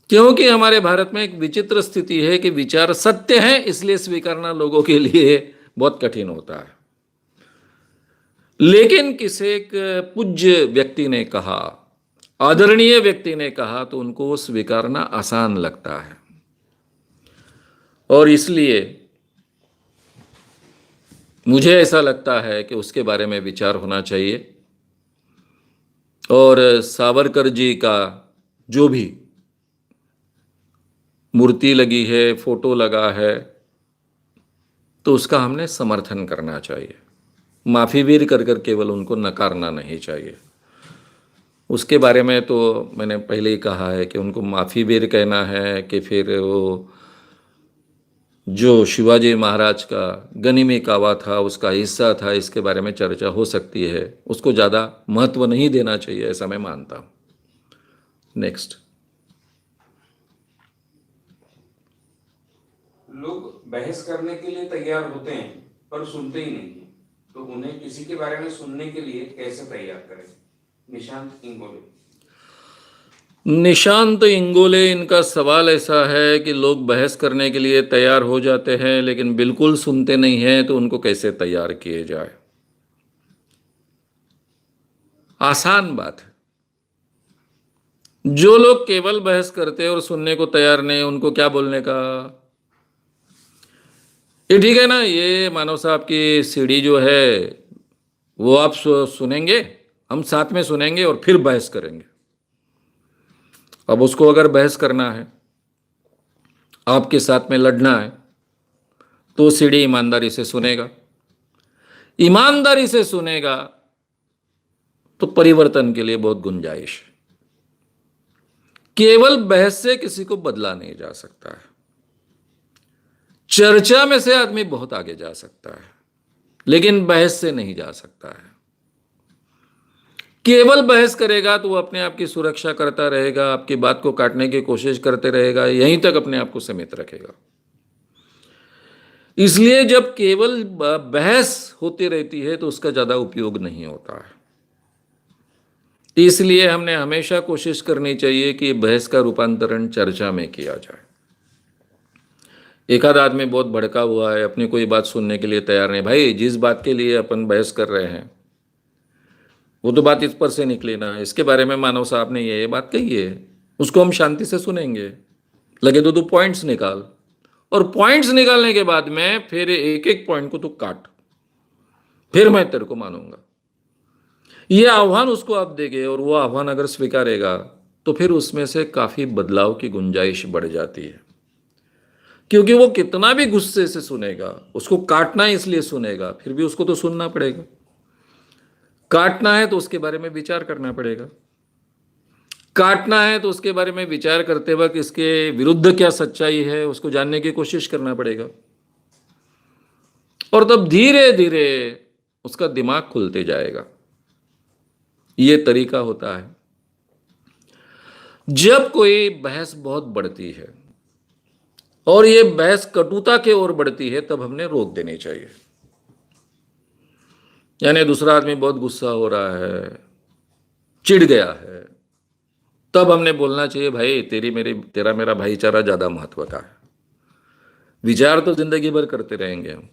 क्योंकि हमारे भारत में एक विचित्र स्थिति है कि विचार सत्य हैं, इसलिए स्वीकारना लोगों के लिए बहुत कठिन होता है। लेकिन किसी एक पूज्य व्यक्ति ने कहा, आदरणीय व्यक्ति ने कहा, तो उनको वो स्वीकारना आसान लगता है। और इसलिए मुझे ऐसा लगता है कि उसके बारे में विचार होना चाहिए। और सावरकर जी का जो भी मूर्ति लगी है, फोटो लगा है, तो उसका हमने समर्थन करना चाहिए। माफीवीर कर कर केवल उनको नकारना नहीं चाहिए। उसके बारे में तो मैंने पहले ही कहा है कि उनको माफीवीर कहना है कि फिर वो जो शिवाजी महाराज का गनीमी कावा था उसका हिस्सा था, इसके बारे में चर्चा हो सकती है। उसको ज़्यादा महत्व नहीं देना चाहिए, ऐसा मैं मानता हूँ। नेक्स्ट। लोग बहस करने के लिए तैयार होते हैं पर सुनते ही नहीं हैं, तो उन्हें किसी के बारे में सुनने के लिए कैसे तैयार करें? निशांत इंगोले। निशांत इंगोले, इनका सवाल ऐसा है कि लोग बहस करने के लिए तैयार हो जाते हैं लेकिन बिल्कुल सुनते नहीं हैं, तो उनको कैसे तैयार किए जाए? आसान बात है। जो लोग केवल बहस करते और सुनने को तैयार नहीं, उनको क्या बोलने का? ये ठीक है ना, ये मानव साहब की सीढ़ी जो है वो आप सुनेंगे, हम साथ में सुनेंगे और फिर बहस करेंगे। अब उसको अगर बहस करना है, आपके साथ में लड़ना है, तो सीढ़ी ईमानदारी से सुनेगा। ईमानदारी से सुनेगा तो परिवर्तन के लिए बहुत गुंजाइश है। केवल बहस से किसी को बदला नहीं जा सकता है। चर्चा में से आदमी बहुत आगे जा सकता है, लेकिन बहस से नहीं जा सकता है। केवल बहस करेगा तो वो अपने आप की सुरक्षा करता रहेगा, आपकी बात को काटने की कोशिश करते रहेगा, यहीं तक अपने आप को सीमित रखेगा। इसलिए जब केवल बहस होती रहती है तो उसका ज्यादा उपयोग नहीं होता है। इसलिए हमने हमेशा कोशिश करनी चाहिए कि बहस का रूपांतरण चर्चा में किया जाए। एक आध आदमी बहुत भड़का हुआ है, अपनी कोई बात सुनने के लिए तैयार नहीं। भाई, जिस बात के लिए अपन बहस कर रहे हैं वो तो बात इस पर से निकली ना, इसके बारे में मानव साहब ने ये बात कही है, उसको हम शांति से सुनेंगे। लगे तो तू पॉइंट्स निकाल, और पॉइंट्स निकालने के बाद में फिर एक एक पॉइंट को तू काट, फिर मैं तेरे को मानूंगा। ये आह्वान उसको आप देंगे और वो आह्वान अगर स्वीकारेगा तो फिर उसमें से काफी बदलाव की गुंजाइश बढ़ जाती है। क्योंकि वो कितना भी गुस्से से सुनेगा, उसको काटना है इसलिए सुनेगा, फिर भी उसको तो सुनना पड़ेगा। काटना है तो उसके बारे में विचार करना पड़ेगा। काटना है तो उसके बारे में विचार करते वक्त इसके विरुद्ध क्या सच्चाई है उसको जानने की कोशिश करना पड़ेगा, और तब धीरे धीरे उसका दिमाग खुलते जाएगा। ये तरीका होता है। जब कोई बहस बहुत बढ़ती है और ये बहस कटुता की ओर बढ़ती है, तब हमने रोक देनी चाहिए। यानी दूसरा आदमी बहुत गुस्सा हो रहा है, चिढ़ गया है, तब हमने बोलना चाहिए, भाई तेरा मेरा भाईचारा ज्यादा महत्व का है। विचार तो जिंदगी भर करते रहेंगे हम।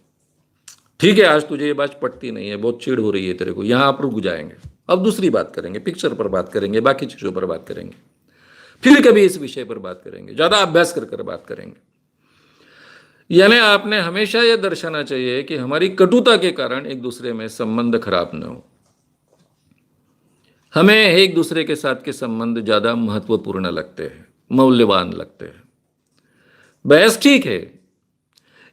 ठीक है, आज तुझे ये बात पटती नहीं है, बहुत चिढ़ हो रही है तेरे को, यहां आप रुक जाएंगे, अब दूसरी बात करेंगे, पिक्चर पर बात करेंगे, बाकी चीजों पर बात करेंगे, फिर कभी इस विषय पर बात करेंगे, ज्यादा अभ्यास कर बात करेंगे। यानी आपने हमेशा यह दर्शाना चाहिए कि हमारी कटुता के कारण एक दूसरे में संबंध खराब न हो। हमें एक दूसरे के साथ के संबंध ज्यादा महत्वपूर्ण लगते हैं, मौल्यवान लगते हैं। बहस ठीक है,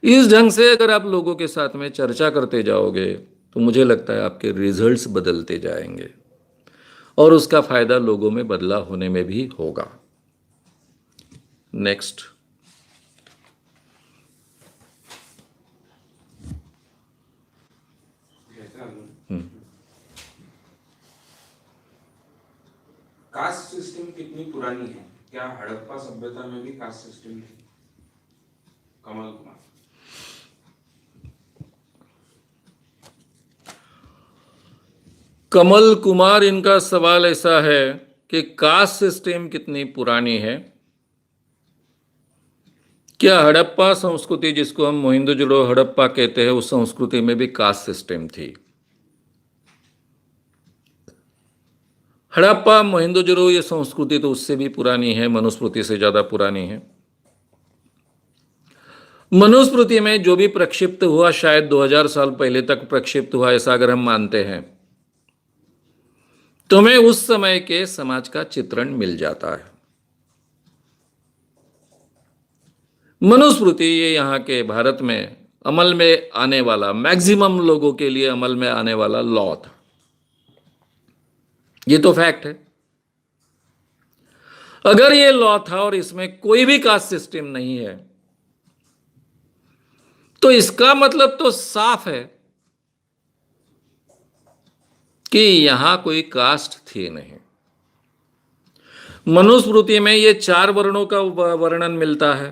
इस ढंग से अगर आप लोगों के साथ में चर्चा करते जाओगे तो मुझे लगता है आपके रिजल्ट्स बदलते जाएंगे और उसका फायदा लोगों में बदलाव होने में भी होगा। नेक्स्ट, कास्ट सिस्टम कितनी पुरानी है? क्या हड़प्पा सभ्यता में भी कास्ट सिस्टम थी? कमल कुमार। कमल कुमार, इनका सवाल ऐसा है कि कास्ट सिस्टम कितनी पुरानी है। क्या हड़प्पा संस्कृति, जिसको हम मोहिंदोजोड़ो हड़प्पा कहते हैं, उस संस्कृति में भी कास्ट सिस्टम थी? हड़प्पा, मोहिंदोजोड़ो, ये संस्कृति तो उससे भी पुरानी है, मनुस्मृति से ज्यादा पुरानी है। मनुस्मृति में जो भी प्रक्षिप्त हुआ शायद 2000 साल पहले तक प्रक्षिप्त हुआ, ऐसा अगर हम मानते हैं तो हमें उस समय के समाज का चित्रण मिल जाता है। मनुस्मृति ये यहाँ के भारत में अमल में आने वाला, मैक्सिमम लोगों के लिए अमल में आने वाला लॉ था। ये तो फैक्ट है। अगर ये लॉ था और इसमें कोई भी कास्ट सिस्टम नहीं है तो इसका मतलब तो साफ है कि यहां कोई कास्ट थी नहीं। मनुस्मृति में ये 4 वर्णों का वर्णन मिलता है,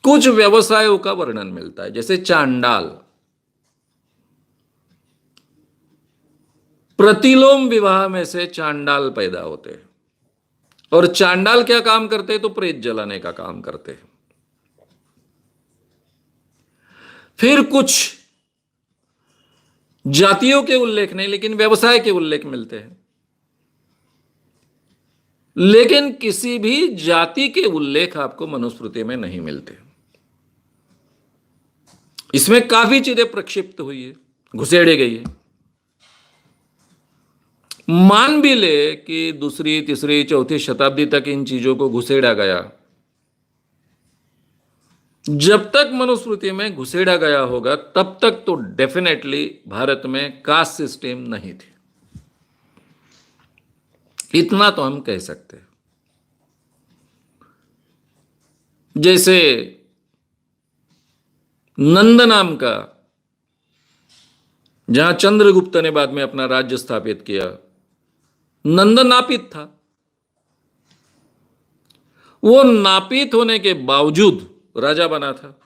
कुछ व्यवसायों का वर्णन मिलता है, जैसे चांडाल। प्रतिलोम विवाह में से चांडाल पैदा होते हैं, और चांडाल क्या काम करते हैं? तो प्रेत जलाने का काम करते हैं। फिर कुछ जातियों के उल्लेख नहीं, लेकिन व्यवसाय के उल्लेख मिलते हैं। लेकिन किसी भी जाति के उल्लेख आपको मनुस्मृति में नहीं मिलते। इसमें काफी चीजें प्रक्षिप्त हुई है, घुसेड़े गई है। मान भी ले कि 2री, 3री, 4थी शताब्दी तक इन चीजों को घुसेड़ा गया, जब तक मनुस्मृति में घुसेड़ा गया होगा तब तक तो डेफिनेटली भारत में कास्ट सिस्टम नहीं थी। इतना तो हम कह सकते हैं। जैसे नंद नाम का, जहां चंद्रगुप्त ने बाद में अपना राज्य स्थापित किया, नंद नापित था। वो नापित होने के बावजूद राजा बना था।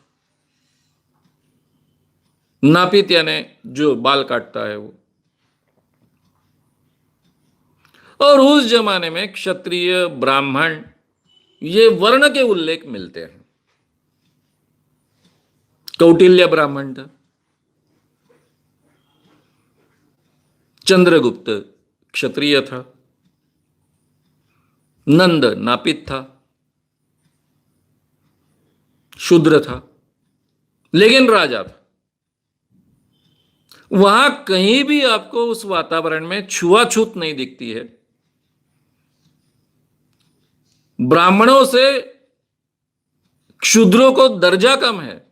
नापित यानी जो बाल काटता है वो। और उस जमाने में क्षत्रिय, ब्राह्मण, ये वर्ण के उल्लेख मिलते हैं। कौटिल्य ब्राह्मण था, चंद्रगुप्त क्षत्रिय था, नंद नापित था, शूद्र था, लेकिन राजा था। वहां कहीं भी आपको उस वातावरण में छुआछूत नहीं दिखती है। ब्राह्मणों से क्षुद्रों को दर्जा कम है,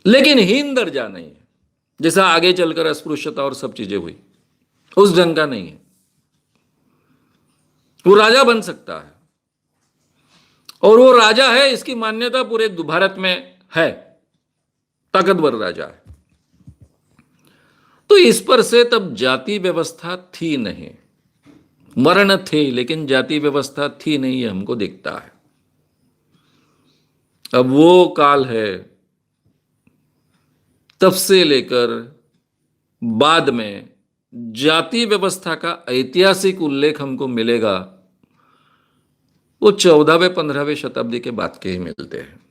लेकिन हीन दर्जा नहीं है। जैसा आगे चलकर अस्पृश्यता और सब चीजें हुई, उस ढंग का नहीं है। वो राजा बन सकता है, और वो राजा है, इसकी मान्यता पूरे भारत में है, ताकतवर राजा है। तो इस पर से तब जाति व्यवस्था थी नहीं, वर्ण थे लेकिन जाति व्यवस्था थी नहीं, ये हमको दिखता है। अब वो काल है, तब से लेकर बाद में जाति व्यवस्था का ऐतिहासिक उल्लेख हमको मिलेगा, वो 14वें 15वें शताब्दी के बाद के ही मिलते हैं।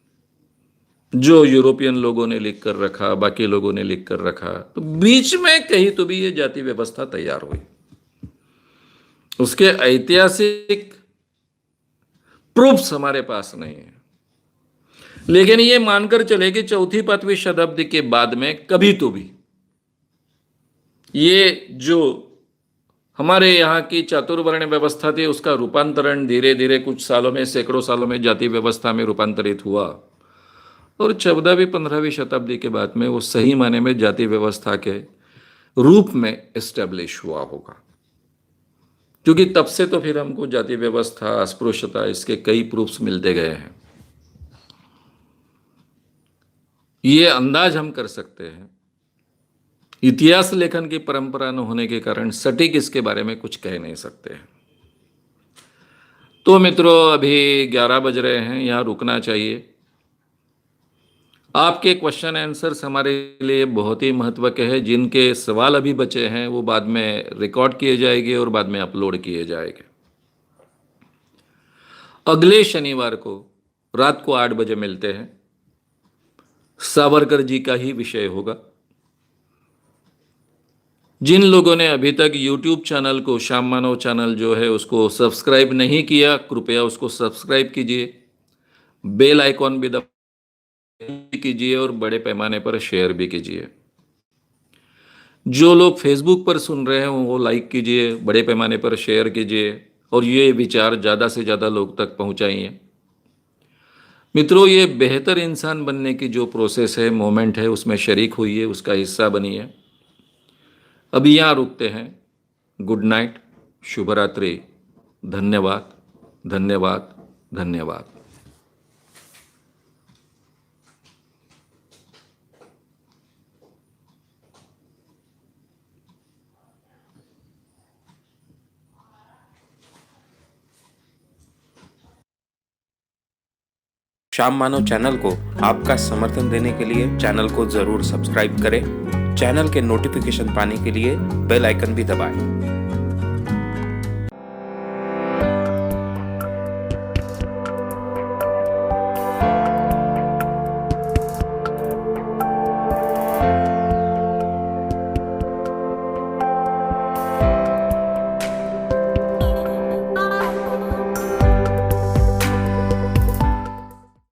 जो यूरोपियन लोगों ने लिख कर रखा, बाकी लोगों ने लिख कर रखा, तो बीच में कहीं तो भी ये जाति व्यवस्था तैयार हुई। उसके ऐतिहासिक प्रूफ्स हमारे पास नहीं है, लेकिन ये मानकर चले कि 4वीं-5वीं शताब्दी के बाद में कभी तो भी ये जो हमारे यहाँ की चातुर्वर्ण व्यवस्था थी, उसका रूपांतरण धीरे धीरे कुछ सालों में, सैकड़ों सालों में जाति व्यवस्था में रूपांतरित हुआ, और 14वीं-15वीं शताब्दी के बाद में वो सही माने में जाति व्यवस्था के रूप में एस्टेब्लिश हुआ होगा। क्योंकि तब से तो फिर हमको जाति व्यवस्था, अस्पृश्यता, इसके कई प्रूफ्स मिलते गए हैं। ये अंदाज हम कर सकते हैं। इतिहास लेखन की परंपरा न होने के कारण सटीक इसके बारे में कुछ कह नहीं सकते हैं। तो मित्रों, अभी 11 बज रहे हैं, यहाँ रुकना चाहिए। आपके क्वेश्चन आंसर्स हमारे लिए बहुत ही महत्व के हैं। जिनके सवाल अभी बचे हैं वो बाद में रिकॉर्ड किए जाएंगे और बाद में अपलोड किए जाएंगे। अगले शनिवार को रात को 8 बजे मिलते हैं। सावरकर जी का ही विषय होगा। जिन लोगों ने अभी तक YouTube चैनल को, श्याम मानव चैनल जो है उसको सब्सक्राइब नहीं किया, कृपया उसको सब्सक्राइब कीजिए, बेल आइकॉन भी दबाइए कीजिए और बड़े पैमाने पर शेयर भी कीजिए। जो लोग फेसबुक पर सुन रहे हैं वो लाइक कीजिए, बड़े पैमाने पर शेयर कीजिए और ये विचार ज़्यादा से ज़्यादा लोग तक पहुंचाइए। मित्रों, ये बेहतर इंसान बनने की जो प्रोसेस है, मोमेंट है, उसमें शरीक होइए, उसका हिस्सा बनिए। अभी यहाँ रुकते हैं। गुड नाइट, शुभ रात्रि, धन्यवाद, धन्यवाद, धन्यवाद। श्याम मानव चैनल को आपका समर्थन देने के लिए चैनल को जरूर सब्सक्राइब करें। चैनल के नोटिफिकेशन पाने के लिए बेल आइकन भी दबाएं।